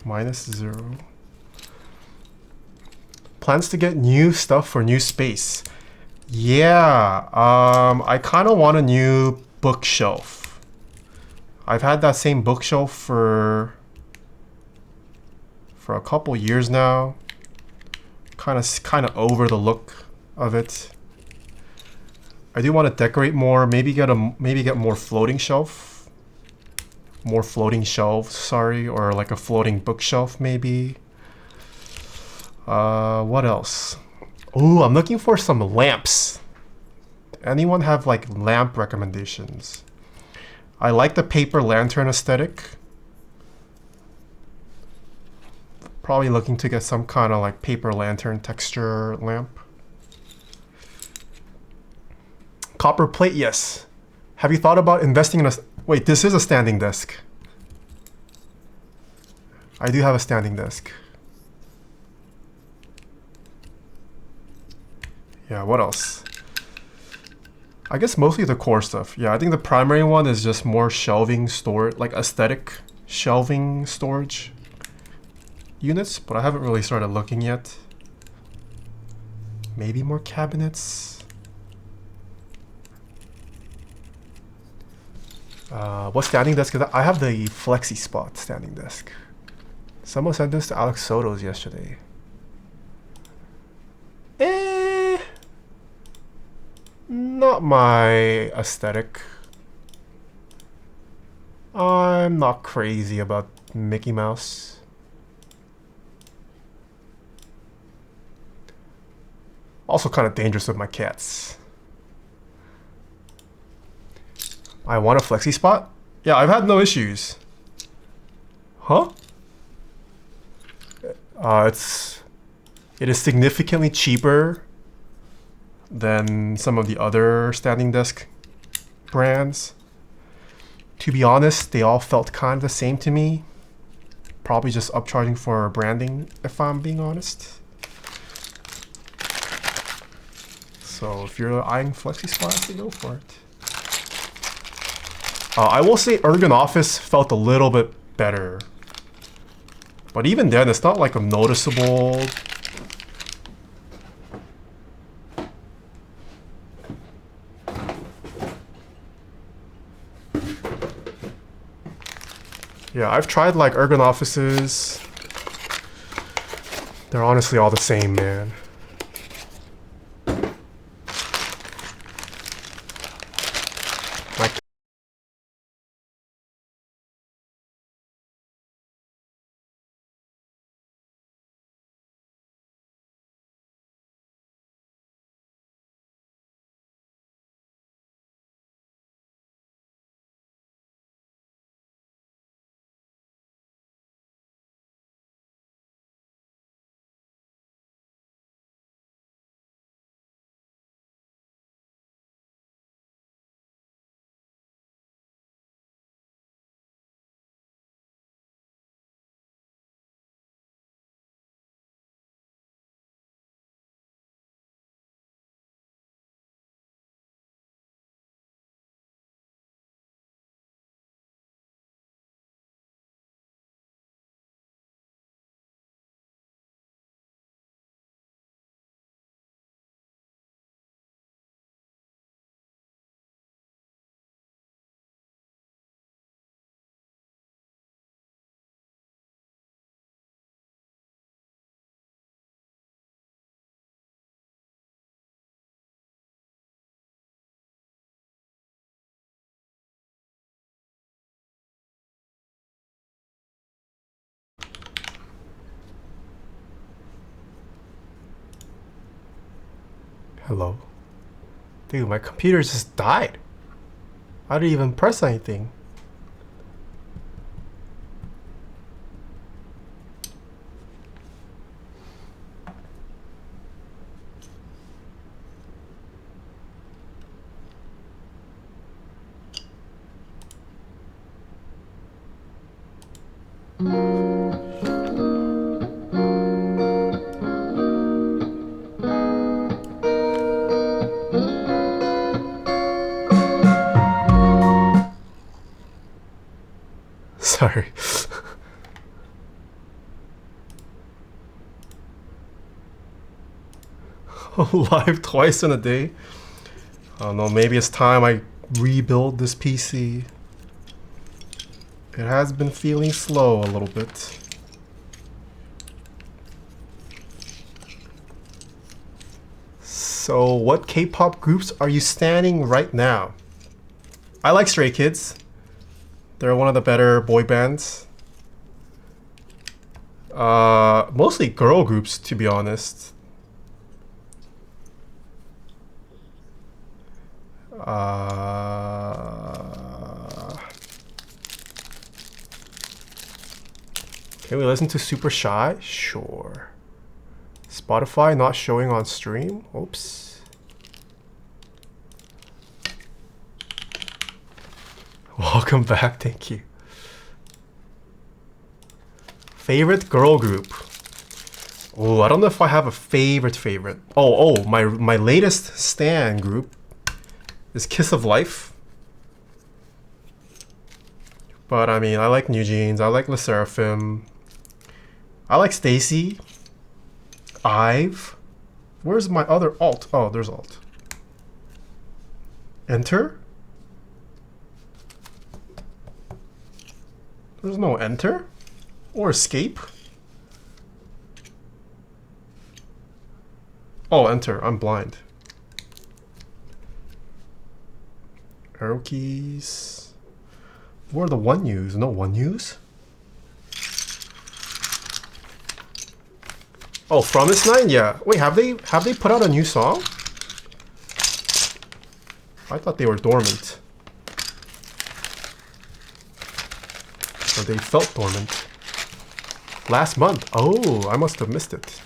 -0. Plans to get new stuff for new space. Yeah, I kind of want a new bookshelf. I've had that same bookshelf for a couple years now. Kind of over the look of it. I do want to decorate more. Maybe get more floating shelf. More floating shelves, sorry, or like a floating bookshelf maybe. What else? Ooh, I'm looking for some lamps. Anyone have like lamp recommendations? I like the paper lantern aesthetic. Probably looking to get some kind of like paper lantern texture lamp. Copper plate, yes. Have you thought about investing in a... Wait, this is a standing desk. I do have a standing desk. Yeah, what else? I guess mostly the core stuff. Yeah, I think the primary one is just more shelving storage, like aesthetic shelving storage units, but I haven't really started looking yet. Maybe more cabinets. What standing desk is that? I have the Flexi Spot standing desk. Someone sent this to Alex Soto's yesterday. Not my aesthetic. I'm not crazy about Mickey Mouse. Also kind of dangerous with my cats. I want a Flexi Spot? Yeah, I've had no issues. Huh? It is significantly cheaper than some of the other standing desk brands. To be honest, they all felt kind of the same to me. Probably just upcharging for branding, if I'm being honest. So if you're eyeing Flexi Spots, go for it. I will say Ergonomic felt a little bit better. But even then, it's not like a noticeable... Yeah, I've tried like Ergonomics. They're honestly all the same, man. Hello? Dude, my computer just died. I didn't even press anything. Sorry. Live twice in a day. I don't know, maybe it's time I rebuild this PC. It has been feeling slow a little bit. So what K-pop groups are you standing right now? I like Stray Kids. They're one of the better boy bands. Mostly girl groups, to be honest. Can we listen to Super Shy? Sure. Spotify not showing on stream? Oops. Welcome back, thank you. Favorite girl group? Oh, I don't know if I have a favorite. My latest stan group is Kiss of Life. But I mean, I like New Jeans, I like Le Seraphim. I like Stacy. Ive. Where's my other alt? Oh, there's alt. Enter? There's no enter? Or escape? Oh, enter. I'm blind. Arrow keys. Where are the one U's? No one U's? Oh, Promise 9? Yeah. Wait, have they put out a new song? I thought they were dormant. Or they felt dormant. Last month. Oh, I must have missed it.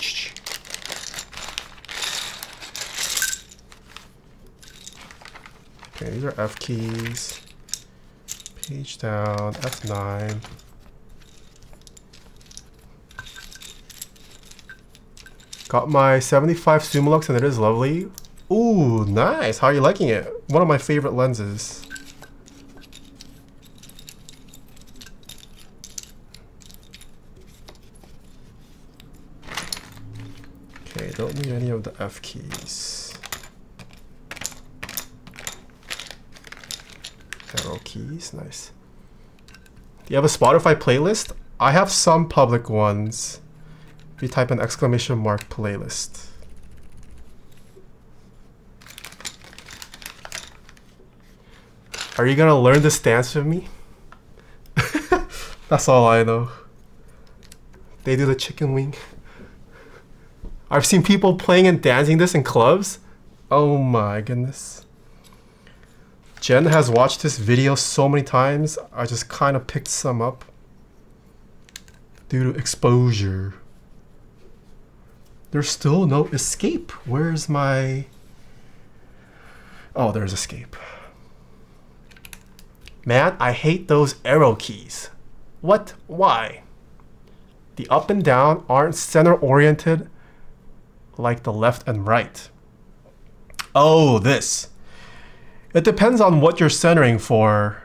Okay, these are F keys. Page down, F9. Got my 75 Summilux and it is lovely. Ooh, nice. How are you liking it? One of my favorite lenses. Okay, don't need any of the F keys. Arrow keys, nice. Do you have a Spotify playlist? I have some public ones. If you type in exclamation mark playlist. Are you gonna learn this dance with me? That's all I know. They do the chicken wing. I've seen people playing and dancing this in clubs. Oh my goodness. Jen has watched this video so many times, I just kind of picked some up due to exposure. There's still no escape. Where's my... Oh, there's escape. Man, I hate those arrow keys. What? Why? The up and down aren't center oriented like the left and right. Oh, this. It depends on what you're centering for.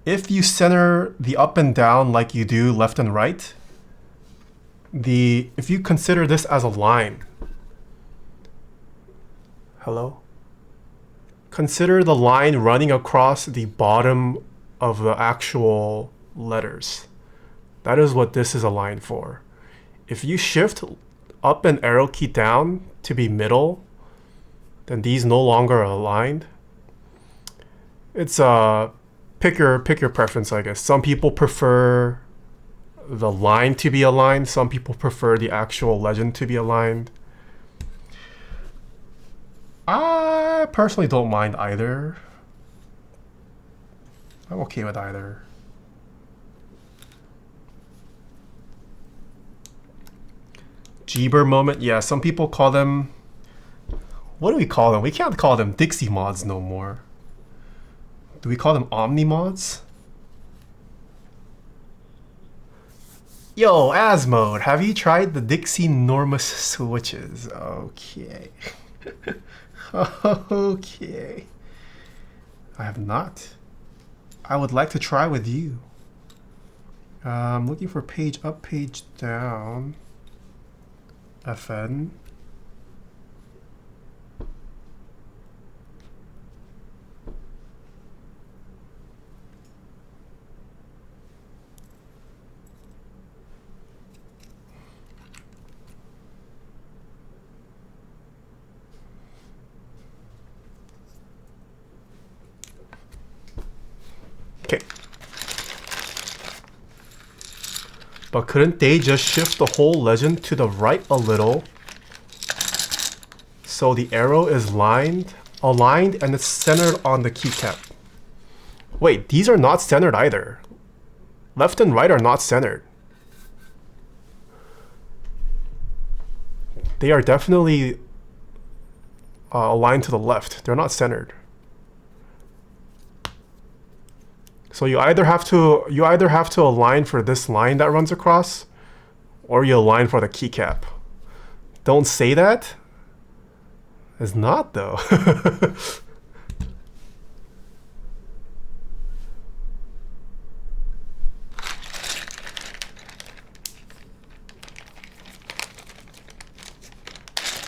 If you center the up and down like you do left and right, if you consider this as a line, hello? Consider the line running across the bottom of the actual letters. That is what this is a line for. If you shift up an arrow key down to be middle, then these no longer are aligned. It's pick your preference, I guess. Some people prefer the line to be aligned. Some people prefer the actual legend to be aligned. I personally don't mind either. I'm okay with either. Jeeber moment. Yeah, some people call them... What do we call them? We can't call them Dixie mods no more. Do we call them Omni mods? Yo, Asmode, have you tried the Dixie Normus switches? Okay. Okay. I have not. I would like to try with you. I'm looking for page up, page down. FN. Okay. But couldn't they just shift the whole legend to the right a little so the arrow is aligned and it's centered on the keycap? Wait, these are not centered either. Left and right are not centered. They are definitely aligned to the left. They're not centered. So you either have to align for this line that runs across, or you align for the keycap. Don't say that. It's not though.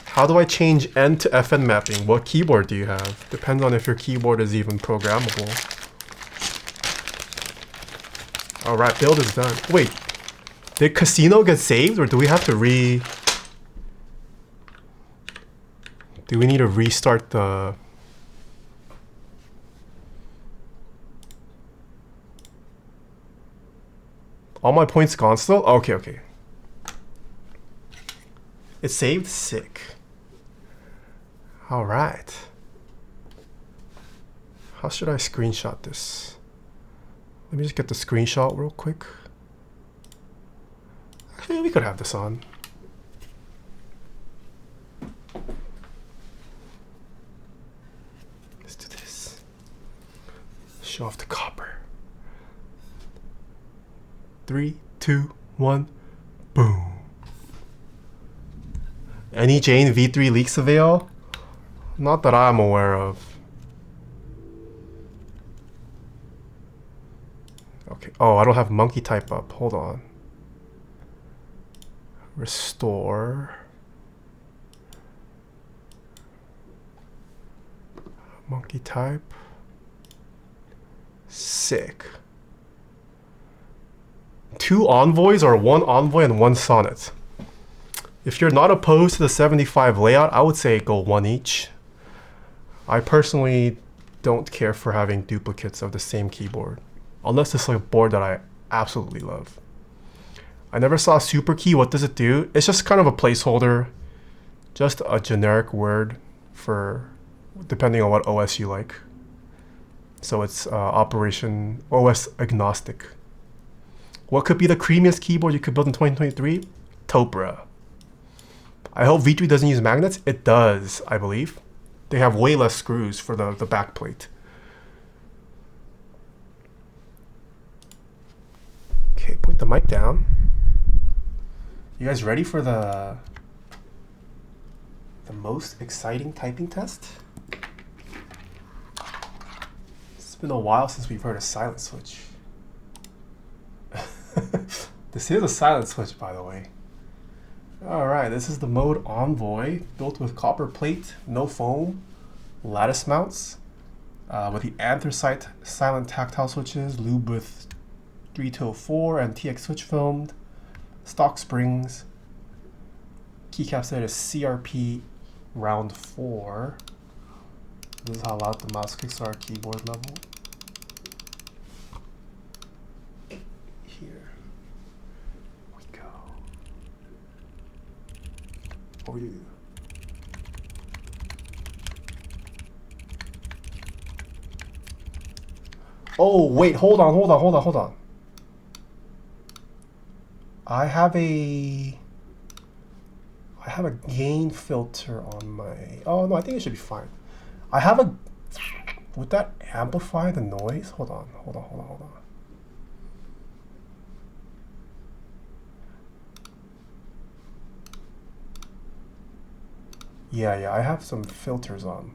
How do I change N to FN mapping? What keyboard do you have? Depends on if your keyboard is even programmable. Alright, build is done. Wait, did Casino get saved, or do we have to do we need to restart the... All my points gone still? Okay, okay. It's saved? Sick. Alright. How should I screenshot this? Let me just get the screenshot real quick. Actually, we could have this on. Let's do this. Show off the copper. 3, 2, 1, boom. Any Jane V3 leaks avail? Not that I'm aware of. Okay. Oh, I don't have monkey type up. Hold on. Restore. Monkey type. Sick. 2 envoys or 1 envoy and 1 sonnet. If you're not opposed to the 75 layout, I would say go 1 each. I personally don't care for having duplicates of the same keyboard, unless it's like a board that I absolutely love. I never saw super key. What does it do? It's just kind of a placeholder, just a generic word for depending on what OS you like. So it's operation OS agnostic. What could be the creamiest keyboard you could build in 2023? Topra. I hope V3 doesn't use magnets. It does, I believe. They have way less screws for the back plate. Okay, put the mic down. You guys ready for the most exciting typing test? It's been a while since we've heard a silent switch. This is a silent switch, by the way. Alright, this is the mode Envoy, built with copper plate, no foam, lattice mounts, with the Anthracite silent tactile switches, Lube with 3204 and TX switch filmed, stock springs, keycap set is CRP round 4. This is how loud the mouse clicks are at keyboard level. Here we go. Oh, yeah. Oh, wait, hold on. I have a gain filter on my... Oh, no, I think it should be fine. I have a... Would that amplify the noise? Hold on. Yeah, I have some filters on.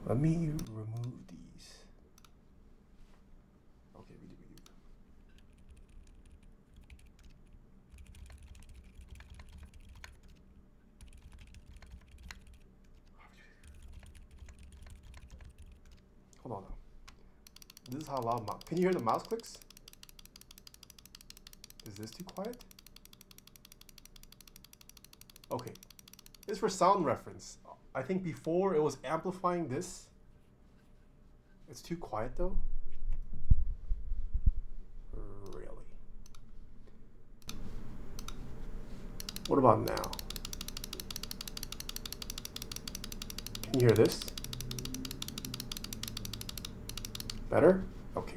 Let me remove these. Okay, we do. Hold on. This is how loud mouse. Can you hear the mouse clicks? Is this too quiet? Okay. This is for sound reference. I think before it was amplifying this. It's too quiet though. What about now? Can you hear this? Better? Okay.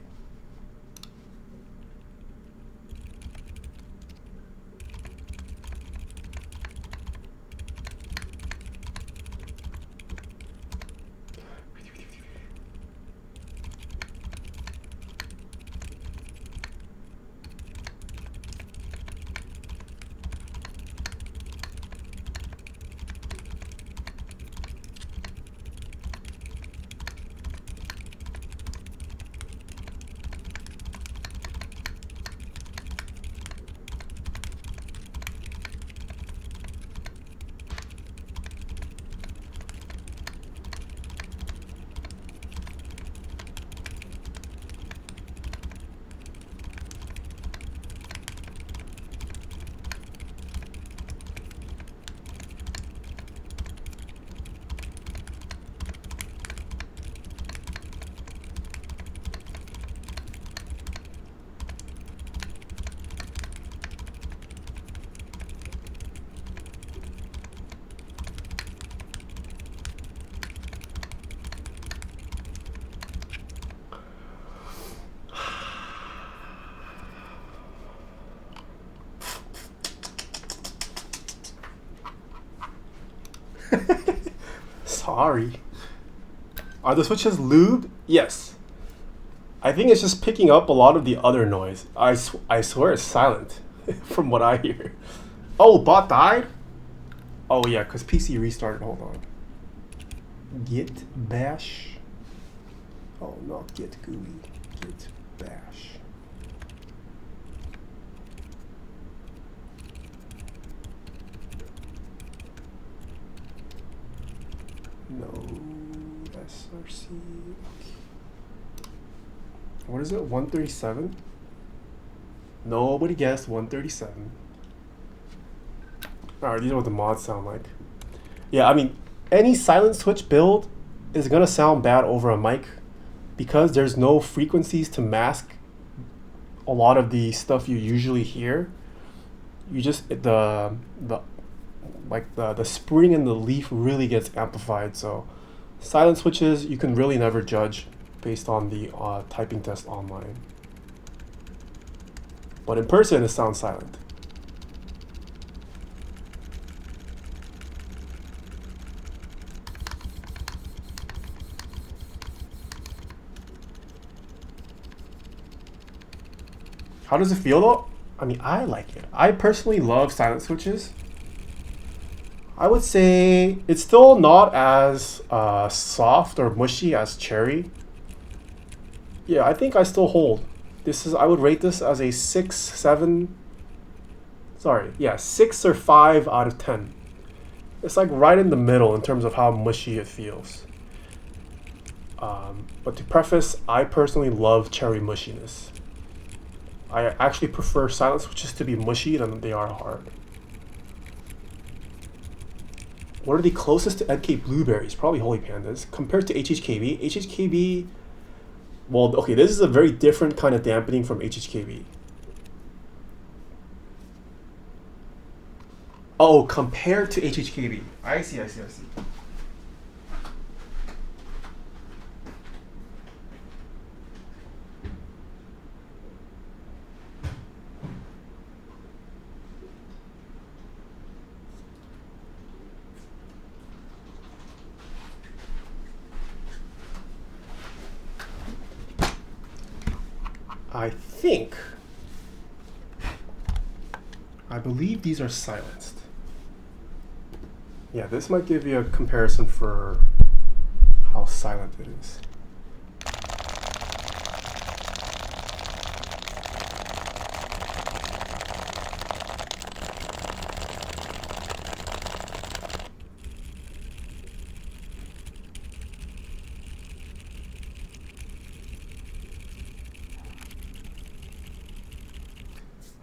Sorry. Are the switches lubed? Yes. I think it's just picking up a lot of the other noise. I swear it's silent from what I hear. Oh, bot died? Oh yeah, because PC restarted. Hold on. Git bash. Oh, not git GUI. Git bash. No, SRC. What is it? 137? Nobody guessed 137. Alright, these are what the mods sound like. Yeah, I mean, any silent switch build is gonna sound bad over a mic because there's no frequencies to mask a lot of the stuff you usually hear. You just the spring and the leaf really gets amplified. So silent switches you can really never judge based on the typing test online. But in person it sounds silent. How does it feel though? I mean, I like it. I personally love silent switches. I would say it's still not as soft or mushy as Cherry. Yeah, I think I still hold. I would rate this as a 6, 7. Sorry, yeah, 6 or 5 out of 10. It's like right in the middle in terms of how mushy it feels. But to preface, I personally love Cherry mushiness. I actually prefer silent switches to be mushy than they are hard. What are the closest to NK blueberries? Probably Holy Pandas. Compared to HHKB, HHKB, well, okay, this is a very different kind of dampening from HHKB. Oh, compared to HHKB. I see. I believe these are silenced. Yeah, this might give you a comparison for how silent it is.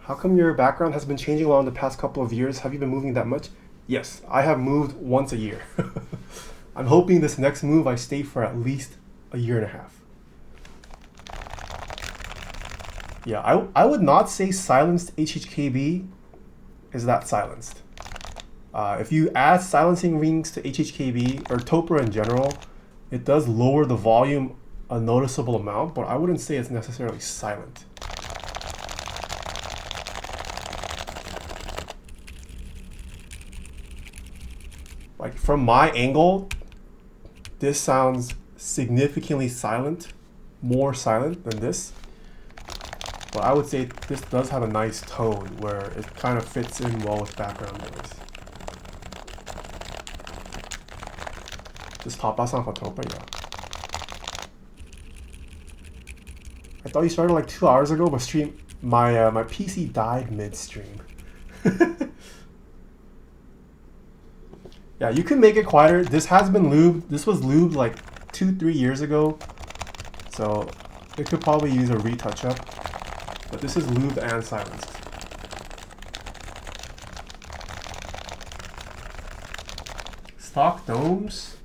How come your background has been changing along the past couple of years? Have you been moving that much? Yes, I have moved once a year. I'm hoping this next move I stay for at least a year and a half. Yeah, I would not say silenced HHKB is that silenced. If you add silencing rings to HHKB or topra in general, it does lower the volume a noticeable amount, but I wouldn't say it's necessarily silent. Like from my angle, this sounds significantly silent, more silent than this. But I would say this does have a nice tone where it kind of fits in well with background noise. This topra sound for topra, yeah. I thought you started like 2 hours ago, but my PC died mid-stream. Yeah, you can make it quieter. This has been lubed. This was lubed like 2-3 years ago, so it could probably use a retouch up. But this is lubed and silenced. Stock domes,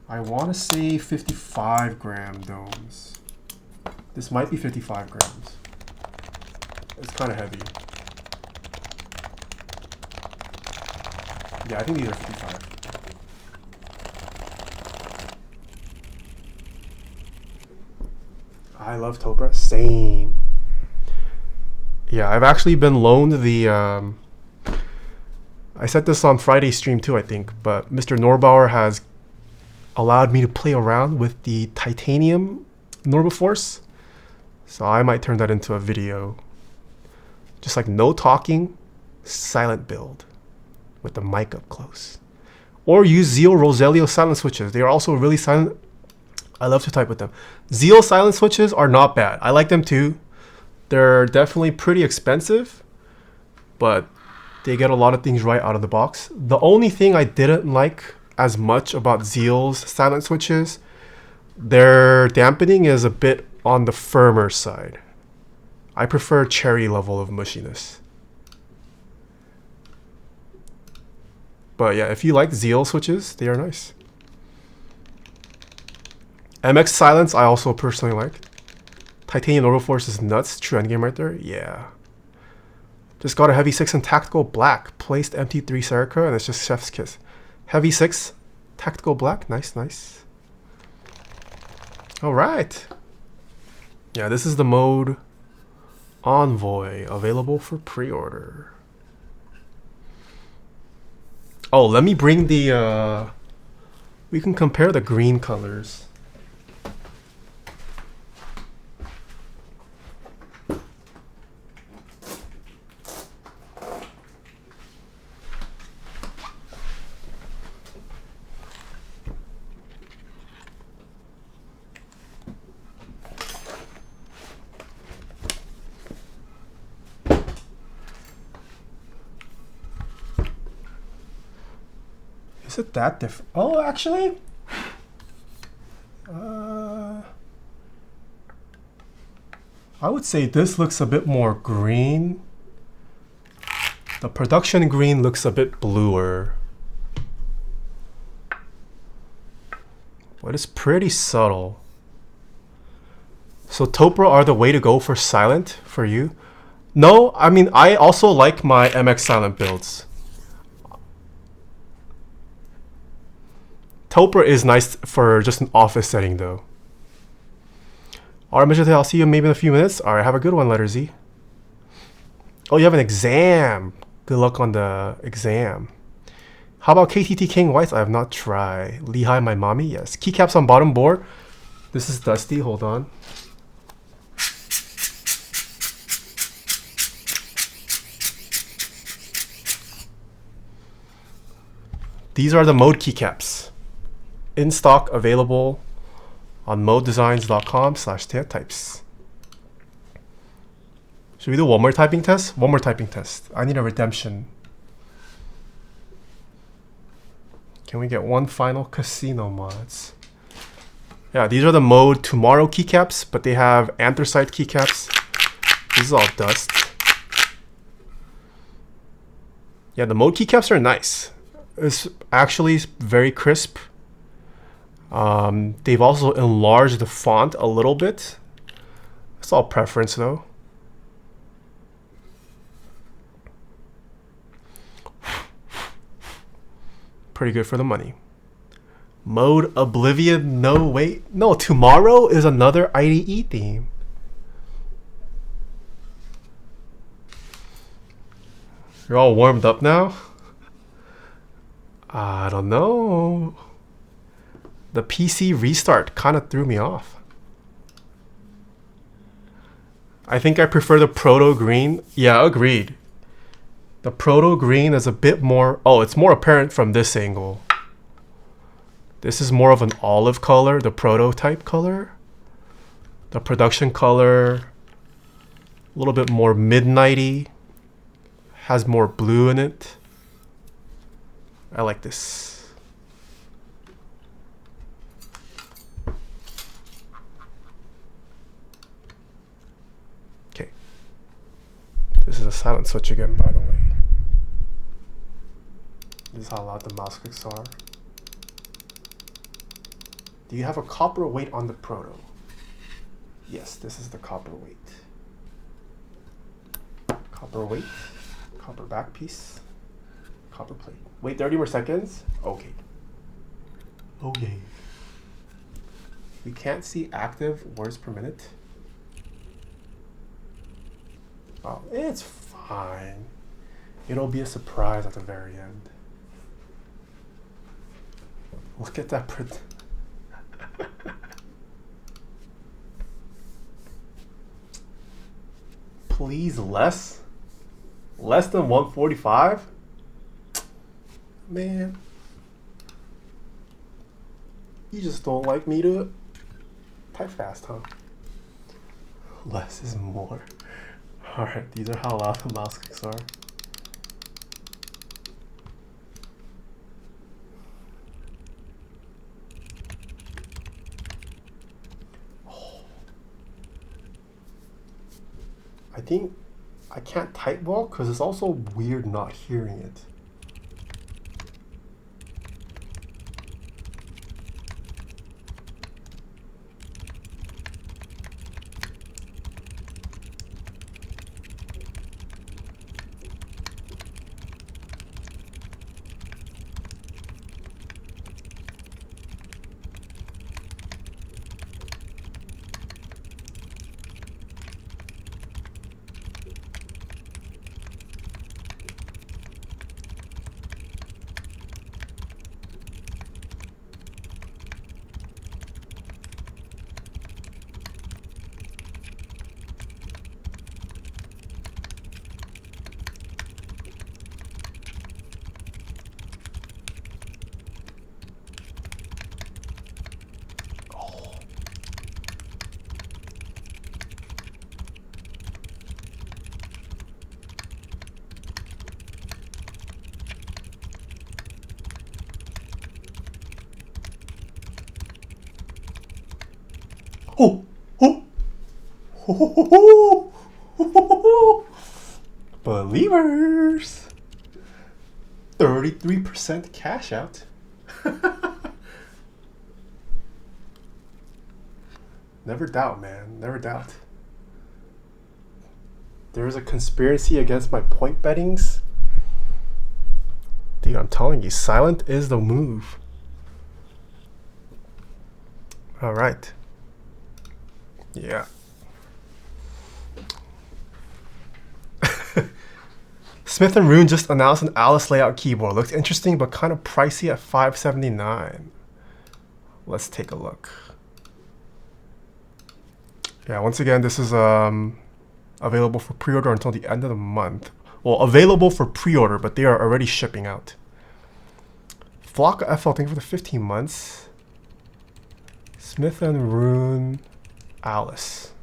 I want to say 55 gram domes. This might be 55 grams. It's kind of heavy. Yeah, I think these are 55. I love topra. Same. Yeah, I've actually been loaned the... I said this on Friday's stream too, I think, but Mr. Norbauer has allowed me to play around with the titanium Norbiforce. So I might turn that into a video. Just like no talking, silent build with the mic up close. Or use Zeal Roselio silent switches. They are also really silent. I love to type with them. Zeal silent switches are not bad. I like them too. They're definitely pretty expensive, but they get a lot of things right out of the box. The only thing I didn't like as much about Zeal's silent switches, their dampening is a bit on the firmer side. I prefer cherry level of mushiness. But yeah, if you like Zeal switches, they are nice. MX Silence I also personally like. Titanium Norbiforce is nuts. True endgame right there. Yeah. Just got a Heavy 6 in Tactical Black. Placed MT3 Serica and it's just Chef's Kiss. Heavy 6, Tactical Black. Nice, nice. Alright. Yeah, this is the mode Envoy. Available for pre-order. Oh, let me bring the... we can compare the green colors. Is it that different? Oh, actually, I would say this looks a bit more green. The production green looks a bit bluer, but it's pretty subtle. So topra are the way to go for silent for you? No, I mean, I also like my MX silent builds. Topra is nice for just an office setting though. Alright, Mr. Taeha, I'll see you maybe in a few minutes. Alright, have a good one, letter Z. Oh, you have an exam. Good luck on the exam. How about KTT King Whites? I have not tried. Lehigh, my mommy? Yes. Keycaps on bottom board. This is dusty. Hold on. These are the mode keycaps. In stock, available on modedesigns.com/Taeha-types. Should we do one more typing test? One more typing test. I need a redemption. Can we get one final casino mods? Yeah, these are the mode tomorrow keycaps, but they have anthracite keycaps. This is all dust. Yeah, the mode keycaps are nice. It's actually very crisp. They've also enlarged the font a little bit. It's all preference though. pretty good for the money. Mode Oblivion, no wait. No, tomorrow is another IDE theme. You're all warmed up now? I don't know. The PC restart kind of threw me off. I think I prefer the Proto Green. Yeah, agreed. The Proto Green is a bit more... Oh, it's more apparent from this angle. This is more of an olive color, the prototype color. The production color, a little bit more midnighty. Has more blue in it. I like this. Okay. This is a silent switch again, by the way. This is how loud the mouse clicks are. Do you have a copper weight on the Proto? Yes, this is the copper weight. Copper weight, copper back piece, copper plate. Wait 30 more seconds? Okay. Okay. We can't see active words per minute. Oh, it's fine. It'll be a surprise at the very end. Look at that print. Please less than 145. Man, you just don't like me to type fast, huh? Less is more. All right, these are how loud the mouse clicks are. I think I can't type well because it's also weird not hearing it. Oh, oh, oh, oh, believers, 33% cash out. Never doubt, man. Never doubt. There is a conspiracy against my point bettings. Dude, I'm telling you, silent is the move. All right. Yeah. Smith & Rune just announced an Alice layout keyboard. Looks interesting, but kind of pricey at $579. Let's take a look. Yeah, once again, this is available for pre-order until the end of the month. Well, available for pre-order, but they are already shipping out. Flock FL, thank you for the 15 months. Smith & Rune Alice.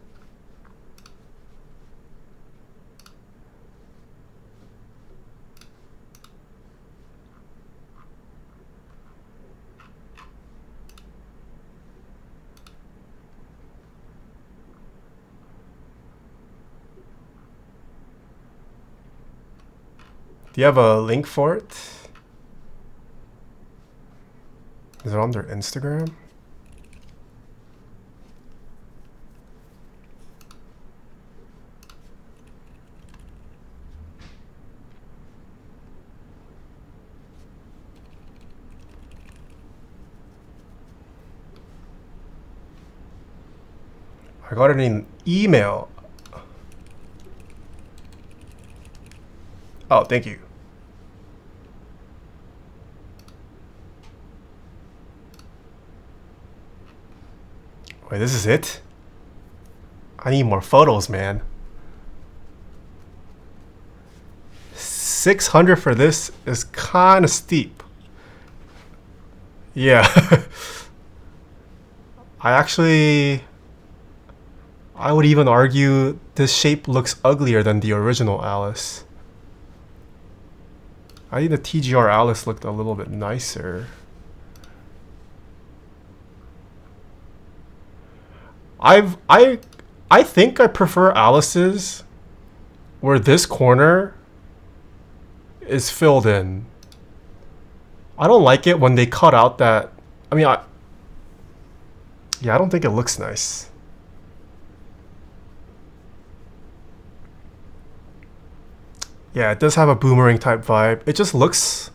Do you have a link for it? Is it on their Instagram? I got an email. Oh, thank you. Wait, this is it? I need more photos, man. 600 for this is kind of steep. Yeah. I would even argue this shape looks uglier than the original Alice. I think the TGR Alice looked a little bit nicer. I think I prefer Alice's where this corner is filled in. I don't like it when they cut out that. I mean, I don't think it looks nice. Yeah, it does have a boomerang type vibe. It just looks,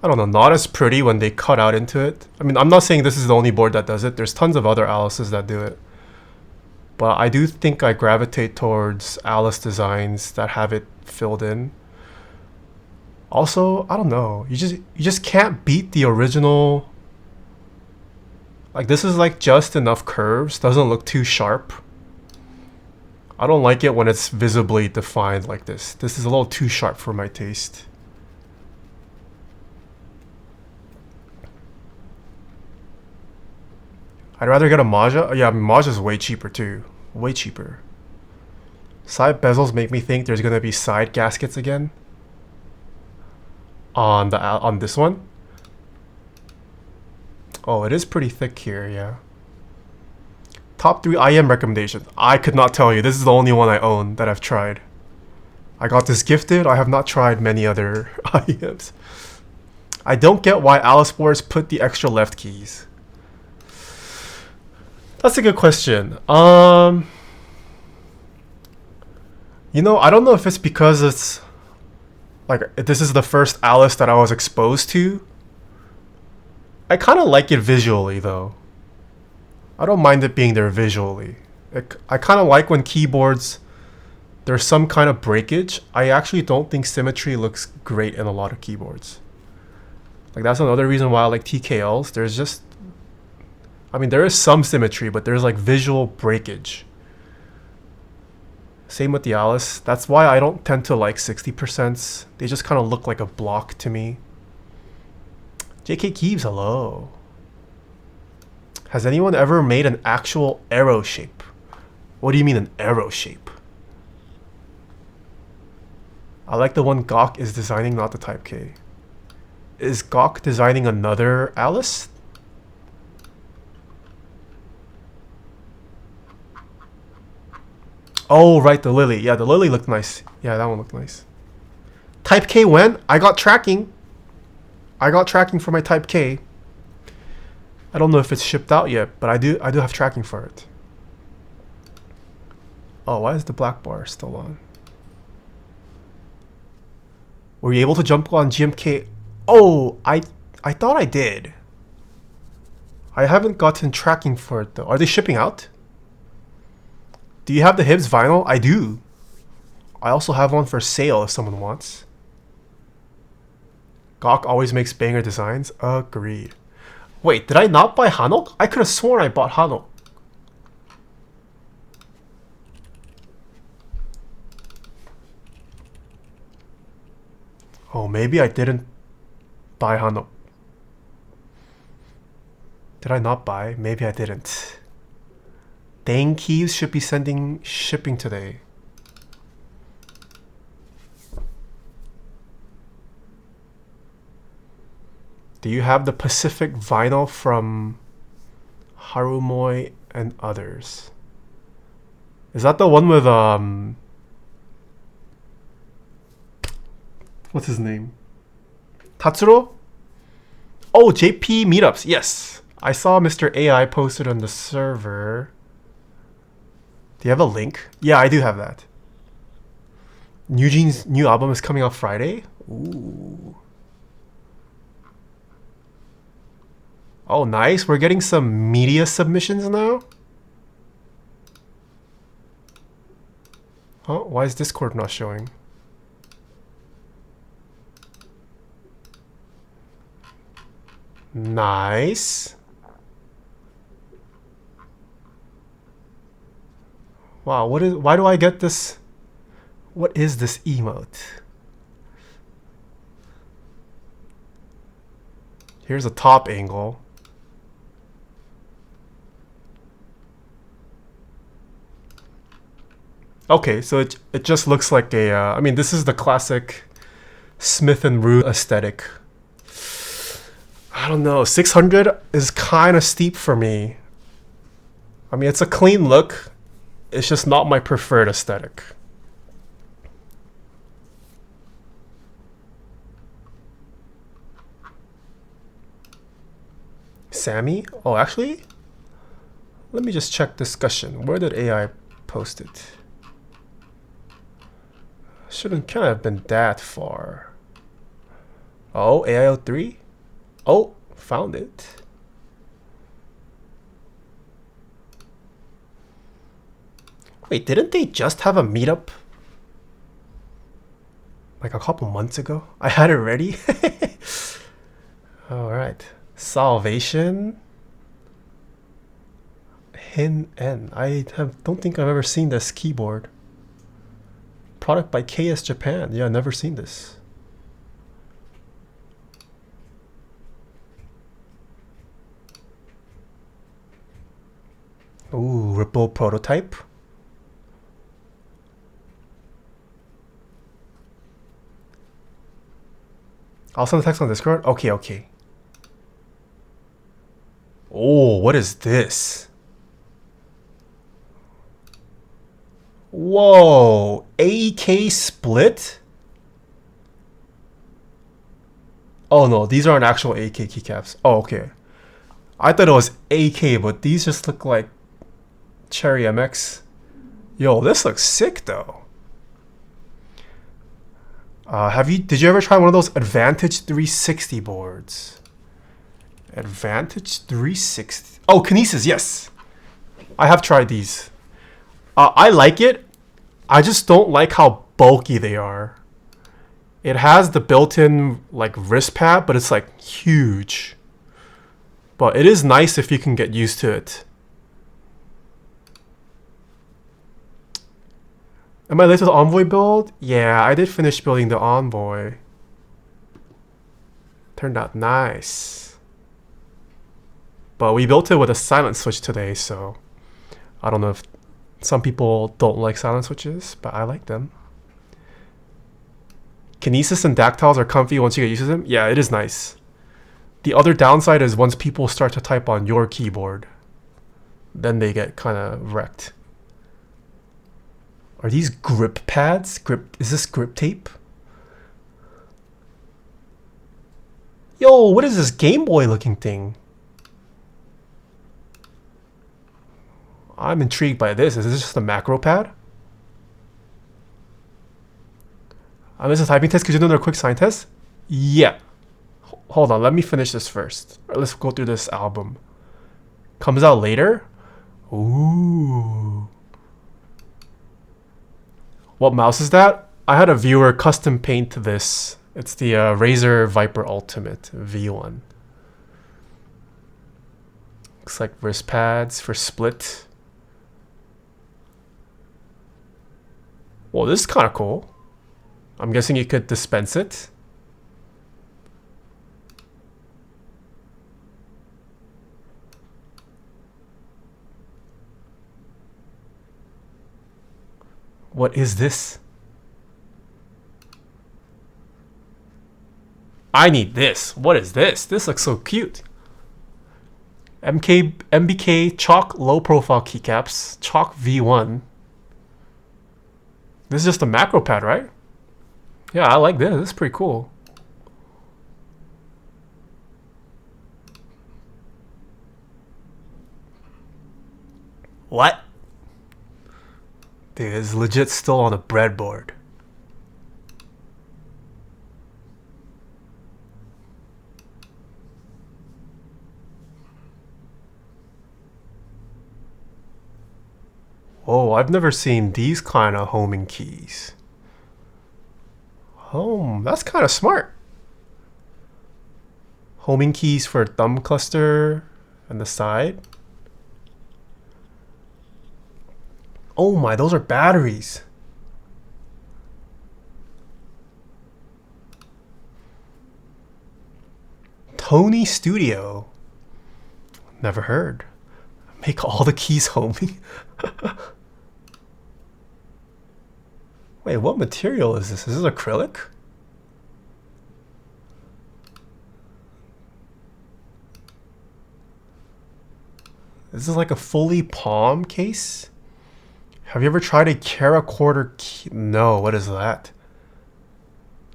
I don't know, not as pretty when they cut out into it. I mean, I'm not saying this is the only board that does it. There's tons of other Alices that do it. But I do think I gravitate towards Alice designs that have it filled in. Also, I don't know. You just can't beat the original. Like, this is like just enough curves. Doesn't look too sharp. I don't like it when it's visibly defined like this. This is a little too sharp for my taste. I'd rather get a Maja. Yeah, Maja's way cheaper too. Way cheaper. Side bezels make me think there's gonna be side gaskets again. On this one. Oh, it is pretty thick here, yeah. Top 3 IM recommendations. I could not tell you. This is the only one I own that I've tried. I got this gifted. I have not tried many other IMs. I don't get why Alice boards put the extra left keys. That's a good question. You know, I don't know if it's because it's like this is the first Alice that I was exposed to. I kind of like it visually though. I don't mind it being there visually. I kind of like when keyboards, there's some kind of breakage. I actually don't think symmetry looks great in a lot of keyboards. Like that's another reason why I like TKLs. There's just, I mean, there is some symmetry, but there's like visual breakage. Same with the Alice. That's why I don't tend to like 60%. They just kind of look like a block to me. JK Keeves, hello. Has anyone ever made an actual arrow shape? What do you mean an arrow shape? I like the one Gawk is designing, not the Type K. Is Gawk designing another Alice? Oh, right, the Lily. Yeah, the Lily looked nice. Yeah, that one looked nice. Type K when? I got tracking. I got tracking for my Type K. I don't know if it's shipped out yet, but I do have tracking for it. Oh, why is the black bar still on? Were you able to jump on GMK? Oh, I thought I did. I haven't gotten tracking for it though. Are they shipping out? Do you have the Hibbs vinyl? I do. I also have one for sale if someone wants. Gawk always makes banger designs. Agreed. Wait, did I not buy Hanok? I could have sworn I bought Hanok. Oh, maybe I didn't buy Hanok. Did I not buy? Maybe I didn't. Dang Keys should be shipping today. Do you have the Pacific vinyl from Harumoi and others? Is that the one with what's his name? Tatsuro? Oh, JP meetups. Yes. I saw Mr. AI posted on the server. Do you have a link? Yeah, I do have that. Eugene's new album is coming out Friday? Ooh. Oh, nice. We're getting some media submissions now. Huh? Why is Discord not showing? Nice. Wow, why do I get this? What is this emote? Here's a top angle. Okay, so it just looks like a, I mean, this is the classic Smith and Root aesthetic. I don't know, 600 is kind of steep for me. I mean, it's a clean look. It's just not my preferred aesthetic. Sammy? Oh, actually, let me just check discussion. Where did AI post it? Shouldn't kind of have been that far. Oh, AIO3? Oh, found it. Wait, didn't they just have a meetup? Like a couple months ago? I had it ready. Alright. Salvation. Hin N. Don't think I've ever seen this keyboard. Product by KS Japan. Yeah, never seen this. Ooh, Ripple prototype. I'll send a text on Discord. Okay, okay. Oh, what is this? Whoa, AK split? Oh no, these aren't actual AK keycaps. Oh, okay. I thought it was AK, but these just look like Cherry MX. Yo, this looks sick though. Did you ever try one of those Advantage 360 boards? Advantage 360. Oh, Kinesis, yes. I have tried these. I like it. I just don't like how bulky they are. It has the built-in like wrist pad, but it's like huge. But it is nice if you can get used to it. Am I late to the Envoy build? Yeah, I did finish building the Envoy. Turned out nice. But we built it with a silent switch today, so I don't know if some people don't like silent switches, but I like them. Kinesis and dactyls are comfy once you get used to them. Yeah, it is nice. The other downside is once people start to type on your keyboard, then they get kind of wrecked. Are these grip pads? Is this grip tape? Yo, what is this Game Boy looking thing? I'm intrigued by this. Is this just a macro pad? This is a typing test. Could you do another quick sign test? Yeah. Hold on, let me finish this first. Right, let's go through this album. Comes out later? Ooh. What mouse is that? I had a viewer custom paint this. It's the Razer Viper Ultimate V1. Looks like wrist pads for split. Well, this is kind of cool. I'm guessing you could dispense it. What is this? I need this. What is this? This looks so cute. MBK Chalk low profile keycaps. Chalk V1. This is just a macro pad, right? Yeah, I like this. This is pretty cool. What? Dude, it's legit still on a breadboard. Oh, I've never seen these kind of homing keys. Oh, that's kind of smart. Homing keys for thumb cluster and the side. Oh my, those are batteries. Tony Studio. Never heard. Make all the keys homing. Wait, what material is this? Is this acrylic? This is like a fully palm case? Have you ever tried a Caracorder key? No, what is that?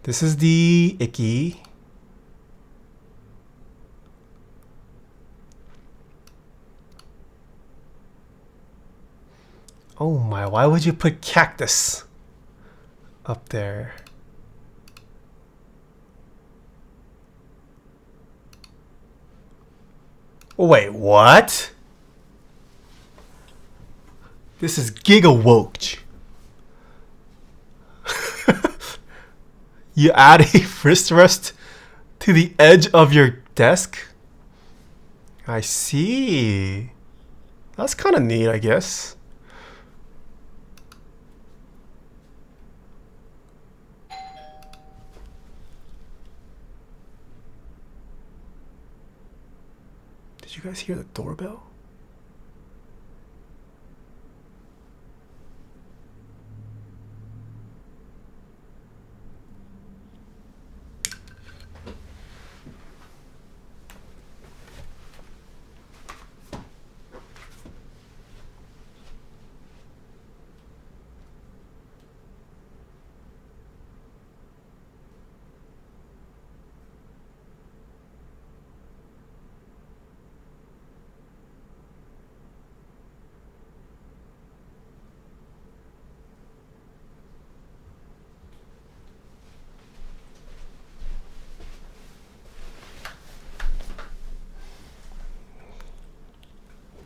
This is the Icky. Oh my, why would you put cactus up there? Wait, what? This is gigawoke. You add a wrist rest to the edge of your desk? I see. That's kind of neat, I guess. Did you guys hear the doorbell?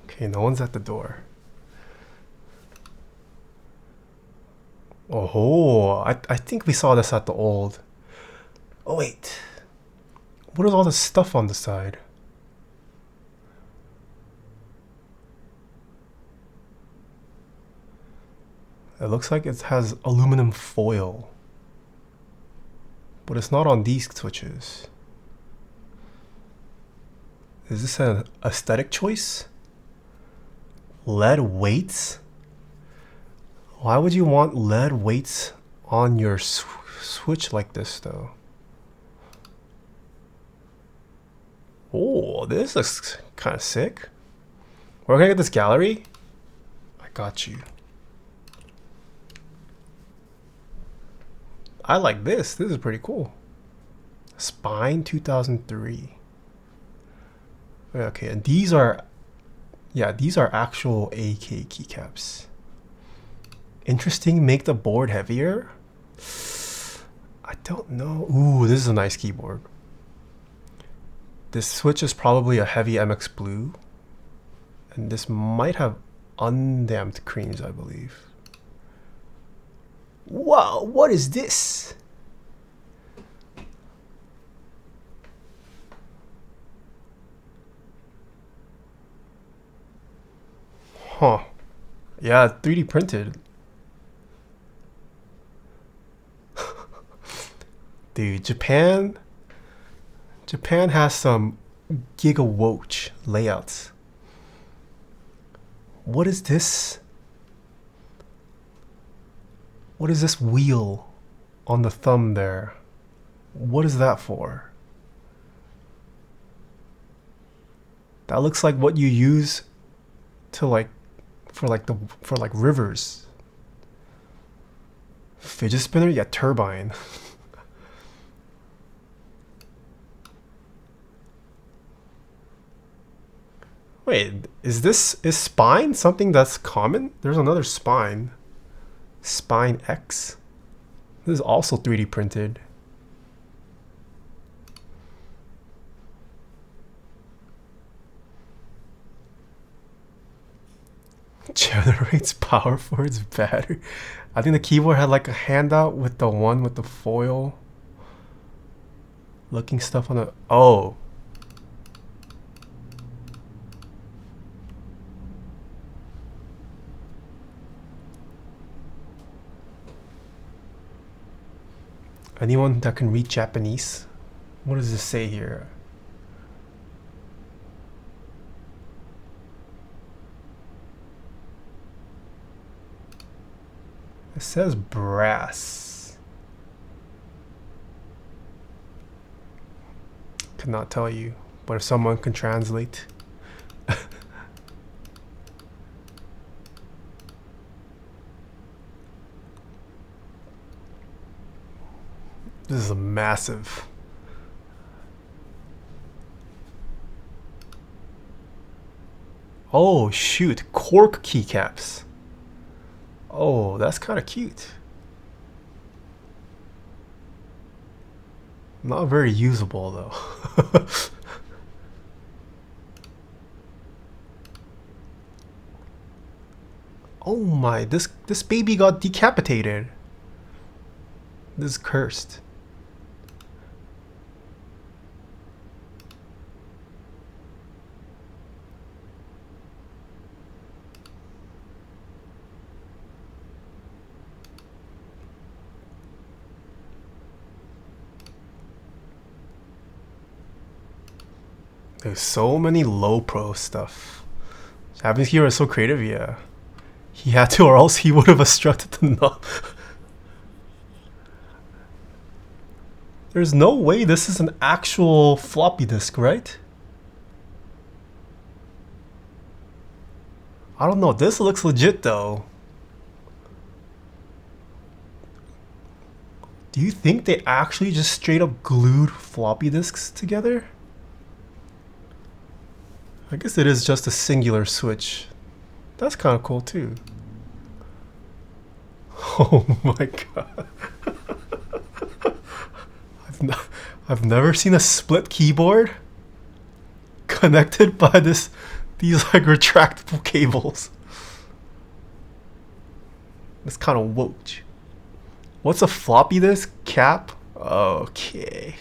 Okay, no one's at the door. Oh, I think we saw this at the old. Oh wait, what is all this stuff on the side? It looks like it has aluminum foil, but it's not on these switches. Is this an aesthetic choice? Lead weights? Why would you want lead weights on your switch like this though? Oh, this looks kind of sick. Where can I get this gallery? I got you. I like this. This is pretty cool. Spine 2003. Okay, and these are, yeah, these are actual AK keycaps. Interesting, make the board heavier? I don't know. Ooh, this is a nice keyboard. This switch is probably a heavy MX blue. And this might have undamped creams, I believe. Wow, what is this? Huh. Yeah, 3D printed. Dude, Japan has some gigawoke layouts. What is this? What is this wheel on the thumb there? What is that for? That looks like what you use to for rivers. Fidget spinner? Yeah, turbine. Wait, is spine something that's common? There's another spine. Spine X. This is also 3D printed. Generates power for its battery. I think the keyboard had like a handout with the one with the foil looking stuff on it. Oh. Anyone that can read Japanese? What does this say here? It says brass. Cannot tell you, but if someone can translate. This is a massive. Oh shoot, cork keycaps. Oh, that's kind of cute. Not very usable though. Oh my, this baby got decapitated. This is cursed. There's so many low pro stuff. Japanese hero is so creative, yeah. He had to, or else he would have obstructed the knob. There's no way this is an actual floppy disk, right? I don't know, this looks legit though. Do you think they actually just straight up glued floppy disks together? I guess it is just a singular switch. That's kind of cool too. Oh my god. I've never seen a split keyboard connected by these like retractable cables. It's kind of woke. What's a floppy disk? Cap? Okay.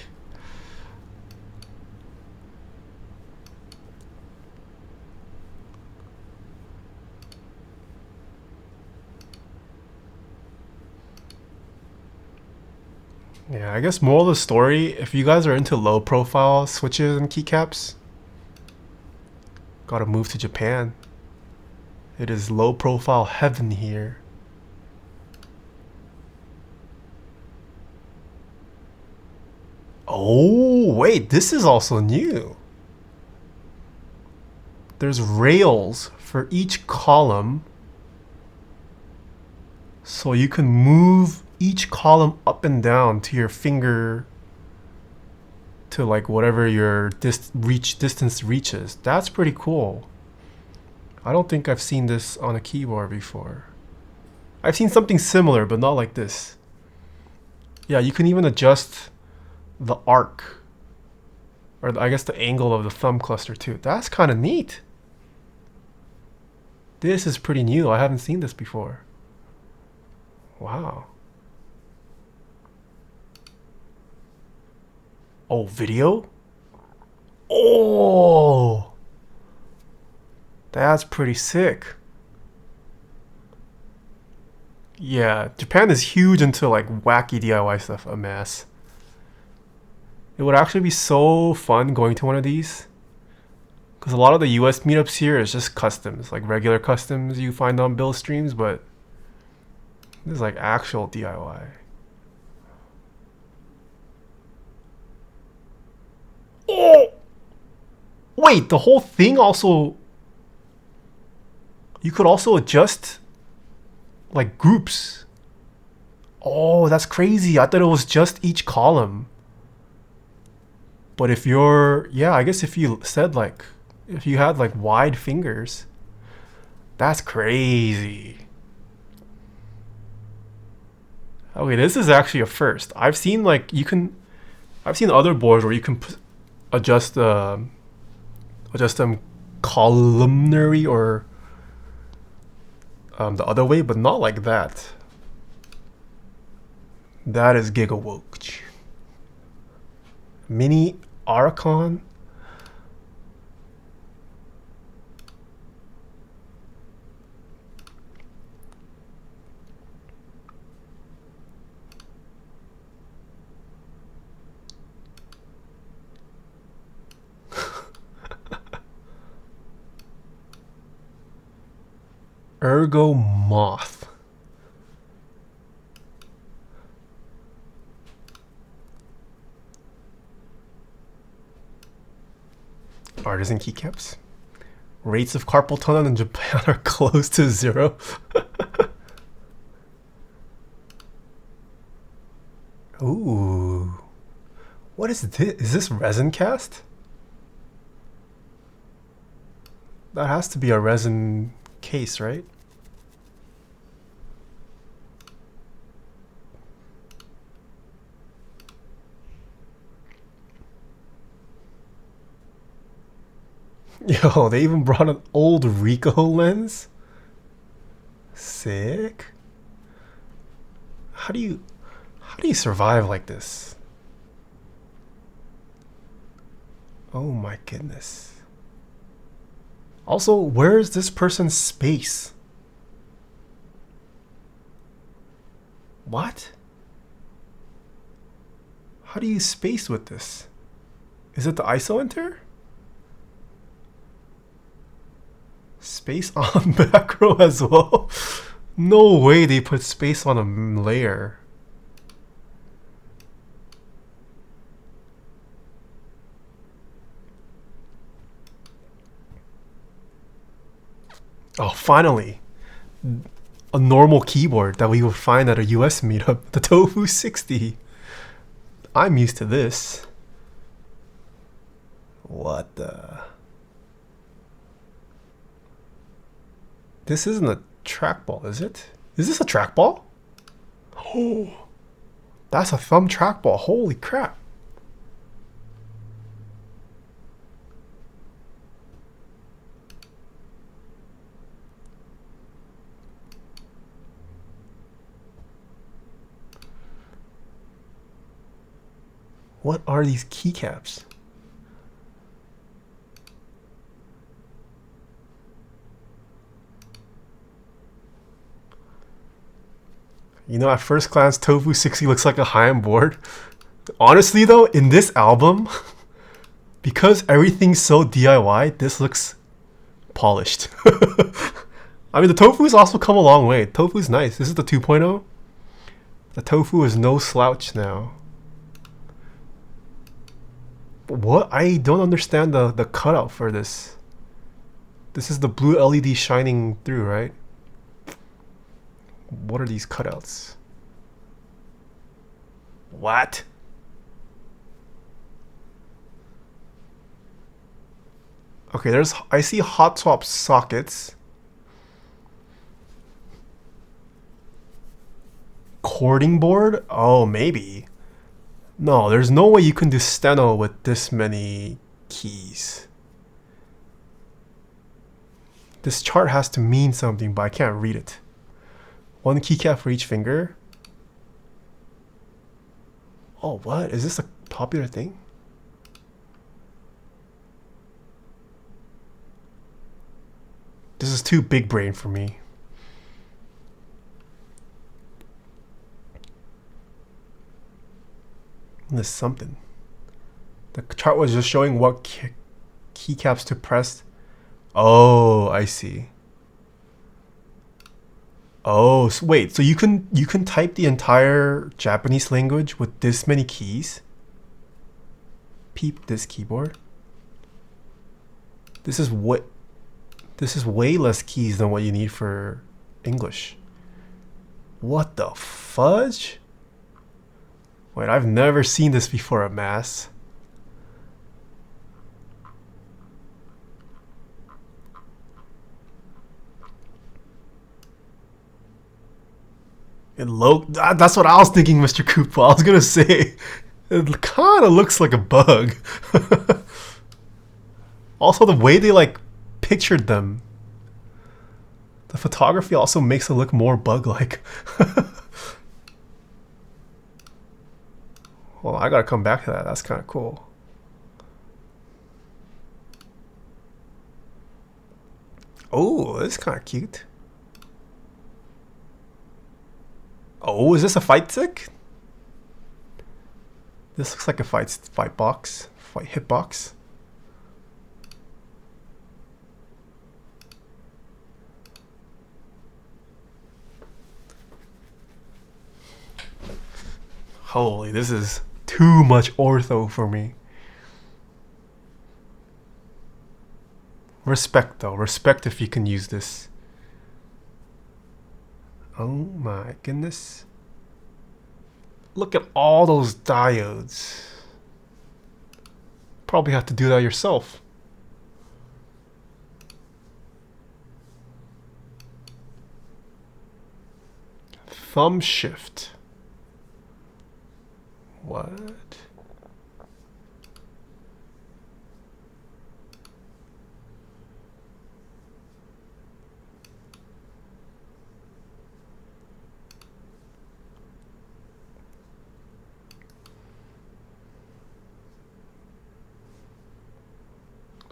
Yeah, I guess moral of the story, if you guys are into low profile switches and keycaps, gotta move to Japan. It is low profile heaven here. Oh, wait, this is also new. There's rails for each column, so you can move each column up and down to your finger, to like whatever your distance reaches. That's pretty cool. I don't think I've seen this on a keyboard before. I've seen something similar, but not like this. Yeah, you can even adjust the arc, or I guess the angle of the thumb cluster too. That's kind of neat. This is pretty new. I haven't seen this before. Wow. Oh, video? Oh! That's pretty sick. Yeah, Japan is huge into like wacky DIY stuff, a mess. It would actually be so fun going to one of these, because a lot of the US meetups here is just customs, like regular customs you find on build streams, but this is like actual DIY. Oh! Wait, the whole thing also... You could also adjust like groups. Oh, that's crazy. I thought it was just each column. But if you're... Yeah, I guess if you said like... If you had like wide fingers, that's crazy. Okay, this is actually a first. I've seen like you can... I've seen other boards where you can adjust them columnary or the other way, but not like that. That is gigawoke. Mini Archon. Ergomoth. Artisan keycaps. Rates of carpal tunnel in Japan are close to 0. Ooh. What is this? Is this resin cast? That has to be a resin case, right? Yo, they even brought an old Ricoh lens. Sick. How do you survive like this? Oh my goodness. Also, where is this person's space? What? How do you space with this? Is it the ISO enter? Space on back row as well? No way they put space on a layer. Oh, finally. A normal keyboard that we would find at a US meetup. The Tofu 60. I'm used to this. What the... This isn't a trackball, is it? Is this a trackball? Oh, that's a thumb trackball. Holy crap. What are these keycaps? You know, at first glance, Tofu 60 looks like a high-end board. Honestly though, in this album, because everything's so DIY, this looks polished. I mean, the Tofu's also come a long way. Tofu's nice. This is the 2.0. The Tofu is no slouch now. But what? I don't understand the cutout for this. This is the blue LED shining through, right? What are these cutouts? What? Okay, I see hot swap sockets. Cording board? Oh, maybe. No, there's no way you can do steno with this many keys. This chart has to mean something, but I can't read it. One keycap for each finger. Oh, what? Is this a popular thing? This is too big brain for me. This is something. The chart was just showing what keycaps to press. Oh, I see. Oh, so wait, so you can type the entire Japanese language with this many keys? Peep this keyboard. This is way less keys than what you need for English. What the fudge? Wait, I've never seen this before at mass. That's what I was thinking, Mr. Koopa. I was gonna say, it kind of looks like a bug. Also, the way they like pictured them, The photography also makes it look more bug-like. Well, I gotta come back to that. That's kind of cool. Oh, this is kind of cute. Oh, is this a fight stick? This looks like a fight hitbox. Holy, this is too much ortho for me. Respect though, respect if you can use this. Oh my goodness. Look at all those diodes. Probably have to do that yourself. Thumb shift. What?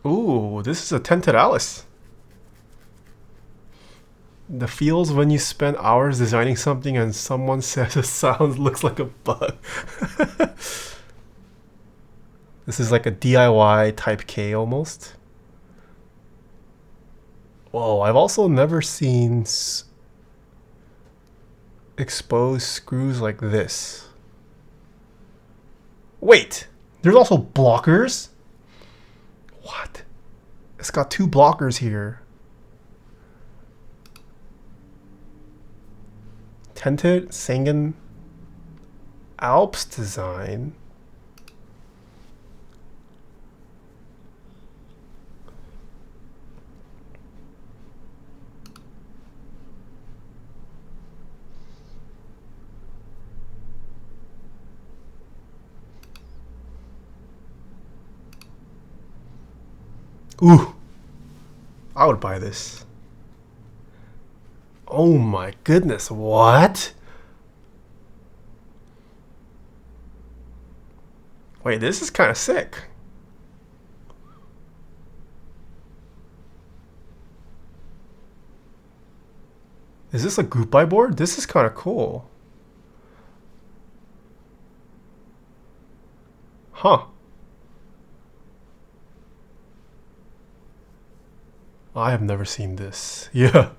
Ooh, this is a tinted Alice. The feels when you spend hours designing something and someone says the sound looks like a bug. This is like a DIY type K almost. Whoa, I've also never seen exposed screws like this. Wait, there's also blockers? What? It's got two blockers here. Tinted Sangen Alps design. Ooh, I would buy this. Oh my goodness, what? Wait, this is kind of sick. Is this a group buy board? This is kind of cool. Huh. I have never seen this. Yeah.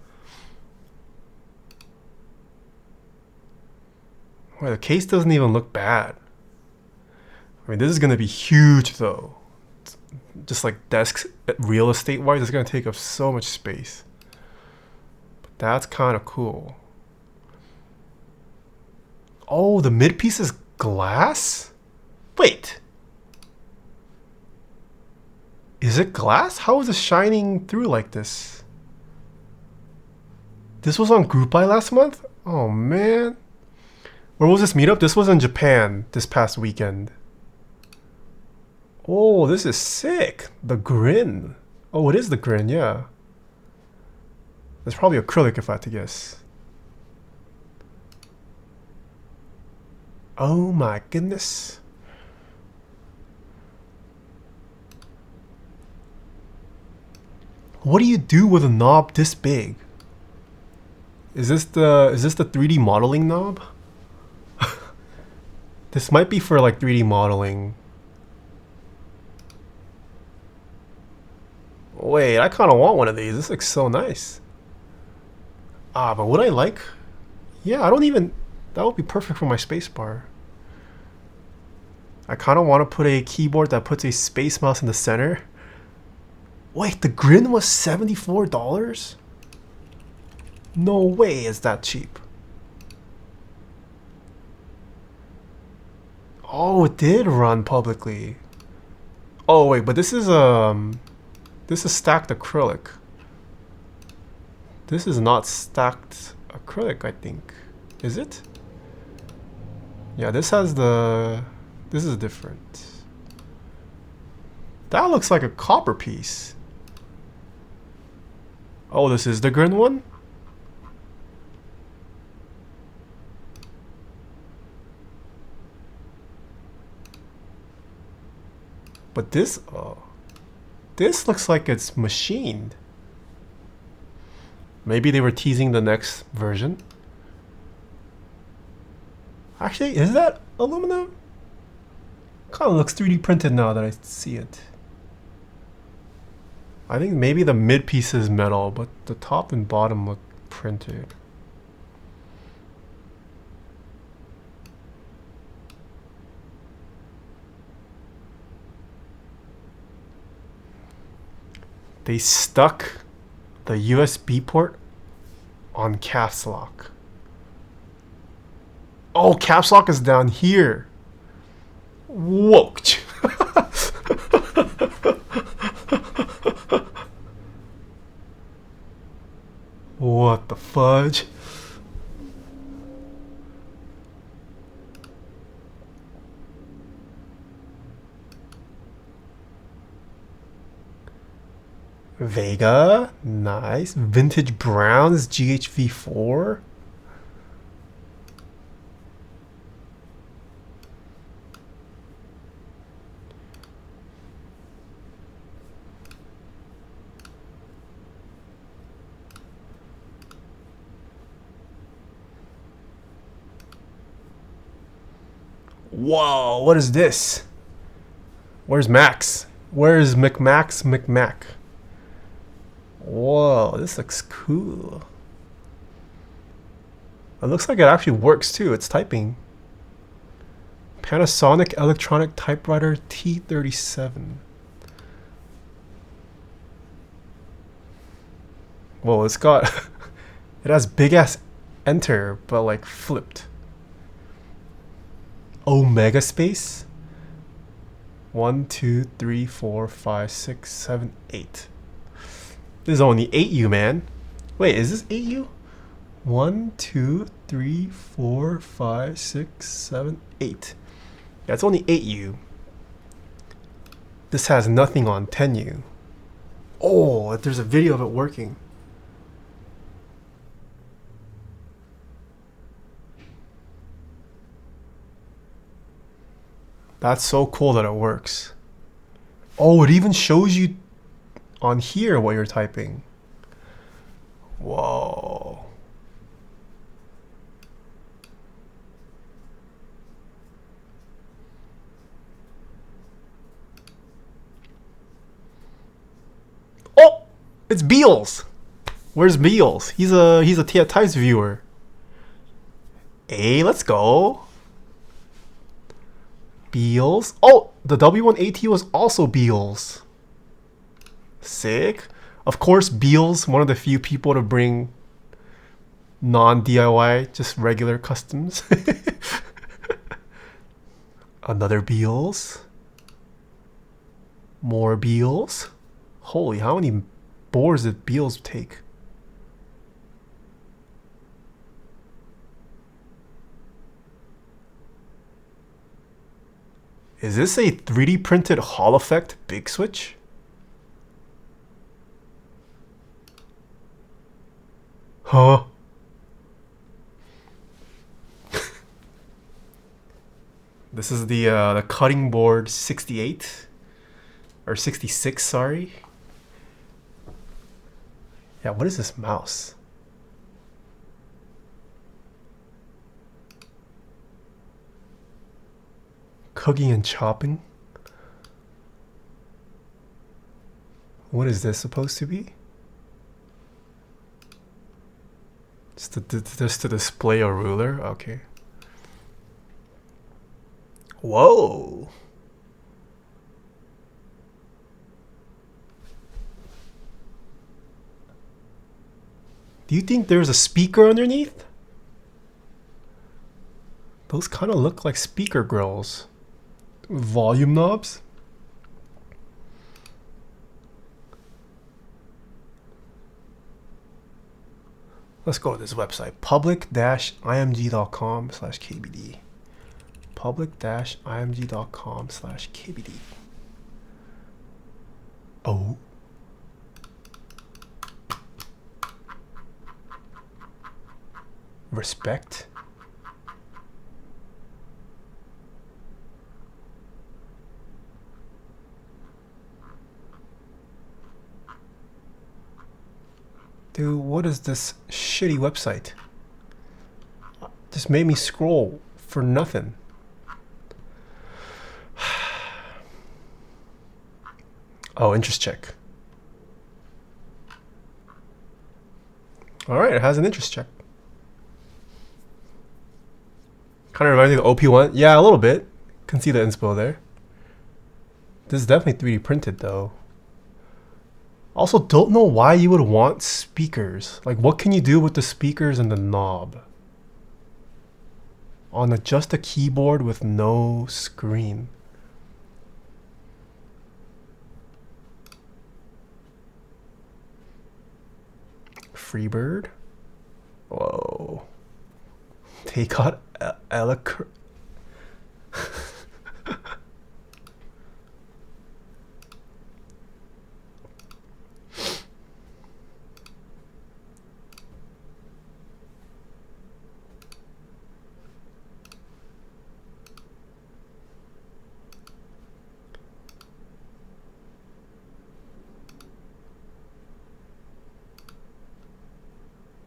Wait, the case doesn't even look bad. I mean, this is going to be huge though. Just like desks, real estate wise, it's going to take up so much space. But that's kind of cool. Oh, the mid piece is glass? Wait. Is it glass? How is it shining through like this? This was on Group Buy last month? Oh man. Where was this meetup? This was in Japan this past weekend. Oh, this is sick. The grin. Oh, it is the grin, yeah. It's probably acrylic if I had to guess. Oh my goodness. What do you do with a knob this big? Is this the 3D modeling knob? This might be for like 3D modeling. Wait, I kind of want one of these. This looks so nice. Ah, but would I like? Yeah, I don't even. That would be perfect for my spacebar. I kind of want to put a keyboard that puts a space mouse in the center. Wait, the grin was $74? No way is that cheap. Oh, it did run publicly. Oh wait, but this is stacked acrylic. This is not stacked acrylic, I think. Is it? Yeah, this has the... This is different. That looks like a copper piece. Oh, this is the grin one? But this, this looks like it's machined. Maybe they were teasing the next version. Actually, is that aluminum? Kind of looks 3D printed now that I see it. I think maybe the mid piece is metal, but the top and bottom look printed. They stuck the USB port on caps lock. Oh, caps lock is down here. Whoa. What the fudge? Vega, nice. Vintage Browns GHV4. Whoa, what is this? Where's Max? Where's McMac? Whoa, this looks cool. It looks like it actually works too. It's typing. Panasonic Electronic Typewriter T37. Whoa, it's got... it has big ass enter, but like flipped. Omega space? 1, 2, 3, 4, 5, 6, 7, 8. This is only 8U, man. Wait, is this 8U? 1, 2, 3, 4, 5, 6, 7, 8. Yeah, it's only 8U. This has nothing on 10U. Oh, there's a video of it working. That's so cool that it works. Oh, it even shows you on here what you're typing. Whoa. Oh, it's Beals. Where's Beals? He's a Taeha Types viewer. Hey, let's go. Beals. Oh, the W1AT was also Beals. Sick. Of course, Beals, one of the few people to bring non-DIY, just regular customs. Another Beals. More Beals. Holy, how many boards did Beals take? Is this a 3D printed Hall Effect big switch? Huh? This is the cutting board 68 or 66, sorry. Yeah, what is this mouse? Cooking and chopping? What is this supposed to be? Just to display a ruler? Okay. Whoa! Do you think there's a speaker underneath? Those kind of look like speaker grills. Volume knobs? Let's go to this website, public-img.com/kbd. public-img.com/kbd. Oh. Respect. Dude, what is this shitty website? Just made me scroll for nothing. Oh, interest check. Alright, it has an interest check. Kind of reminds me of the OP1. Yeah, a little bit. Can see the inspo there. This is definitely 3D printed though. Also, don't know why you would want speakers. Like, what can you do with the speakers and the knob? On just a keyboard with no screen. Freebird. Whoa. Take out Eloc.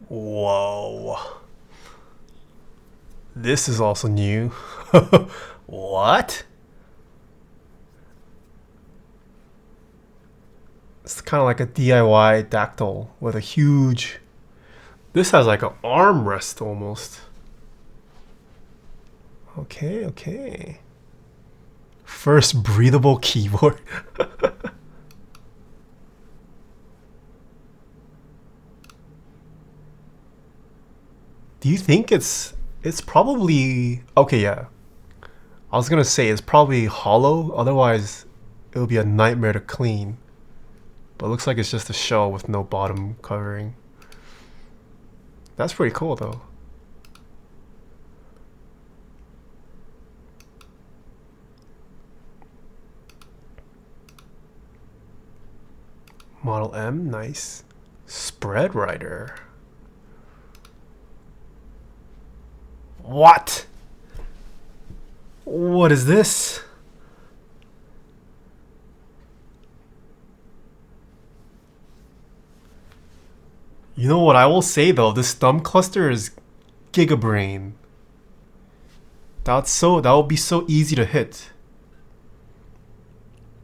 Whoa. This is also new. What? It's kind of like a DIY dactyl with a huge... This has like an armrest almost. Okay, okay. First breathable keyboard. Do you think it's probably... Okay, yeah. I was gonna say it's probably hollow, otherwise it would be a nightmare to clean. But it looks like it's just a shell with no bottom covering. That's pretty cool though. Model M, nice. Spread writer. What? What is this? You know what I will say though, this thumb cluster is gigabrain. That would be so easy to hit.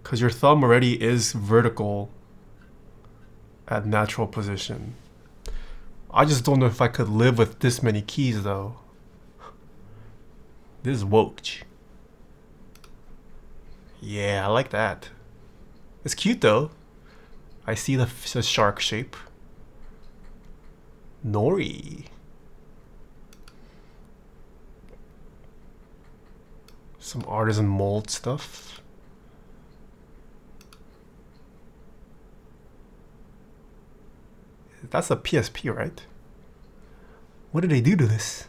Cause your thumb already is vertical at natural position. I just don't know if I could live with this many keys though. This is woke. Yeah, I like that. It's cute though. I see the shark shape. Nori. Some artisan mold stuff. That's a PSP, right? What did they do to this?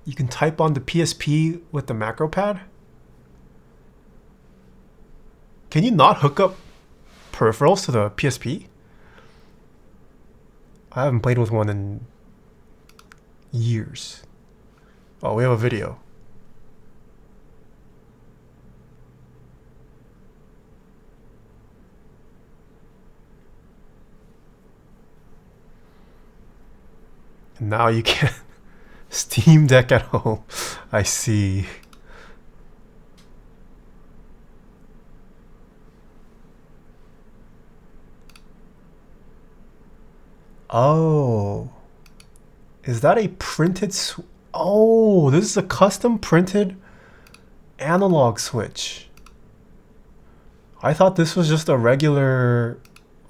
You can type on the PSP with the macro pad? Can you not hook up peripherals to the PSP? I haven't played with one in years. Oh, we have a video. And now you can Steam Deck at home. I see. Oh. Is that a printed Oh, this is a custom printed analog switch. I thought this was just a regular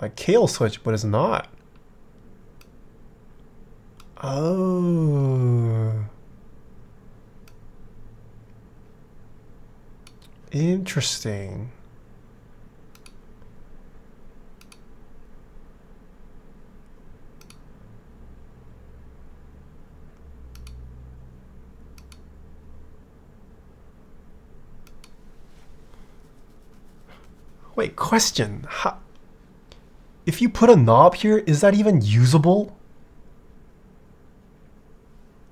like Kale switch, but it's not. Oh. Interesting. Wait, question. How, if you put a knob here, is that even usable?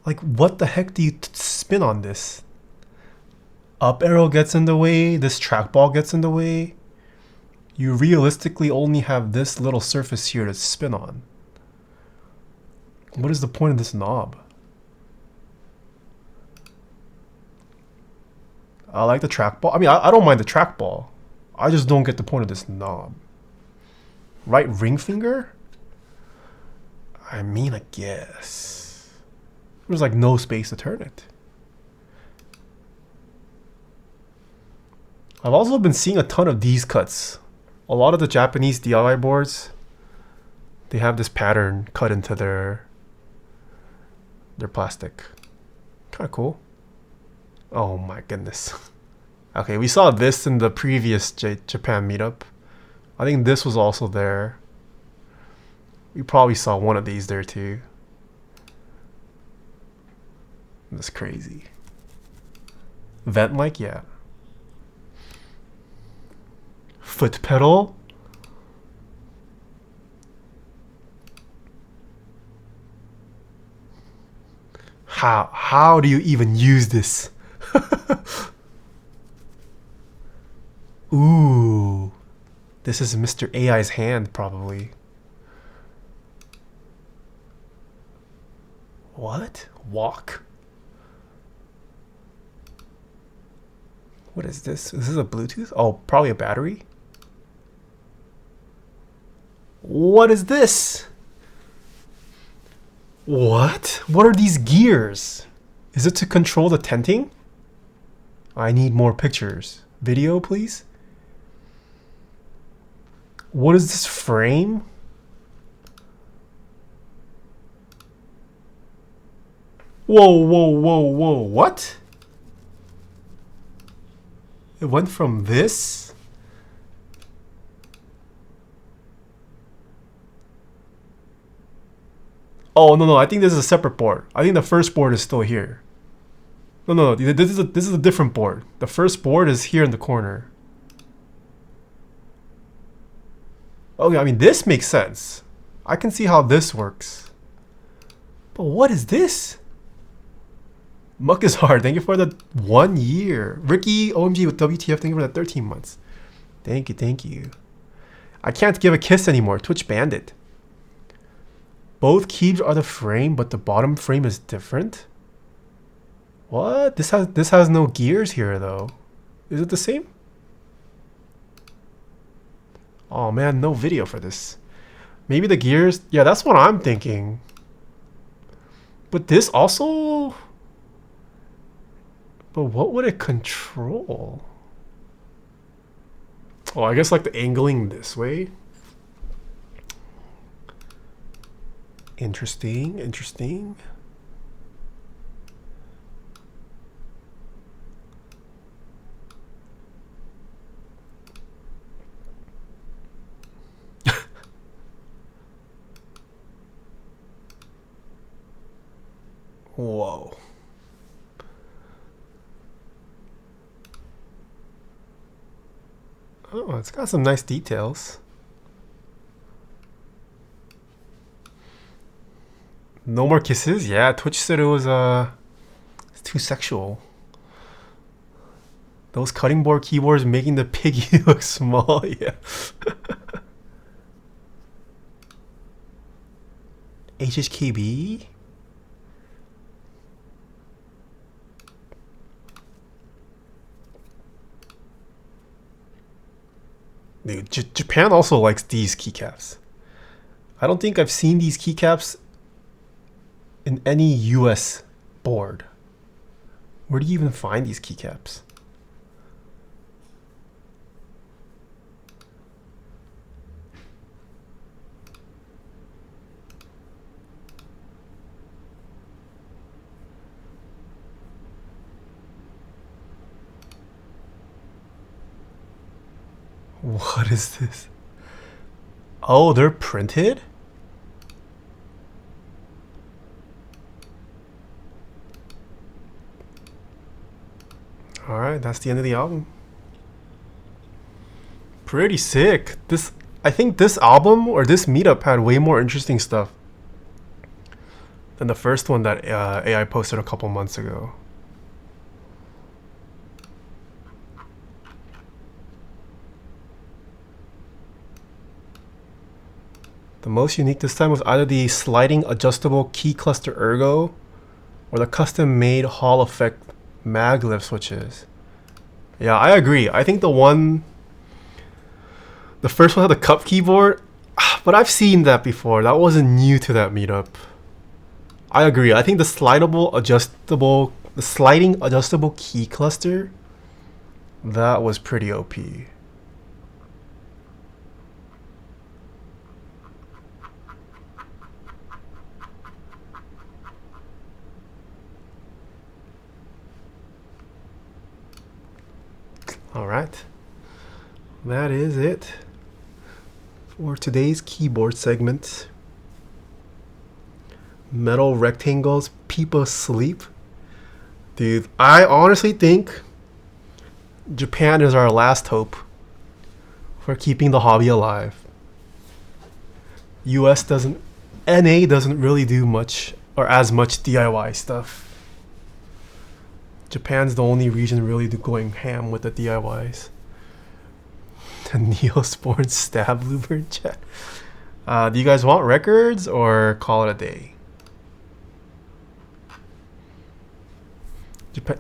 Like, what the heck do you spin on this? Up arrow gets in the way, this trackball gets in the way. You realistically only have this little surface here to spin on. What is the point of this knob? I like the trackball. I mean, I don't mind the trackball. I just don't get the point of this knob. Right ring finger? I mean, I guess. There's like no space to turn it. I've also been seeing a ton of these cuts. A lot of the Japanese DIY boards, they have this pattern cut into their plastic. Kind of cool. Oh my goodness. Okay, we saw this in the previous Japan meetup. I think this was also there. We probably saw one of these there too. That's crazy. Vent like, yeah. Foot pedal. How do you even use this? Ooh. This is Mr. AI's hand, probably. What? Walk? What is this? Is this a Bluetooth? Oh, probably a battery. What is this? What? What are these gears? Is it to control the tenting? I need more pictures. Video, please. What is this frame? Whoa, whoa, whoa, whoa. What? It went from this? Oh, no, I think this is a separate board. I think the first board is still here. No, this is a different board. The first board is here in the corner. Okay, I mean, this makes sense. I can see how this works. But what is this? Muck is hard. Thank you for the 1 year. Ricky, OMG with WTF, thank you for the 13 months. Thank you. I can't give a kiss anymore. Twitch banned it. Both keys are the frame, but the bottom frame is different. What? This has no gears here though. Is it the same? Oh man, no video for this. Maybe the gears. Yeah, that's what I'm thinking. But this also. But what would it control? Oh, I guess like the angling this way. Interesting. Whoa. Oh, it's got some nice details. No more kisses? Yeah, Twitch said it was it's too sexual. Those cutting board keyboards making the piggy look small, yeah. HHKB? Dude, Japan also likes these keycaps. I don't think I've seen these keycaps in any US board. Where do you even find these keycaps? What is this? Oh, they're printed? Alright, that's the end of the album. Pretty sick. I think this album or this meetup had way more interesting stuff than the first one that AI posted a couple months ago. The most unique this time was either the sliding adjustable key cluster ergo or the custom made Hall effect maglev switches. Yeah, I agree. I think the first one had the cup keyboard, but I've seen that before. That wasn't new to that meetup. I agree. I think the sliding adjustable key cluster, that was pretty OP. All right, that is it for today's keyboard segment. Metal rectangles, people asleep. Dude, I honestly think Japan is our last hope for keeping the hobby alive. NA doesn't really do much or as much DIY stuff. Japan's the only region really going ham with the DIYs. The Neosporin stab Lube in chat. Do you guys want records or call it a day?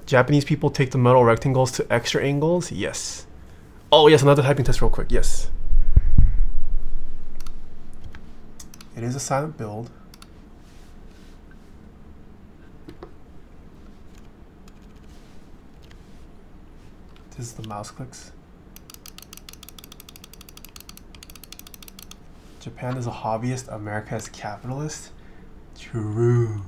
Japanese people take the metal rectangles to extra angles? Yes. Oh yes, another typing test real quick. Yes. It is a silent build. This is the mouse clicks. Japan is a hobbyist, America is capitalist. True.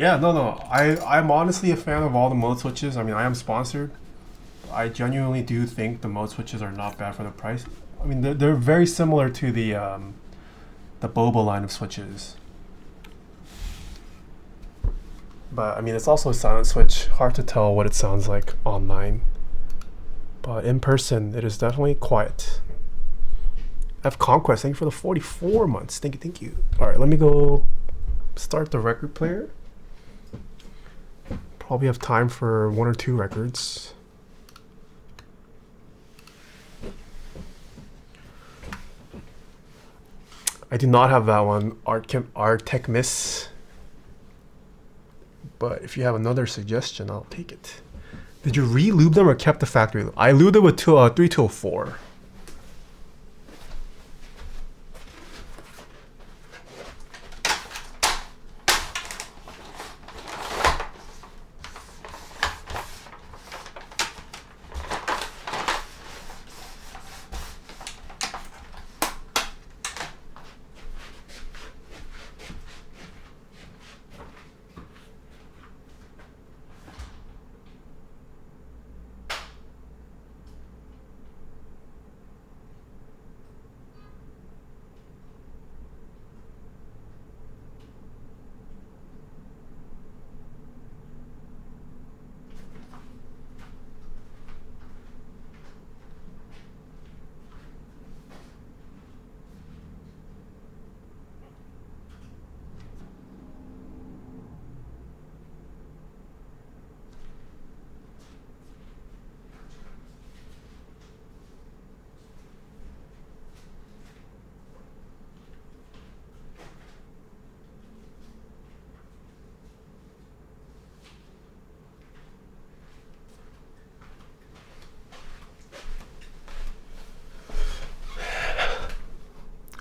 Yeah, no. I'm honestly a fan of all the mode switches. I mean, I am sponsored. I genuinely do think the mode switches are not bad for the price. I mean, they're very similar to the Boba line of switches. But I mean, it's also a silent switch. Hard to tell what it sounds like online. But in person, it is definitely quiet. F Conquest, thank you for the 44 months. Thank you. All right, let me go start the record player. Probably have time for 1 or 2 records. I do not have that one, Tech Miss. But if you have another suggestion, I'll take it. Did you re-lube them or kept the factory lube? I lubed it with 3204.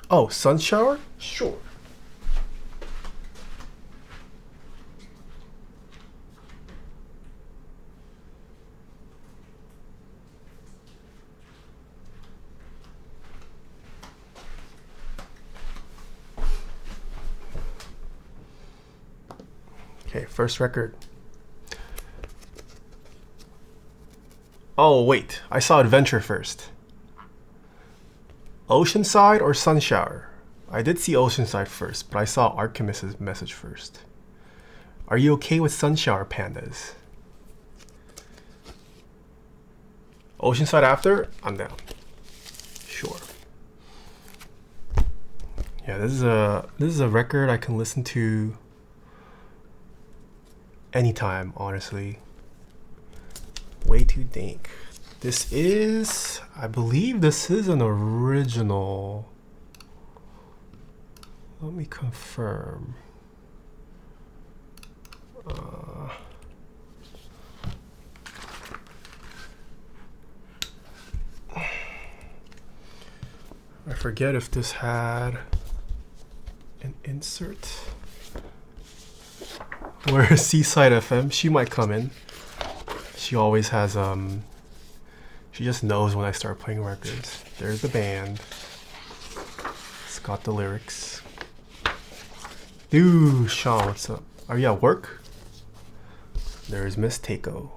Oh, sun shower? Sure. Okay, first record. Oh, wait. I saw Adventure first. Oceanside or Sun Shower? I did see Oceanside first, but I saw Archimedes' message first. Are you okay with Sun Shower, pandas? Oceanside after? I'm down. Sure. Yeah, this is a record I can listen to anytime, honestly. Way too dank. This is, I believe this is an original. Let me confirm. I forget if this had an insert. Where's Seaside FM? She might come in. She always has she just knows when I start playing records. There's the band. It's got the lyrics. Dude, Sean, what's up? Are you at work? There's Miss Takeo.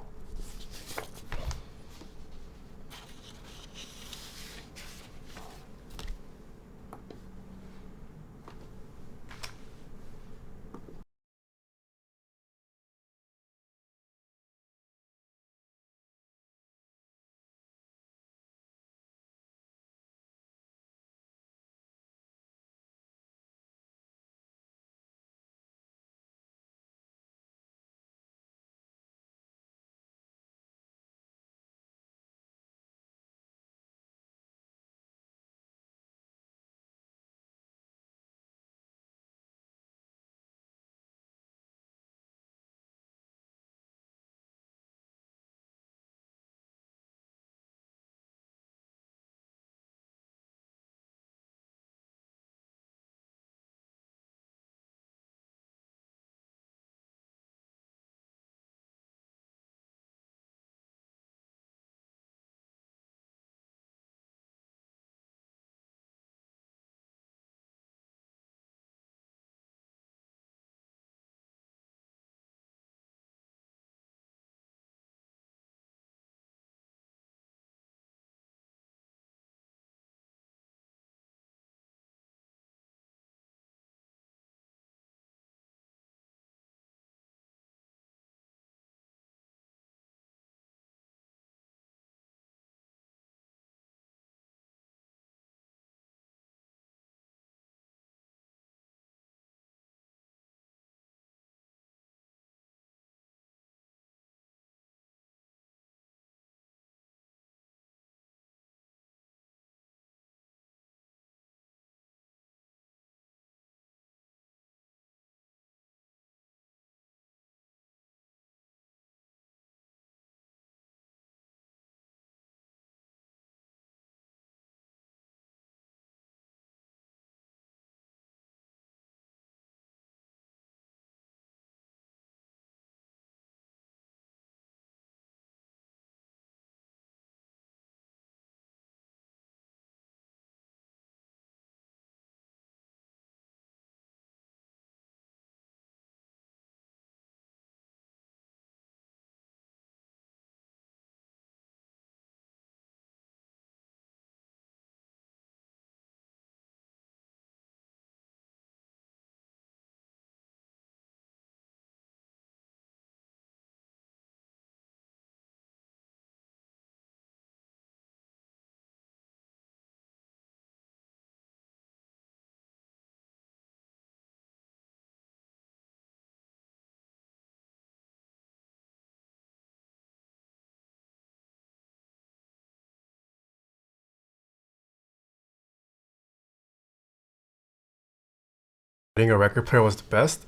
Being a record player was the best.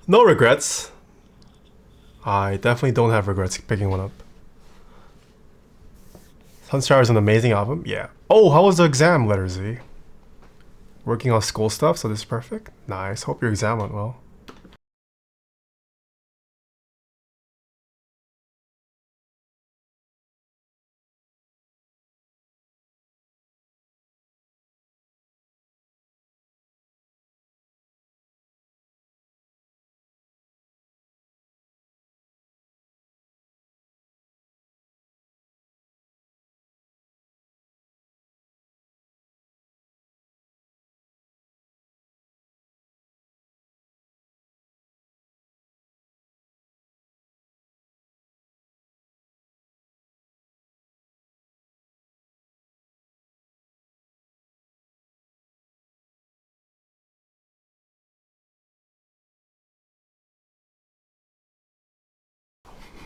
No regrets. I definitely don't have regrets picking one up. Sunshower is an amazing album. Yeah. Oh, how was the exam, letter Z? Working on school stuff, so this is perfect. Nice. Hope your exam went well.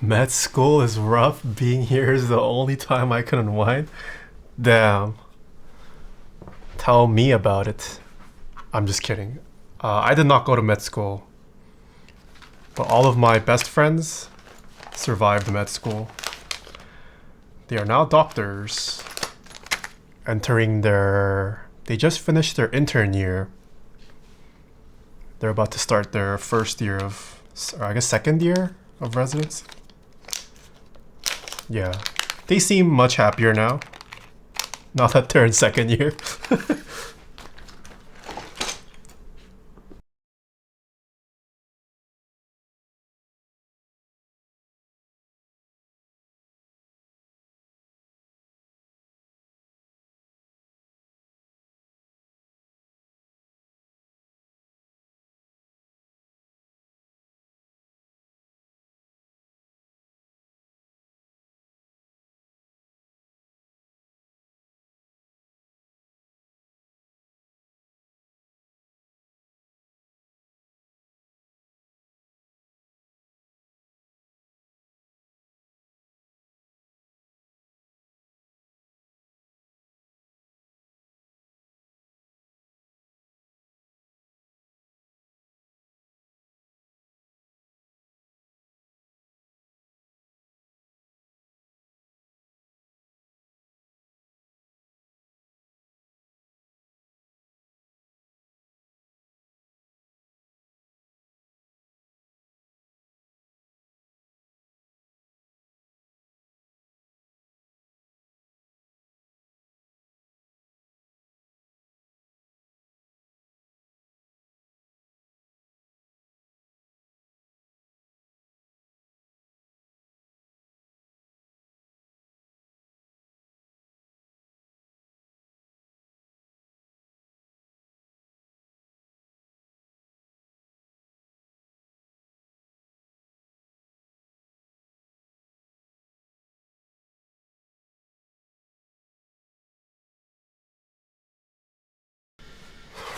Med school is rough. Being here is the only time I can unwind. Damn. Tell me about it. I'm just kidding. I did not go to med school. But all of my best friends survived med school. They are now doctors. Entering their... They just finished their intern year. They're about to start their first year of... Or I guess second year of residency. Yeah. They seem much happier now. Now that they're in second year.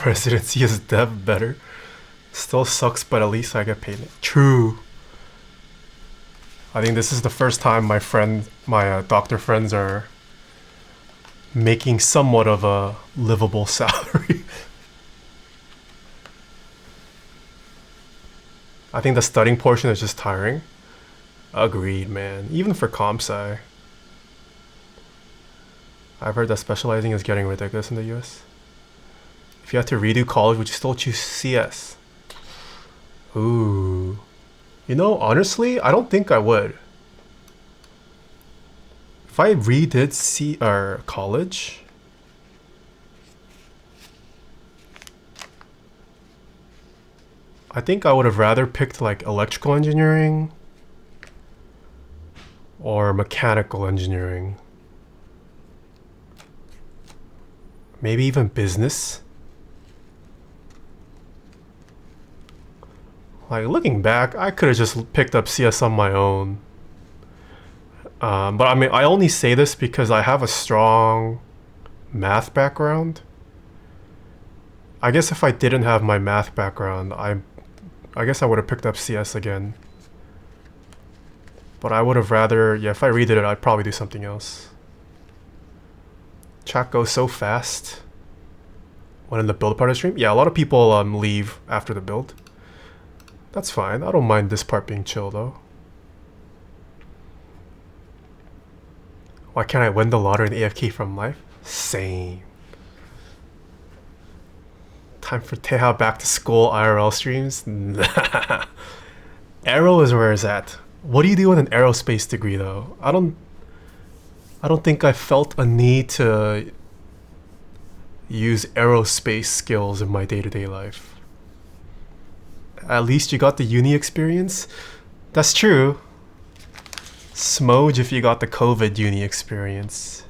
Residency is dev better. Still sucks, but at least I get paid. True. I think this is the first time my doctor friends are making somewhat of a livable salary. I think the studying portion is just tiring. Agreed, man. Even for comp sci. I've heard that specializing is getting ridiculous in the US. If you had to redo college, would you still choose CS? Ooh. You know, honestly, I don't think I would. If I redid college, I think I would have rather picked like electrical engineering or mechanical engineering. Maybe even business. Like, looking back, I could have just picked up CS on my own. But I mean, I only say this because I have a strong math background. I guess if I didn't have my math background, I guess I would have picked up CS again. But I would have rather, yeah, if I redid it, I'd probably do something else. Chat goes so fast when in the build part of the stream. Yeah, a lot of people leave after the build. That's fine. I don't mind this part being chill though. Why can't I win the lottery and AFK from life? Same. Time for Taeha back to school IRL streams? Nah. Aero is where it's at. What do you do with an aerospace degree though? I don't think I felt a need to use aerospace skills in my day-to-day life. At least you got the uni experience. That's true. Smoge if you got the COVID uni experience.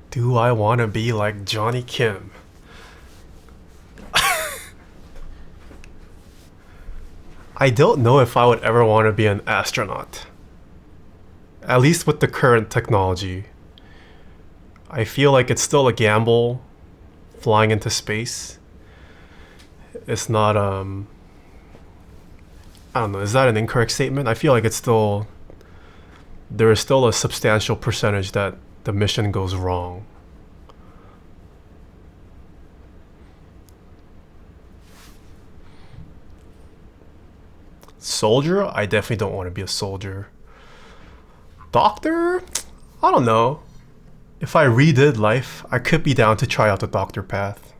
Do I want to be like Johnny Kim? I don't know if I would ever want to be an astronaut. At least with the current technology. I feel like it's still a gamble flying into space. It's not, I don't know, is that an incorrect statement? I feel like it's still, there is still a substantial percentage that the mission goes wrong. Soldier? I definitely don't want to be a soldier. Doctor? I don't know. If I redid life, I could be down to try out the doctor path.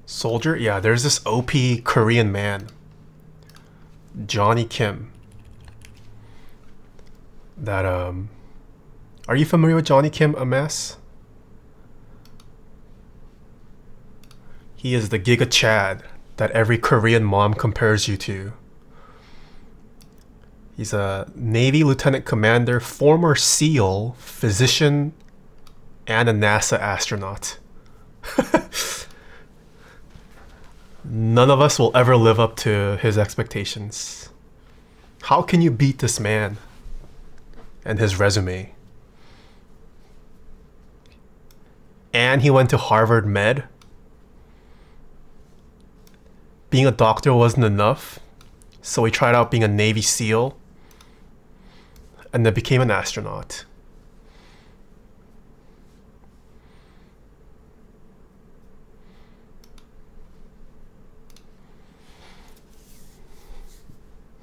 Soldier? Yeah, there's this OP Korean man. Johnny Kim. That, are you familiar with Johnny Kim, a mess? He is the Giga Chad that every Korean mom compares you to. He's a Navy Lieutenant Commander, former SEAL, physician, and a NASA astronaut. None of us will ever live up to his expectations. How can you beat this man and his resume? And he went to Harvard Med. Being a doctor wasn't enough, so he tried out being a Navy SEAL and then became an astronaut.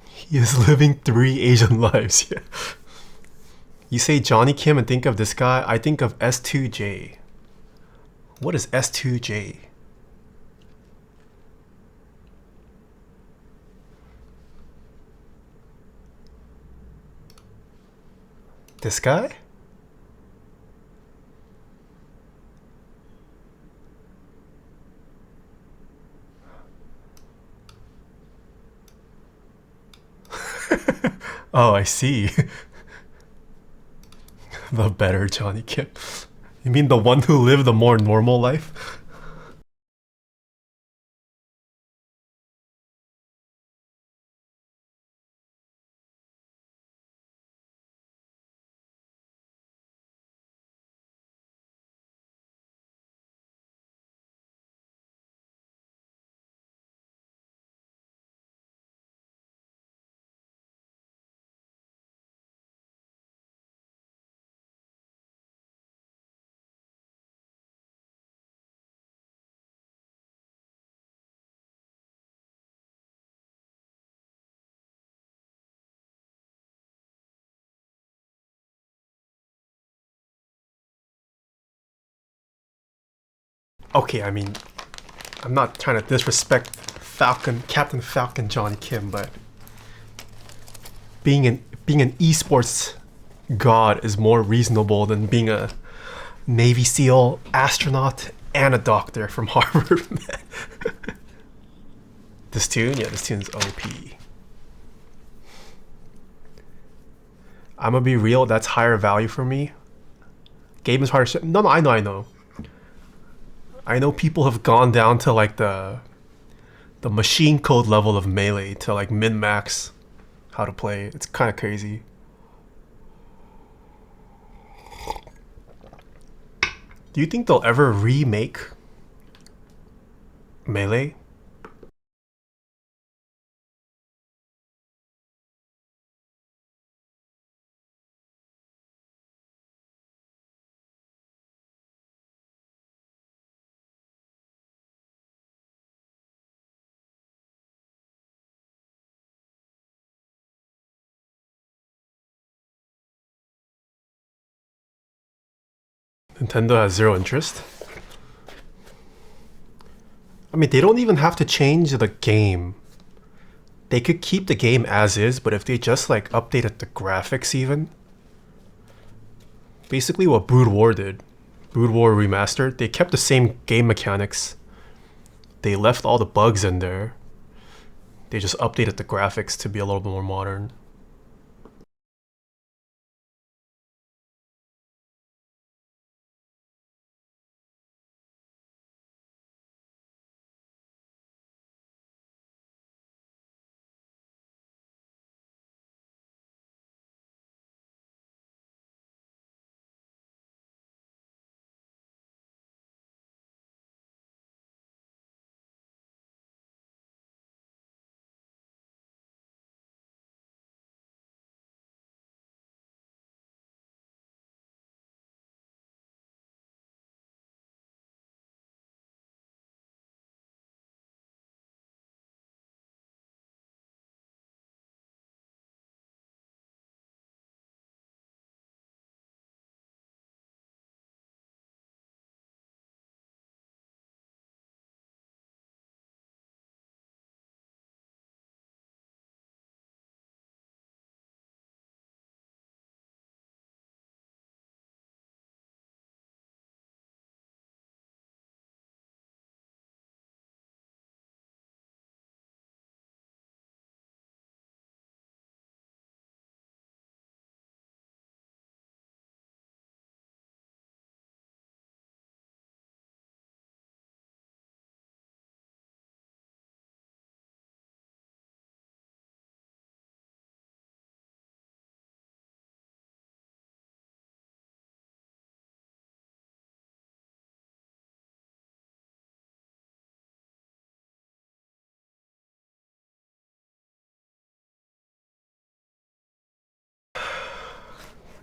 He is living 3 Asian lives. Yeah. You say Johnny Kim and think of this guy, I think of S2J. What is S2J? This guy? Oh, I see. The better Johnny Kim. You mean the one who lived a more normal life? Okay, I mean, I'm not trying to disrespect Captain Falcon Johnny Kim, but being an esports god is more reasonable than being a Navy SEAL astronaut and a doctor from Harvard. This tune? Yeah, this tune's OP. I'm gonna be real, that's higher value for me. Game is harder. No, I know. I know people have gone down to like the machine code level of Melee to like min-max how to play. It's kind of crazy. Do you think they'll ever remake Melee? Nintendo has zero interest. I mean, they don't even have to change the game. They could keep the game as is, but if they just like updated the graphics even. Basically what Brood War did. Brood War Remastered, they kept the same game mechanics. They left all the bugs in there. They just updated the graphics to be a little bit more modern.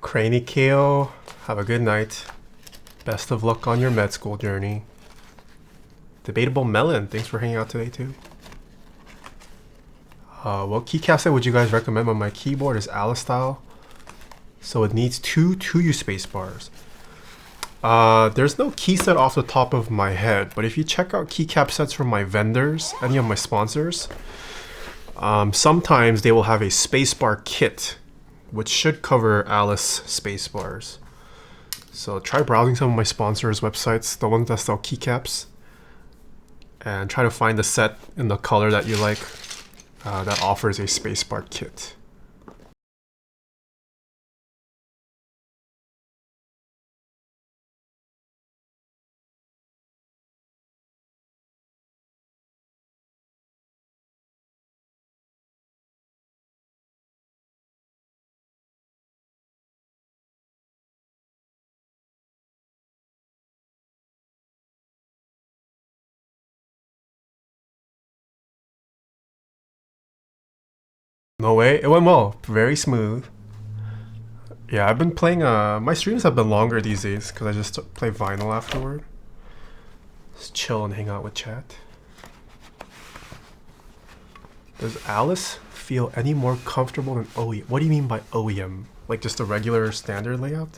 Cranny KO, have a good night. Best of luck on your med school journey. Debatable Melon, thanks for hanging out today too. What keycap set would you guys recommend? On my keyboard is Alice style, so it needs two 2U space bars. There's no key set off the top of my head, but if you check out keycap sets from my vendors, any of my sponsors, sometimes they will have a spacebar kit, which should cover Alice spacebars. So try browsing some of my sponsors' websites, the ones that sell keycaps, and try to find a set in the color that you like that offers a spacebar kit. No way, it went well. Very smooth. Yeah, I've been playing, my streams have been longer these days because I just play vinyl afterward. Just chill and hang out with chat. Does Alice feel any more comfortable than OEM? What do you mean by OEM? Like just a regular standard layout?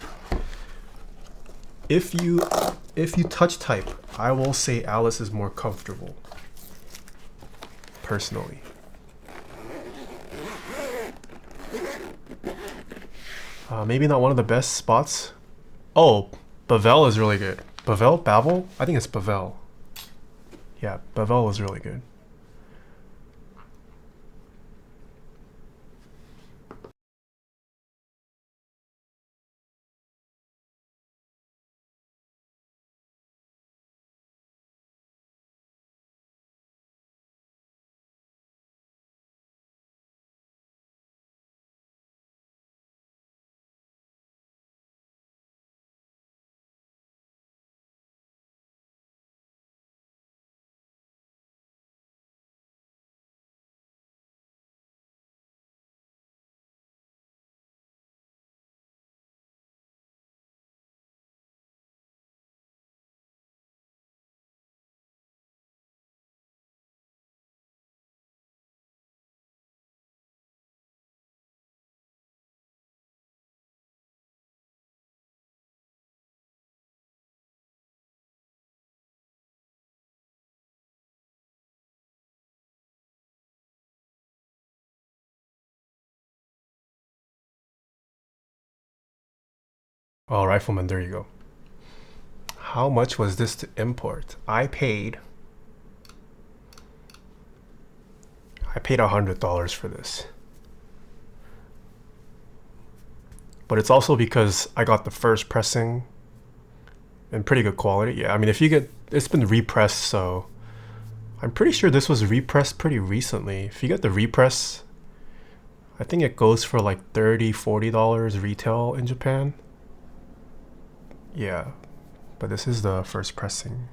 If you If you touch type, I will say Alice is more comfortable. Personally. Maybe not one of the best spots. Oh, Bavel is really good. Bavel? I think it's Bavel. Yeah, Bavel is really good. Oh, Rifleman, there you go. How much was this to import? I paid $100 for this. But it's also because I got the first pressing in pretty good quality. Yeah, I mean, if you get, it's been repressed, so I'm pretty sure this was repressed pretty recently. If you get the repress, I think it goes for like $30, $40 retail in Japan. Yeah, but this is the first pressing.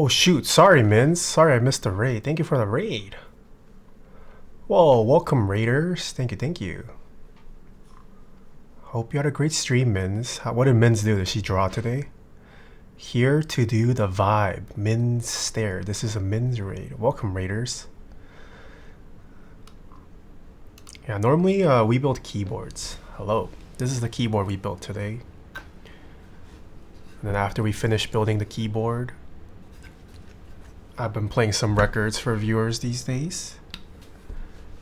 Oh shoot, sorry Mins. Sorry I missed the raid. Thank you for the raid. Whoa, welcome raiders. Thank you, thank you. Hope you had a great stream, Mins. What did Mins do? Did she draw today? Here to do the vibe. Mins stare. This is a Mins raid. Welcome raiders. Yeah, normally we build keyboards. Hello. This is the keyboard we built today. And then after we finish building the keyboard, I've been playing some records for viewers these days.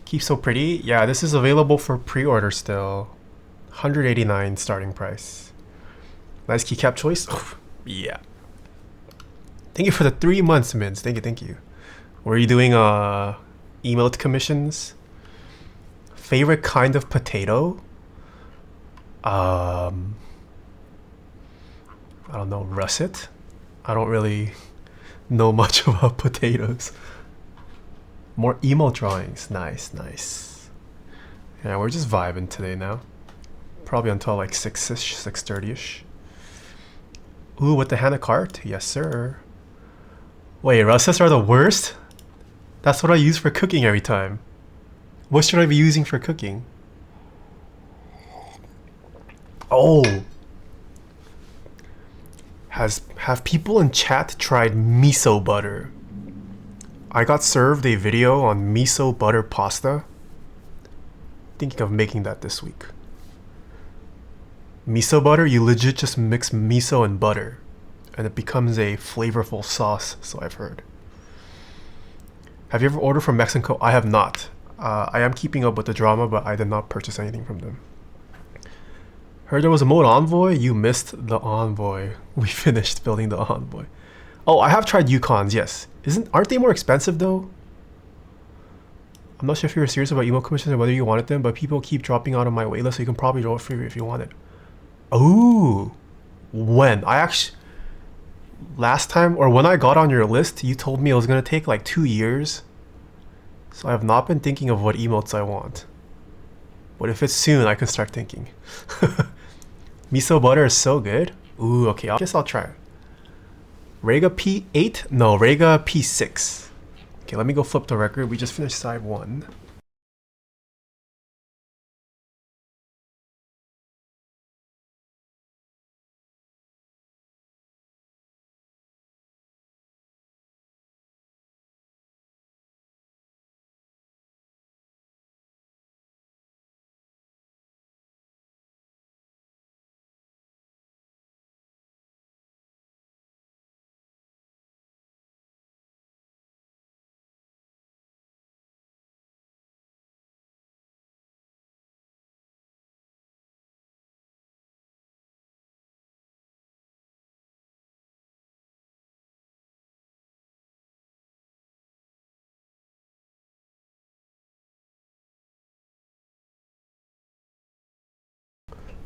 Keep So Pretty. Yeah, this is available for pre-order still. $189 starting price. Nice keycap choice. Yeah. Thank you for the 3 months, Mins. Thank you, thank you. Were you doing emote commissions? Favorite kind of potato? I don't know, russet? I don't really know much about potatoes. More emo drawings. Nice, nice. Yeah, we're just vibing today now. Probably until like 6-ish, 6:30-ish. Ooh, with the Hana cart? Yes, sir. Wait, russets are the worst? That's what I use for cooking every time. What should I be using for cooking? Oh! Have people in chat tried miso butter? I got served a video on miso butter pasta. Thinking of making that this week. Miso butter, you legit just mix miso and butter. and it becomes a flavorful sauce, so I've heard. Have you ever ordered from Mexico? I have not. I am keeping up with the drama, but I did not purchase anything from them. Heard there was a mode Envoy? You missed the Envoy. We finished building the Envoy. Oh, I have tried Yukons, yes. Aren't they more expensive though? I'm not sure if you were serious about email commissions or whether you wanted them, but people keep dropping out of my waitlist, so you can probably draw it free if you want it. Oh, when? Last time, or when I got on your list, you told me it was going to take like 2 years. So I have not been thinking of what emotes I want. But if it's soon, I can start thinking. Miso butter is so good. Ooh, okay, I guess I'll try it. Rega P8? No, Rega P6. Okay, let me go flip the record. We just finished side 1.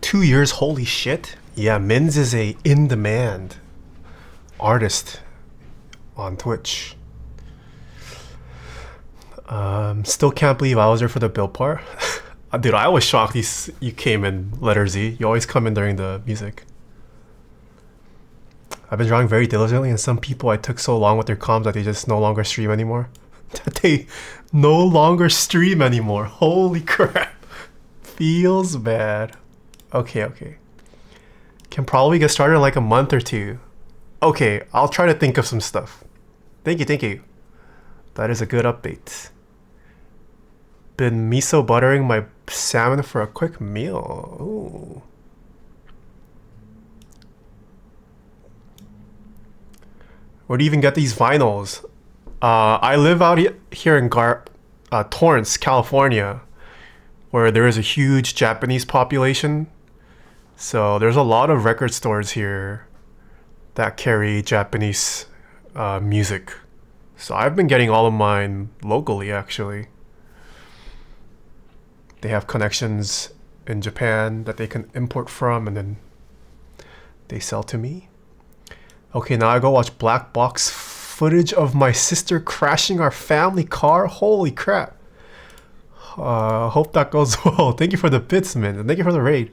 Two years, holy shit. Yeah, Mins is a in-demand artist on Twitch. Still can't believe I was there for the build part. Dude, I was shocked you came in, Letter Z. You always come in during the music. I've been drawing very diligently, and some people I took so long with their comms that they just no longer stream anymore. That they no longer stream anymore. Holy crap. Feels bad. Okay. Can probably get started in like a month or 2. Okay, I'll try to think of some stuff. Thank you. That is a good update. Been miso buttering my salmon for a quick meal. Ooh. Where do you even get these vinyls? I live out here in Torrance, California, where there is a huge Japanese population. So there's a lot of record stores here that carry Japanese music. So I've been getting all of mine locally, actually. They have connections in Japan that they can import from, and then they sell to me. Okay, now I go watch black box footage of my sister crashing our family car. Holy crap. Hope that goes well. Thank you for the bits, man. And thank you for the raid.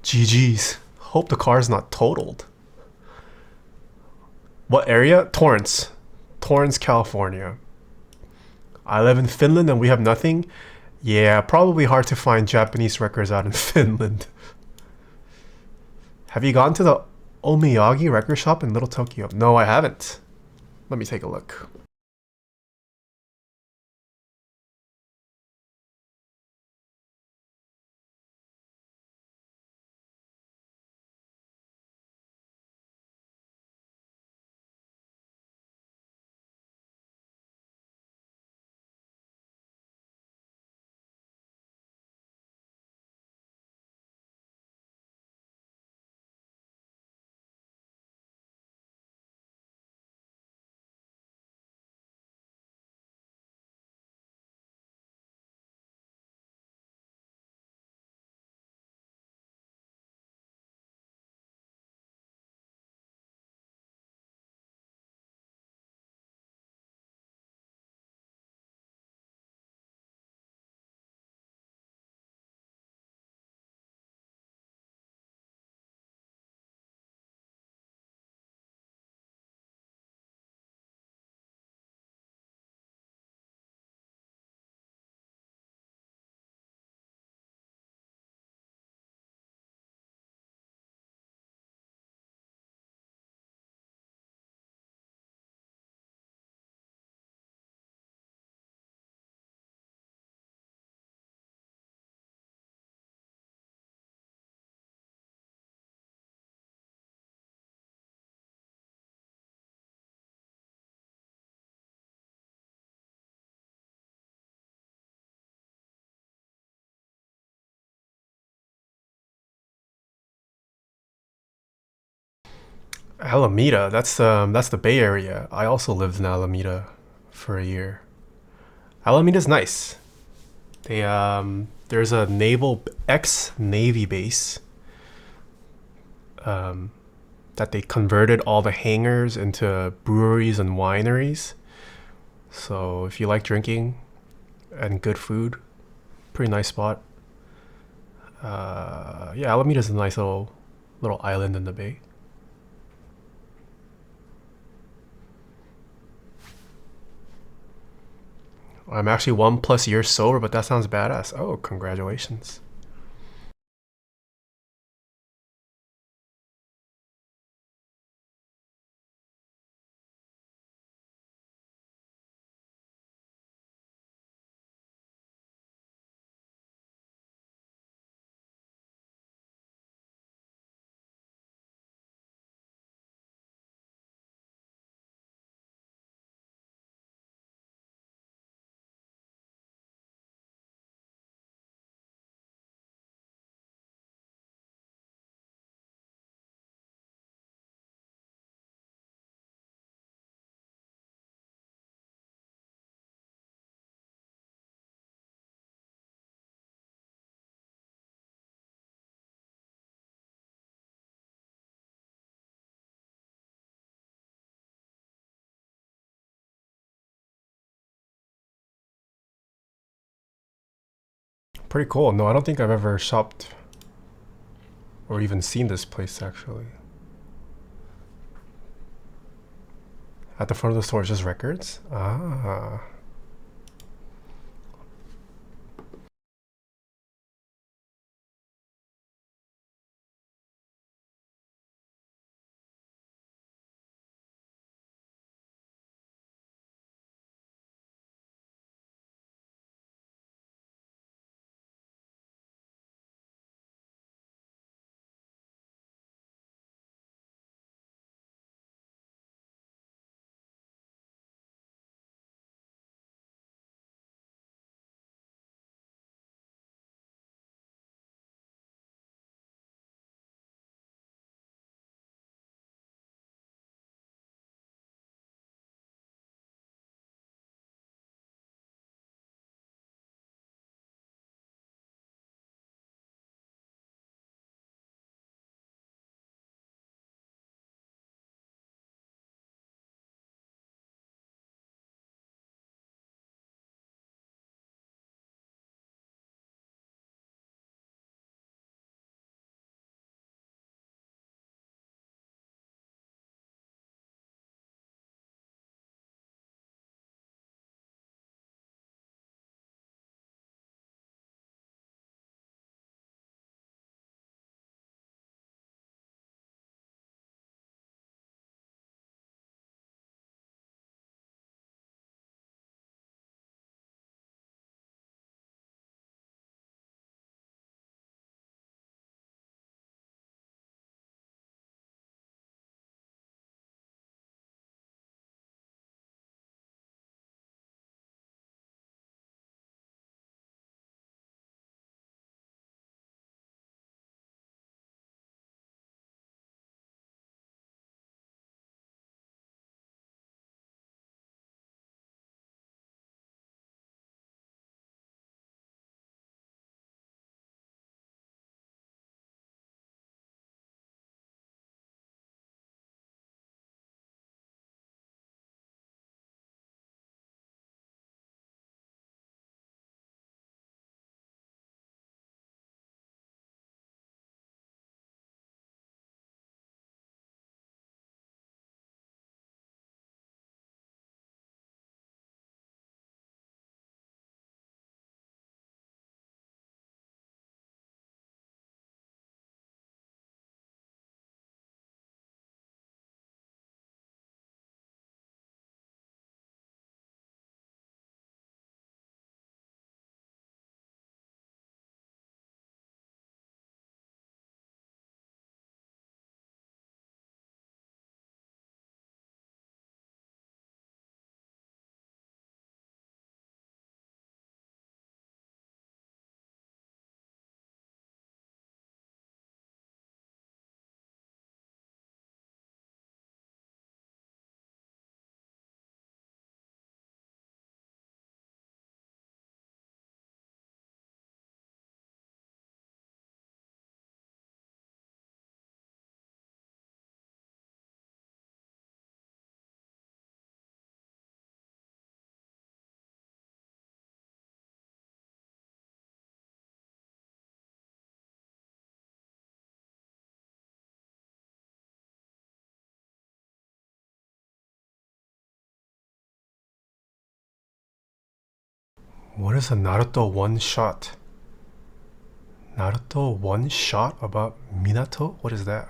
GG's. Hope the car's not totaled. What area? Torrance, California. I live in Finland and we have nothing. Yeah, probably hard to find Japanese records out in Finland. Have you gone to the Omiyagi record shop in Little Tokyo? No, I haven't. Let me take a look. Alameda, that's the Bay Area. I also lived in Alameda for a year. Alameda's nice. There's a naval ex-Navy base that they converted all the hangars into breweries and wineries. So if you like drinking and good food, pretty nice spot. Yeah, Alameda's a nice little island in the bay. I'm actually 1+ years sober, but that sounds badass. Oh, congratulations. Pretty cool. No, I don't think I've ever shopped or even seen this place actually. At the front of the store is just records? Ah. What is a Naruto one shot? Naruto one shot about Minato? What is that?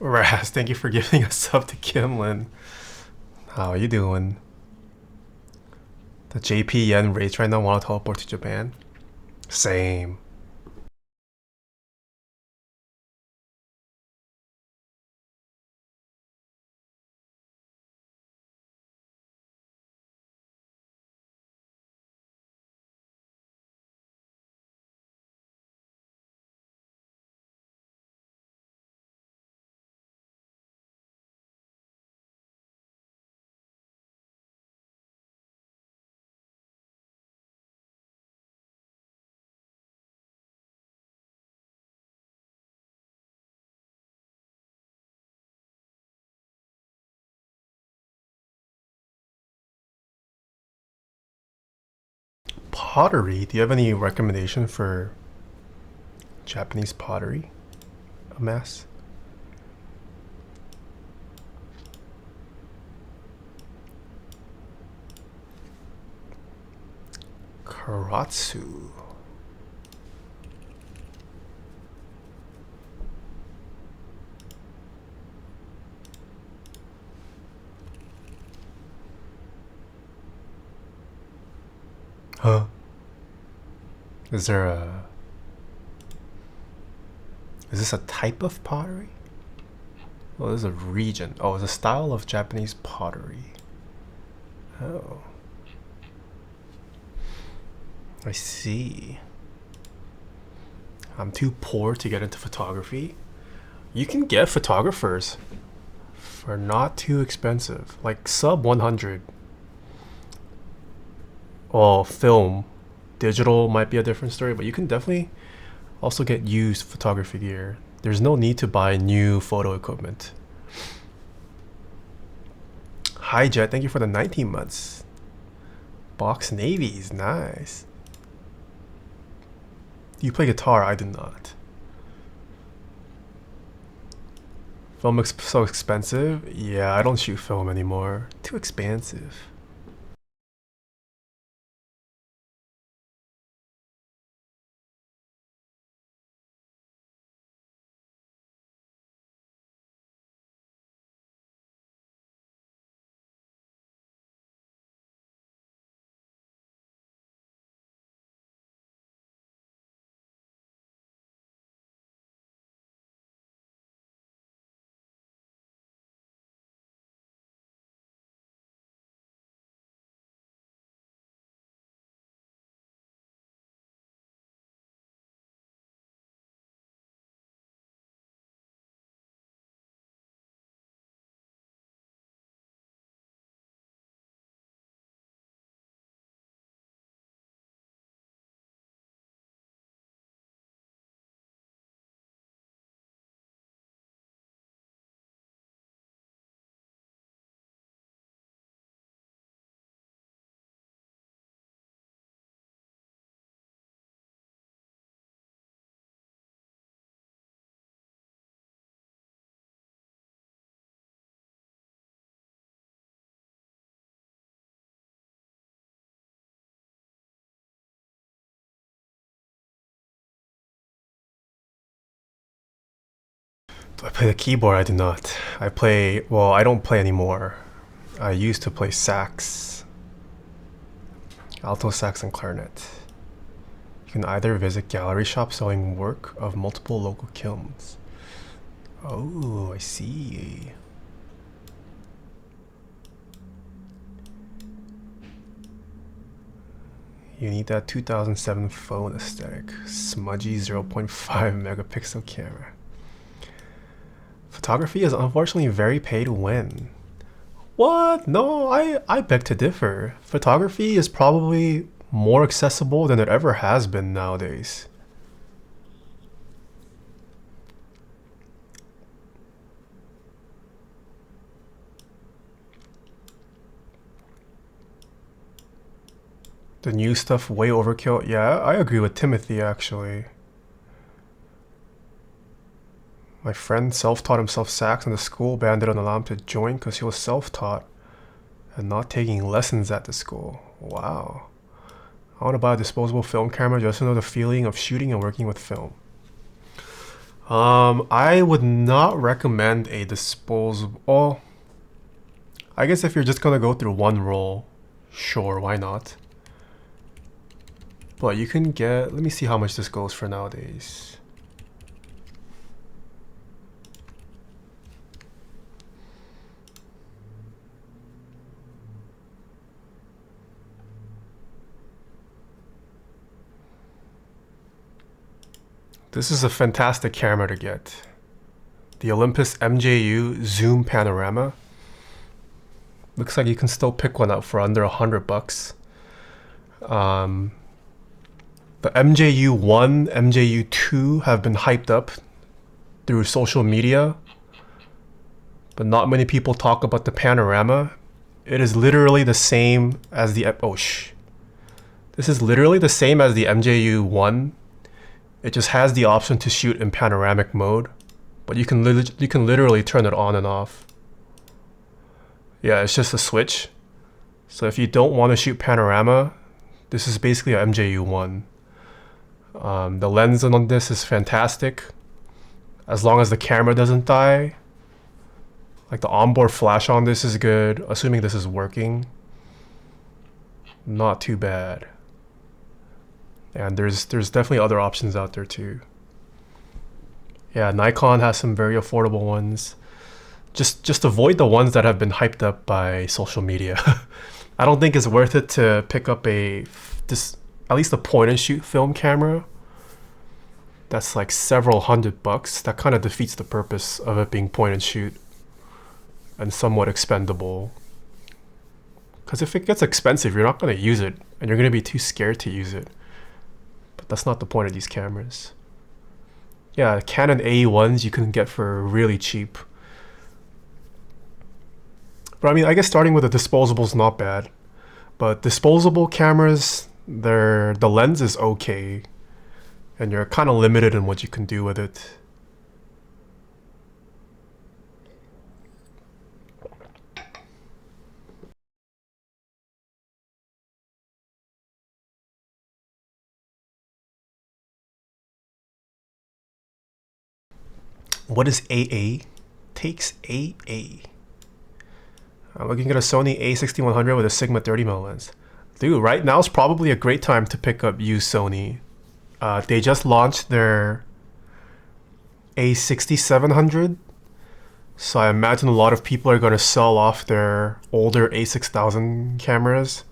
Raz, thank you for giving us sub to Kimlin. How are you doing? The JP yen rates right now want to teleport to Japan? Same. Pottery? Do you have any recommendation for Japanese pottery? A mess. Karatsu. Huh? Is there a... Is this a type of pottery? Oh, this is a region. Oh, it's a style of Japanese pottery. Oh. I see. I'm too poor to get into photography. You can get photographers for not too expensive, like sub 100. Well, film. Digital might be a different story, but you can definitely also get used photography gear. There's no need to buy new photo equipment. Hi Jet, thank you for the 19 months. Box navies, nice. You play guitar, I do not. Film so expensive? Yeah, I don't shoot film anymore. Too expensive. I play the keyboard, I do not. I play, well, I don't play anymore. I used to play sax, alto sax, and clarinet. You can either visit gallery shops selling work of multiple local kilns. Oh, I see. You need that 2007 phone aesthetic. Smudgy 0.5 megapixel camera. Photography is unfortunately very pay to win. What? No, I beg to differ. Photography is probably more accessible than it ever has been nowadays. The new stuff way overkill. Yeah, I agree with Timothy actually. My friend self-taught himself sax and the school band didn't allow him to join because he was self-taught and not taking lessons at the school. Wow. I want to buy a disposable film camera just to know the feeling of shooting and working with film. I would not recommend a disposable. Oh, I guess if you're just gonna go through one roll, sure, why not? But you can get, let me see how much this goes for nowadays. This is a fantastic camera to get. The Olympus MJU Zoom Panorama. Looks like you can still pick one up for under $100. The MJU 1, MJU 2 have been hyped up through social media, but not many people talk about the Panorama. It is literally the same as the This is literally the same as the MJU 1. It just has the option to shoot in panoramic mode, but you can literally turn it on and off. Yeah, it's just a switch. So if you don't want to shoot panorama, this is basically a MJU 1. The lens on this is fantastic, as long as the camera doesn't die. Like the onboard flash on this is good, assuming this is working. Not too bad. And there's definitely other options out there too. Yeah, Nikon has some very affordable ones. Just avoid the ones that have been hyped up by social media. I don't think it's worth it to pick up at least a point and shoot film camera. That's like several $100. That kind of defeats the purpose of it being point and shoot and somewhat expendable. Because if it gets expensive, you're not going to use it and you're going to be too scared to use it. But that's not the point of these cameras. Yeah, Canon AE1s you can get for really cheap. But I mean, I guess starting with a disposable is not bad. But disposable cameras, the lens is okay. And you're kind of limited in what you can do with it. What is AA? Takes AA. I'm looking at a Sony a6100 with a Sigma 30mm lens. Dude, right now is probably a great time to pick up used Sony. They just launched their a6700. So I imagine a lot of people are going to sell off their older a6000 cameras.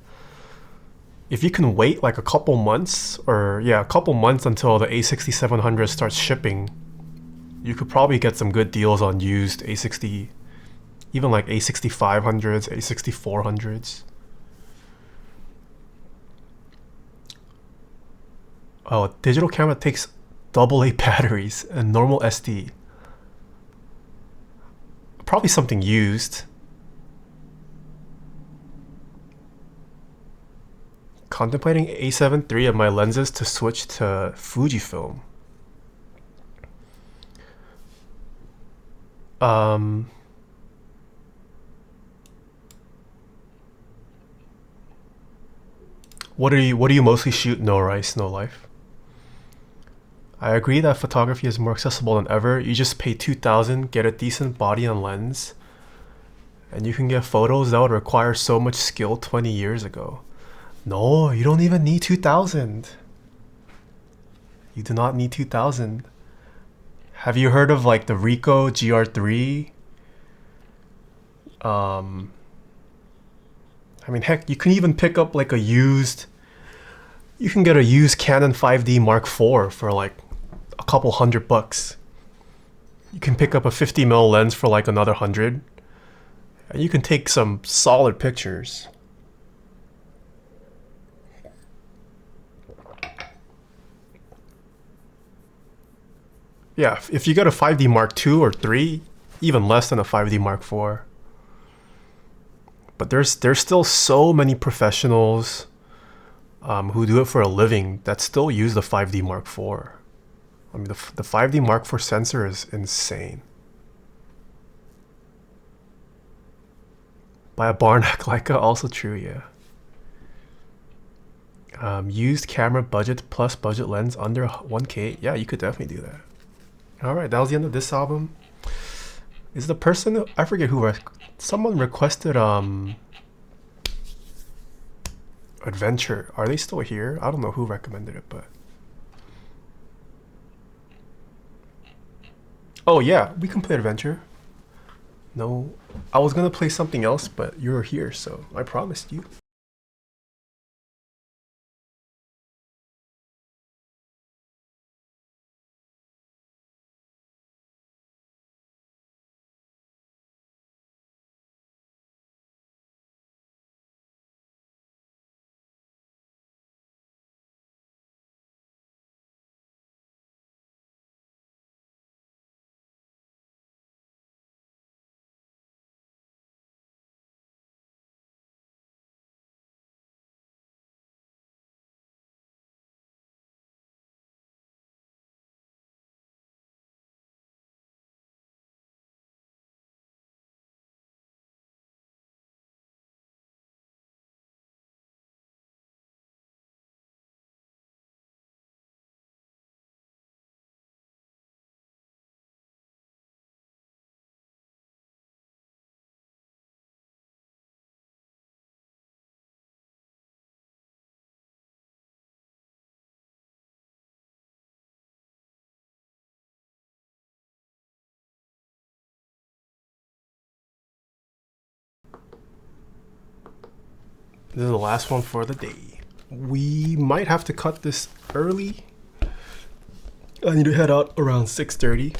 If you can wait like a couple months, until the a6700 starts shipping, you could probably get some good deals on used A60, even like A6500s, A6400s. Oh, a digital camera takes AA batteries and normal SD. Probably something used. Contemplating A7 III of my lenses to switch to Fujifilm. What do you mostly shoot? No rice, no life. I agree that photography is more accessible than ever. You just pay $2,000, get a decent body and lens, and you can get photos that would require so much skill 20 years ago. No, you don't even need 2,000. You do not need 2,000. Have you heard of like the Ricoh GR3? I mean, heck, you can even pick up like you can get a used Canon 5D Mark IV for like a couple $100. You can pick up a 50mm lens for like another 100. And you can take some solid pictures. Yeah, if you get a 5D Mark II or 3, even less than a 5D Mark IV. But there's still so many professionals who do it for a living that still use the 5D Mark IV. I mean, the 5D Mark IV sensor is insane. Buy a Barnack Leica, also true, yeah. Used camera budget plus budget lens under 1K. Yeah, you could definitely do that. Alright, that was the end of this album. Is the person, I forget who, someone requested Adventure. Are they still here? I don't know who recommended it, but oh yeah, we can play Adventure. No, I was gonna play something else, but you're here, so I promised you. This is the last one for the day. We might have to cut this early. I need to head out around 6:30.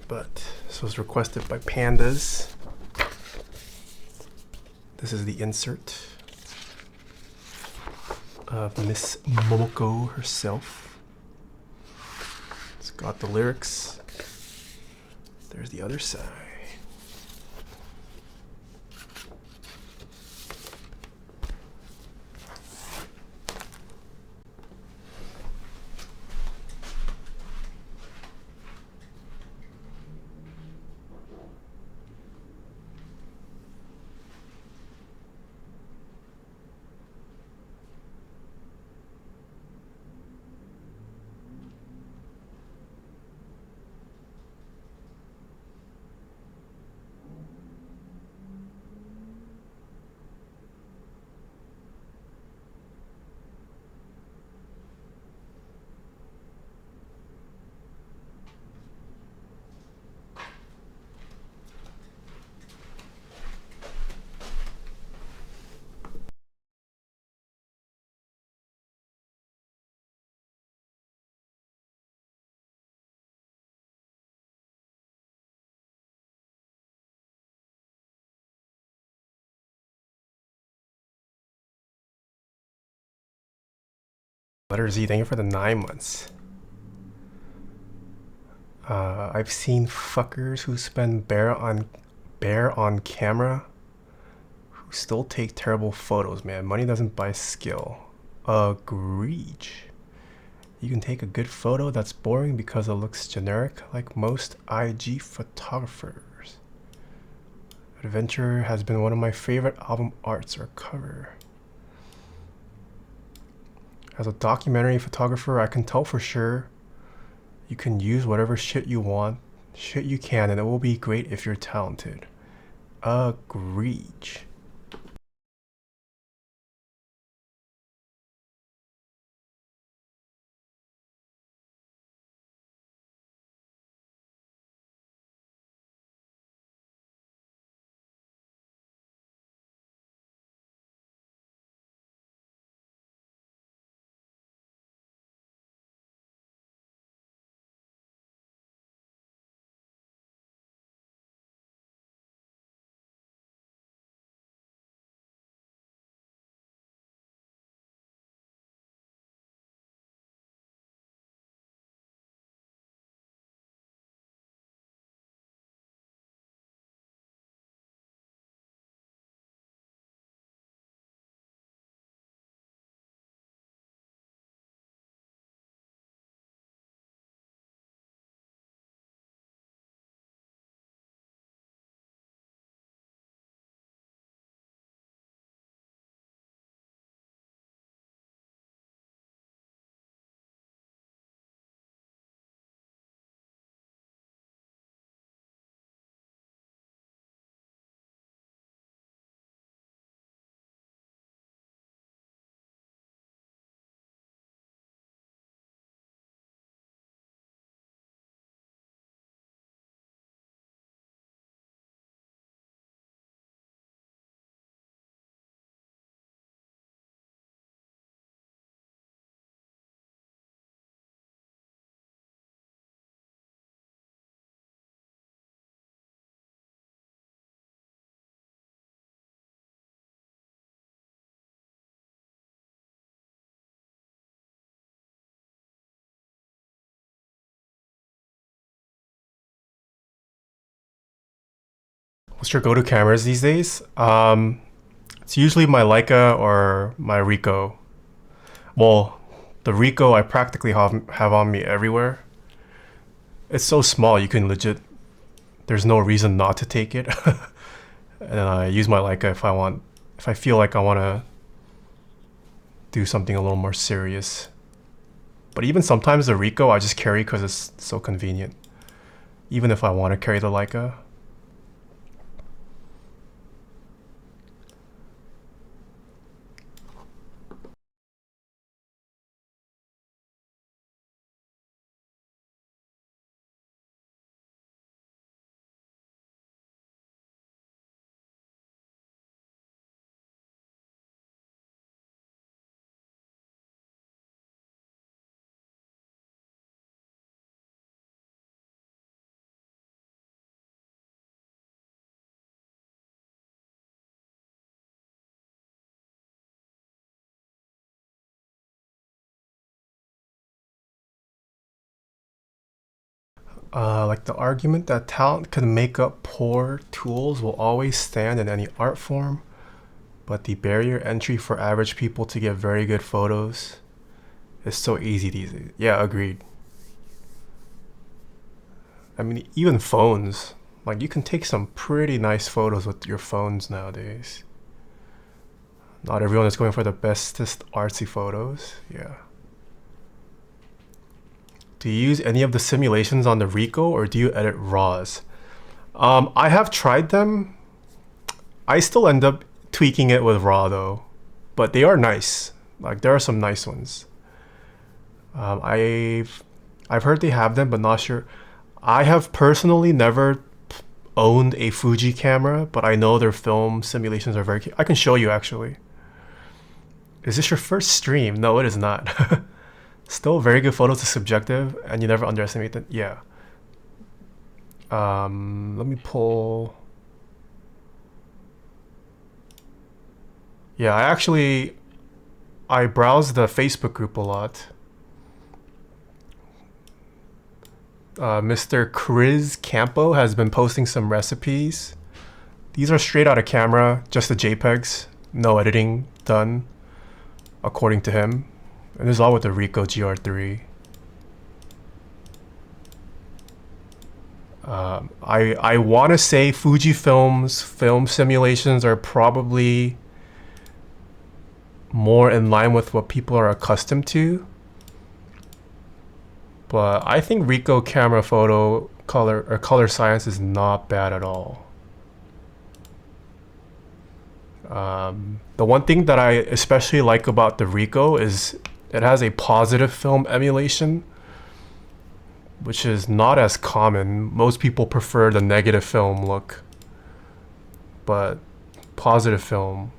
But this was requested by Pandas. This is the insert of Miss Momoko herself. It's got the lyrics. There's the other side. Letter Z, thank you for the 9 months. I've seen fuckers who spend bare on camera who still take terrible photos, man. Money doesn't buy skill. Agreed. You can take a good photo that's boring because it looks generic, like most IG photographers. Adventure has been one of my favorite album arts or cover. As a documentary photographer, I can tell for sure you can use whatever shit you want, shit you can, and it will be great if you're talented. Agreed. What's your go-to cameras these days? It's usually my Leica or my Ricoh. Well, the Ricoh I practically have on me everywhere. It's so small, you can legit, there's no reason not to take it. And I use my Leica if I feel like I want to do something a little more serious. But even sometimes the Ricoh I just carry because it's so convenient. Even if I want to carry the Leica. Like the argument that talent can make up poor tools will always stand in any art form, but the barrier entry for average people to get very good photos is so easy these days. Yeah, agreed. I mean, even phones, like you can take some pretty nice photos with your phones nowadays. Not everyone is going for the bestest artsy photos. Yeah. Do you use any of the simulations on the Ricoh or do you edit RAWs? I have tried them. I still end up tweaking it with RAW though, but they are nice. Like there are some nice ones. I've heard they have them, but not sure. I have personally never owned a Fuji camera, but I know their film simulations are very. I can show you actually. Is this your first stream? No, it is not. Still very good photos is subjective and you never underestimate them. Yeah. Let me pull. Yeah, I browse the Facebook group a lot. Mr. Chris Campo has been posting some recipes. These are straight out of camera, just the JPEGs, no editing done, according to him. And this is all with the Ricoh GR3. I want to say Fujifilm's film simulations are probably more in line with what people are accustomed to. But I think Ricoh camera photo color science is not bad at all. The one thing that I especially like about the Ricoh is it has a positive film emulation, which is not as common. Most people prefer the negative film look, but positive film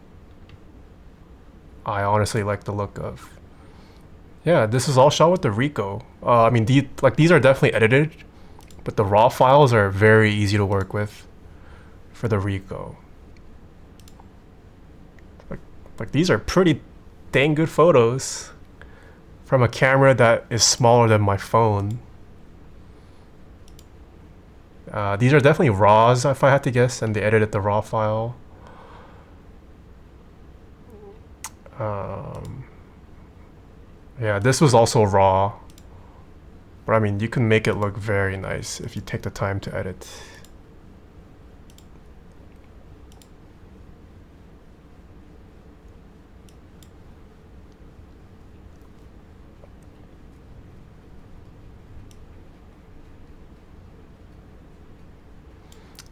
I honestly like the look of. Yeah, this is all shot with the Ricoh. I mean, these are definitely edited, but the raw files are very easy to work with for the Ricoh. Like these are pretty dang good photos from a camera that is smaller than my phone. These are definitely RAWs if I had to guess, and they edited the raw file. Yeah, this was also raw, but I mean, you can make it look very nice if you take the time to edit.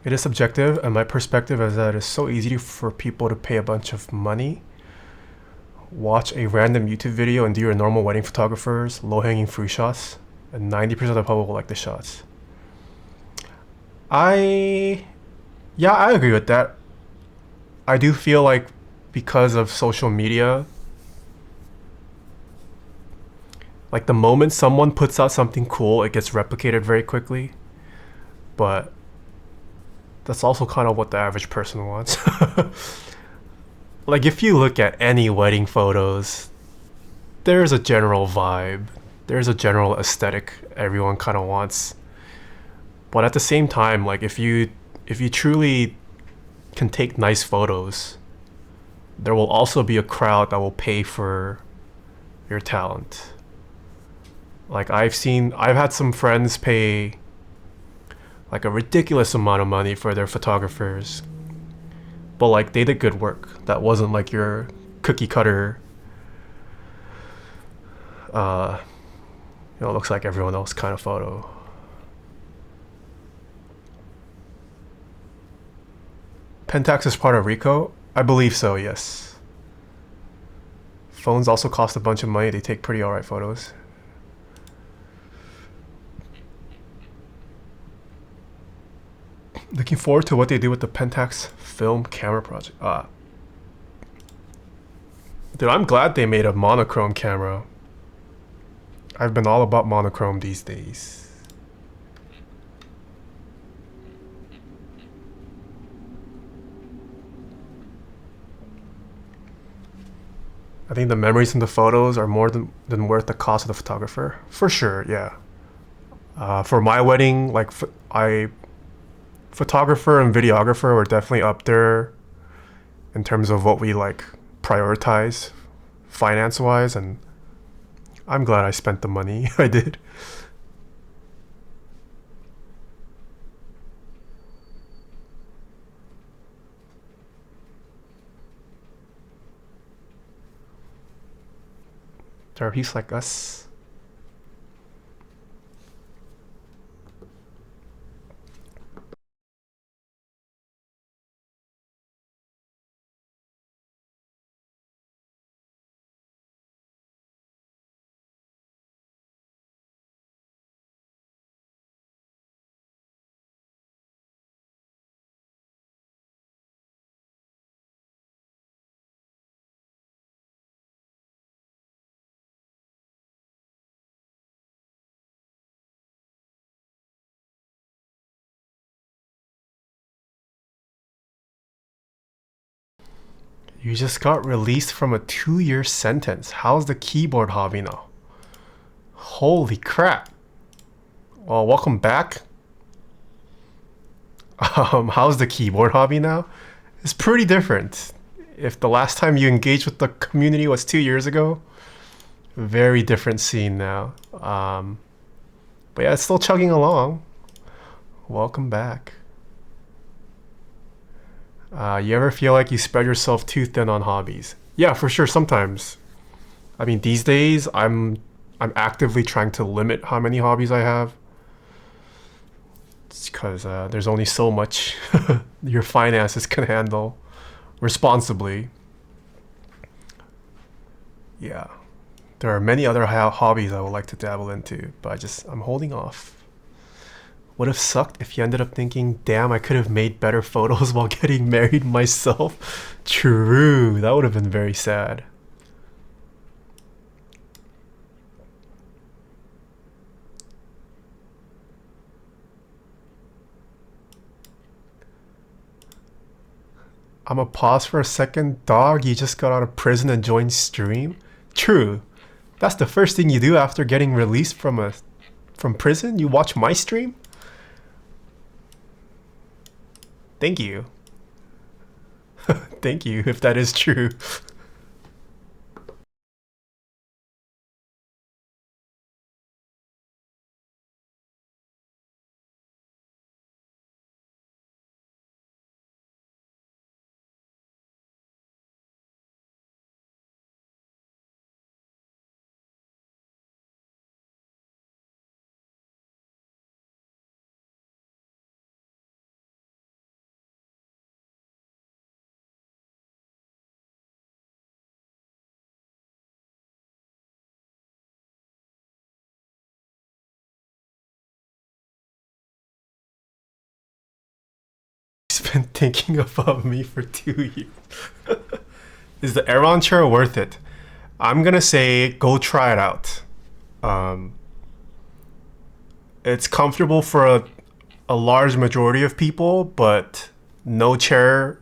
It is subjective, and my perspective is that it's so easy for people to pay a bunch of money, watch a random YouTube video and do your normal wedding photographers, low-hanging fruit shots, and 90% of the public will like the shots. I agree with that. I do feel like because of social media, like the moment someone puts out something cool, it gets replicated very quickly. But that's also kind of what the average person wants. Like if you look at any wedding photos, there's a general vibe. There's a general aesthetic everyone kind of wants. But at the same time, like if you truly can take nice photos, there will also be a crowd that will pay for your talent. Like I've had some friends pay like a ridiculous amount of money for their photographers, but like they did good work. That wasn't like your cookie cutter, looks like everyone else kind of photo. Pentax is part of Ricoh? I believe so, yes. Phones also cost a bunch of money. They take pretty alright photos. Looking forward to what they do with the Pentax film camera project. Dude, I'm glad they made a monochrome camera. I've been all about monochrome these days. I think the memories in the photos are more than worth the cost of the photographer. For sure, yeah. For my wedding, like photographer and videographer were definitely up there in terms of what we like prioritize finance-wise, and I'm glad I spent the money I did. There are people like us. You just got released from a 2-year sentence. How's the keyboard hobby now? Holy crap. Well, welcome back. How's the keyboard hobby now? It's pretty different. If the last time you engaged with the community was 2 years ago, very different scene now. But yeah, it's still chugging along. Welcome back. You ever feel like you spread yourself too thin on hobbies? Yeah, for sure, sometimes. I mean, these days, I'm actively trying to limit how many hobbies I have. It's because there's only so much your finances can handle responsibly. Yeah. There are many other hobbies I would like to dabble into, but I'm holding off. Would have sucked if you ended up thinking, damn, I could have made better photos while getting married myself. True, that would have been very sad. I'm a pause for a second. Dog, you just got out of prison and joined stream? True. That's the first thing you do after getting released from prison? You watch my stream? Thank you. Thank you, if that is true. He's been thinking about me for 2 years. Is the Aeron chair worth it? I'm gonna say go try it out. It's comfortable for a large majority of people, but no chair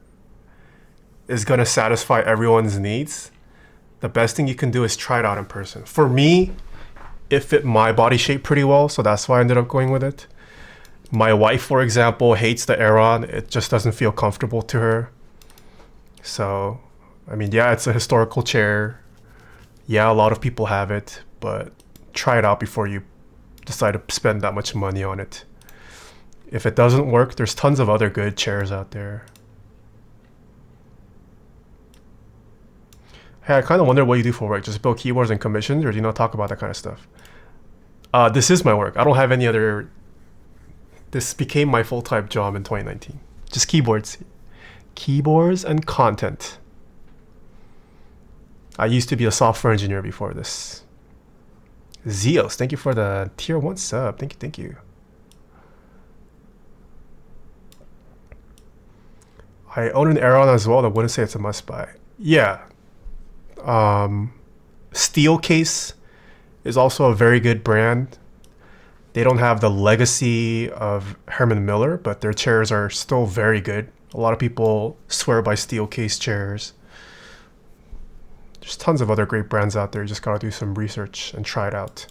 is gonna satisfy everyone's needs. The best thing you can do is try it out in person. For me, it fit my body shape pretty well, so that's why I ended up going with it. My wife, for example, hates the Aeron. It just doesn't feel comfortable to her. So, I mean, yeah, it's a historical chair. Yeah, a lot of people have it, but try it out before you decide to spend that much money on it. If it doesn't work, there's tons of other good chairs out there. Hey, I kind of wonder what you do for work. Just build keyboards and commissions, or do you not talk about that kind of stuff? This is my work. I don't have any other... This became my full-time job in 2019. Just keyboards. Keyboards and content. I used to be a software engineer before this. Zeos, thank you for the tier 1 sub. Thank you, thank you. I own an Aeron as well. I wouldn't say it's a must-buy. Yeah. Steelcase is also a very good brand. They don't have the legacy of Herman Miller, but their chairs are still very good. A lot of people swear by Steelcase chairs. There's tons of other great brands out there. You just gotta do some research and try it out.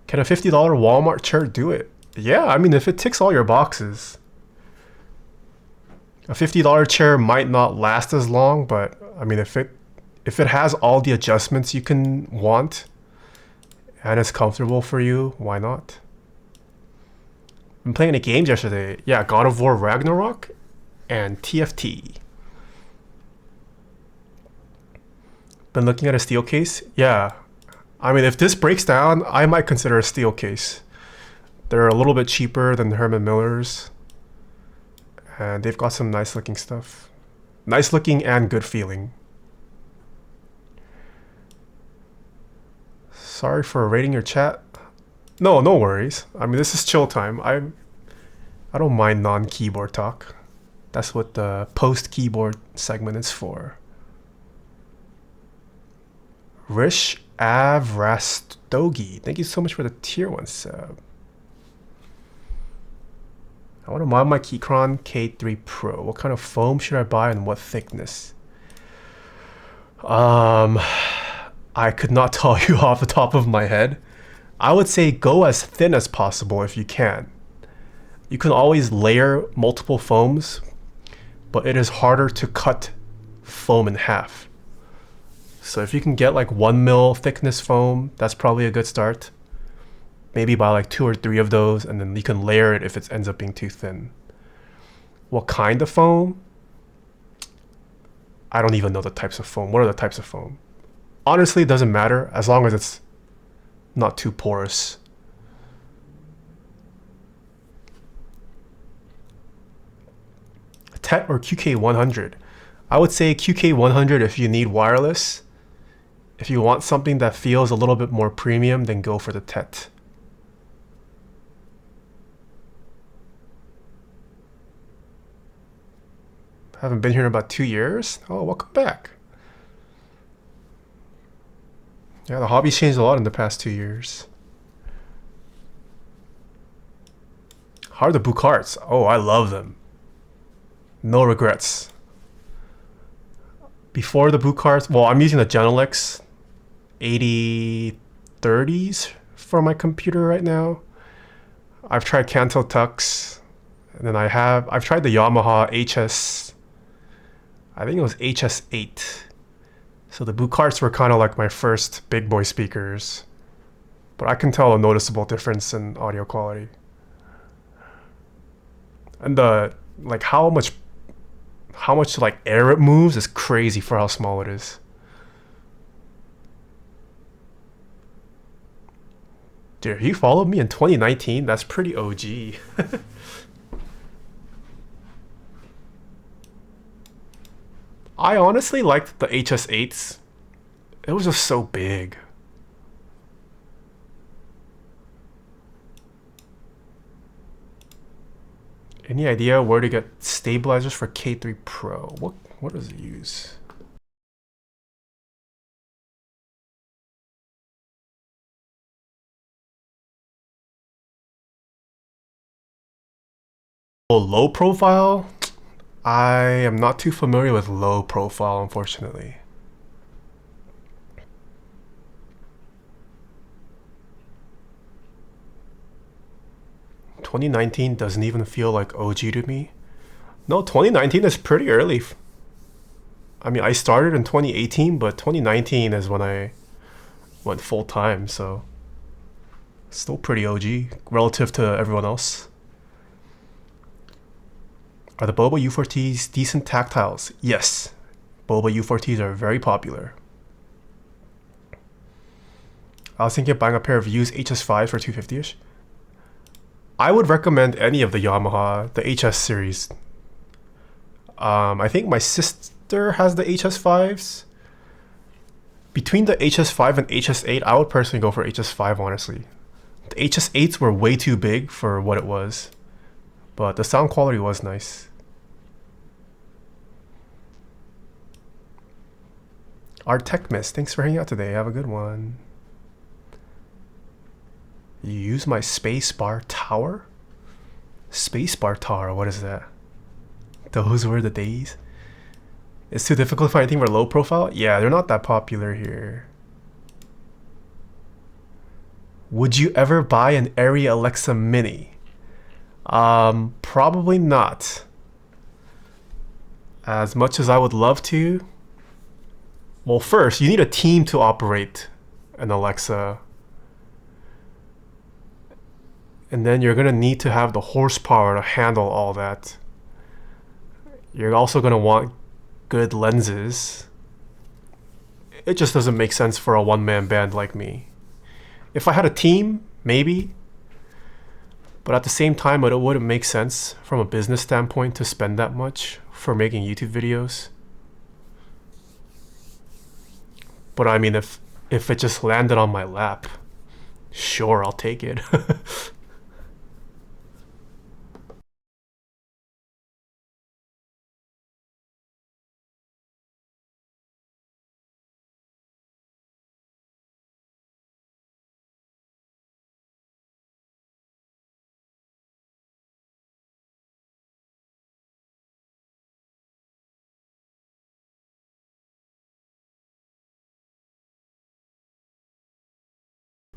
Can a $50 Walmart chair do it? Yeah, I mean, if it ticks all your boxes. A $50 chair might not last as long, but I mean, if it has all the adjustments you can want, and it's comfortable for you, why not? I'm playing any games yesterday. Yeah, God of War Ragnarok and TFT. Been looking at a steel case? Yeah. I mean, if this breaks down, I might consider a steel case. They're a little bit cheaper than the Herman Miller's. And they've got some nice looking stuff. Nice looking and good feeling. Sorry for raiding your chat. No, no worries. I mean, this is chill time. I don't mind non-keyboard talk. That's what the post-keyboard segment is for. Rish Avrastogi, thank you so much for the tier 1 sub. I want to mod my Keychron K3 Pro. What kind of foam should I buy and what thickness? I could not tell you off the top of my head. I would say go as thin as possible if you can. You can always layer multiple foams, but it is harder to cut foam in half. So if you can get like 1 mil thickness foam, that's probably a good start. Maybe buy like 2 or 3 of those, and then you can layer it if it ends up being too thin. What kind of foam? I don't even know the types of foam. What are the types of foam? Honestly, it doesn't matter as long as it's not too porous. TET or QK100? I would say QK100 if you need wireless. If you want something that feels a little bit more premium, then go for the TET. Haven't been here in about 2 years. Oh, welcome back. Yeah, the hobby's changed a lot in the past 2 years. How are the boot carts? Oh, I love them. No regrets. Before the boot carts, well, I'm using the Genelex 8030s for my computer right now. I've tried Kanto Tux, and then I've tried the Yamaha HS. I think it was HS8. So the boot carts were kind of like my first big boy speakers, but I can tell a noticeable difference in audio quality. And the like how much like air it moves is crazy for how small it is. Dude, you followed me in 2019? That's pretty OG. I honestly liked the HS8s. It was just so big. Any idea where to get stabilizers for K3 Pro? What does it use? Oh, low profile? I am not too familiar with low profile, unfortunately. "2019 doesn't even feel like OG to me." No, 2019 is pretty early. I mean, I started in 2018, but 2019 is when I went full time, so still pretty OG relative to everyone else. Are the Boba U4Ts decent tactiles? Yes, Boba U4Ts are very popular. I was thinking of buying a pair of used HS5 for 250-ish. I would recommend any of the Yamaha, the HS series. I think my sister has the HS5s. Between the HS5 and HS8, I would personally go for HS5, honestly. The HS8s were way too big for what it was, but the sound quality was nice. Art Tech Miss, thanks for hanging out today. Have a good one. You use my spacebar tower? Spacebar tower, what is that? Those were the days. It's too difficult to find anything for low profile? Yeah, they're not that popular here. Would you ever buy an Airy Alexa Mini? Probably not. As much as I would love to. Well, first, you need a team to operate an Alexa. And then you're gonna need to have the horsepower to handle all that. You're also gonna want good lenses. It just doesn't make sense for a one-man band like me. If I had a team, maybe. But at the same time, it wouldn't make sense from a business standpoint to spend that much for making YouTube videos. But I mean, if it just landed on my lap, sure, I'll take it.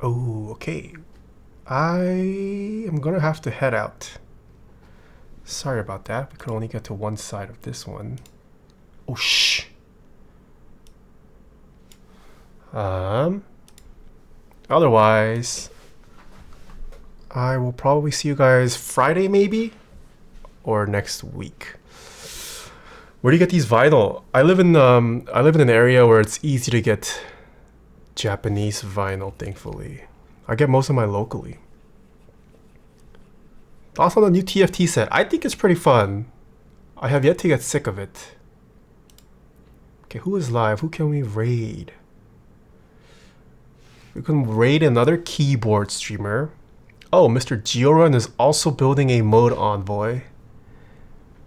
Oh, okay. I am gonna have to head out. Sorry about that. We could only get to one side of this one. Oh, shh. Otherwise, I will probably see you guys Friday maybe, or next week. Where do you get these vinyl? I live in an area where it's easy to get Japanese vinyl, thankfully. I get most of mine locally. Also the new TFT set. I think it's pretty fun. I have yet to get sick of it. Okay, who is live? Who can we raid? We can raid another keyboard streamer. Oh, Mr. Georun is also building a mode Envoy.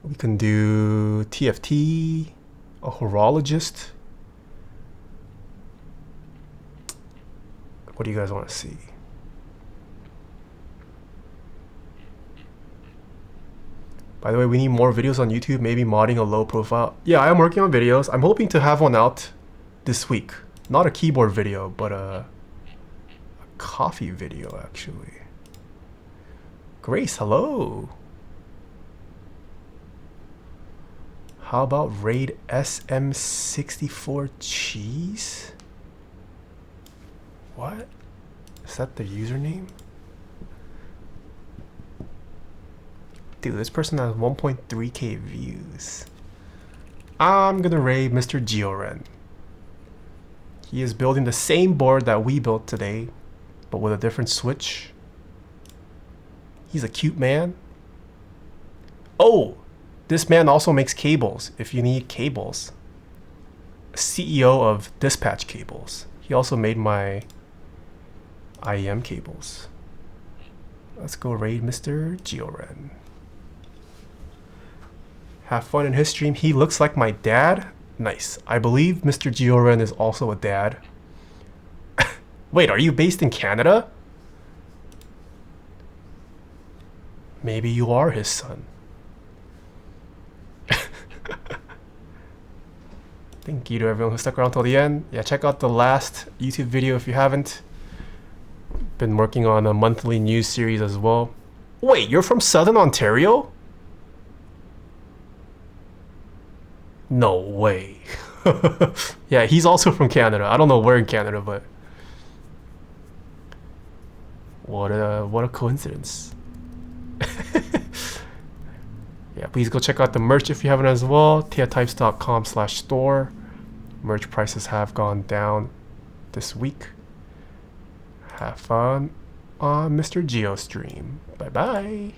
We can do TFT, a horologist. What do you guys want to see? By the way, we need more videos on YouTube, maybe modding a low profile. Yeah, I am working on videos. I'm hoping to have one out this week. Not a keyboard video, but a coffee video, actually. Grace, hello. How about raid SM64 cheese? What? Is that the username? Dude, this person has 1.3k views. I'm gonna raid Mr. Georen. He is building the same board that we built today, but with a different switch. He's a cute man. Oh! This man also makes cables, if you need cables. CEO of Dispatch Cables. He also made my IEM cables. Let's go raid Mr. Georen. Have fun in his stream. He looks like my dad. Nice. I believe Mr. Georen is also a dad. Wait, are you based in Canada? Maybe you are his son. Thank you to everyone who stuck around till the end. Yeah, check out the last YouTube video if you haven't. Been working on a monthly news series as well. Wait, you're from Southern Ontario? No way. Yeah, he's also from Canada. I don't know where in Canada, but what a coincidence. Yeah, please go check out the merch if you haven't as well. taehatypes.com/store. Merch prices have gone down this week. Have fun on Mr. Geo stream. Bye bye.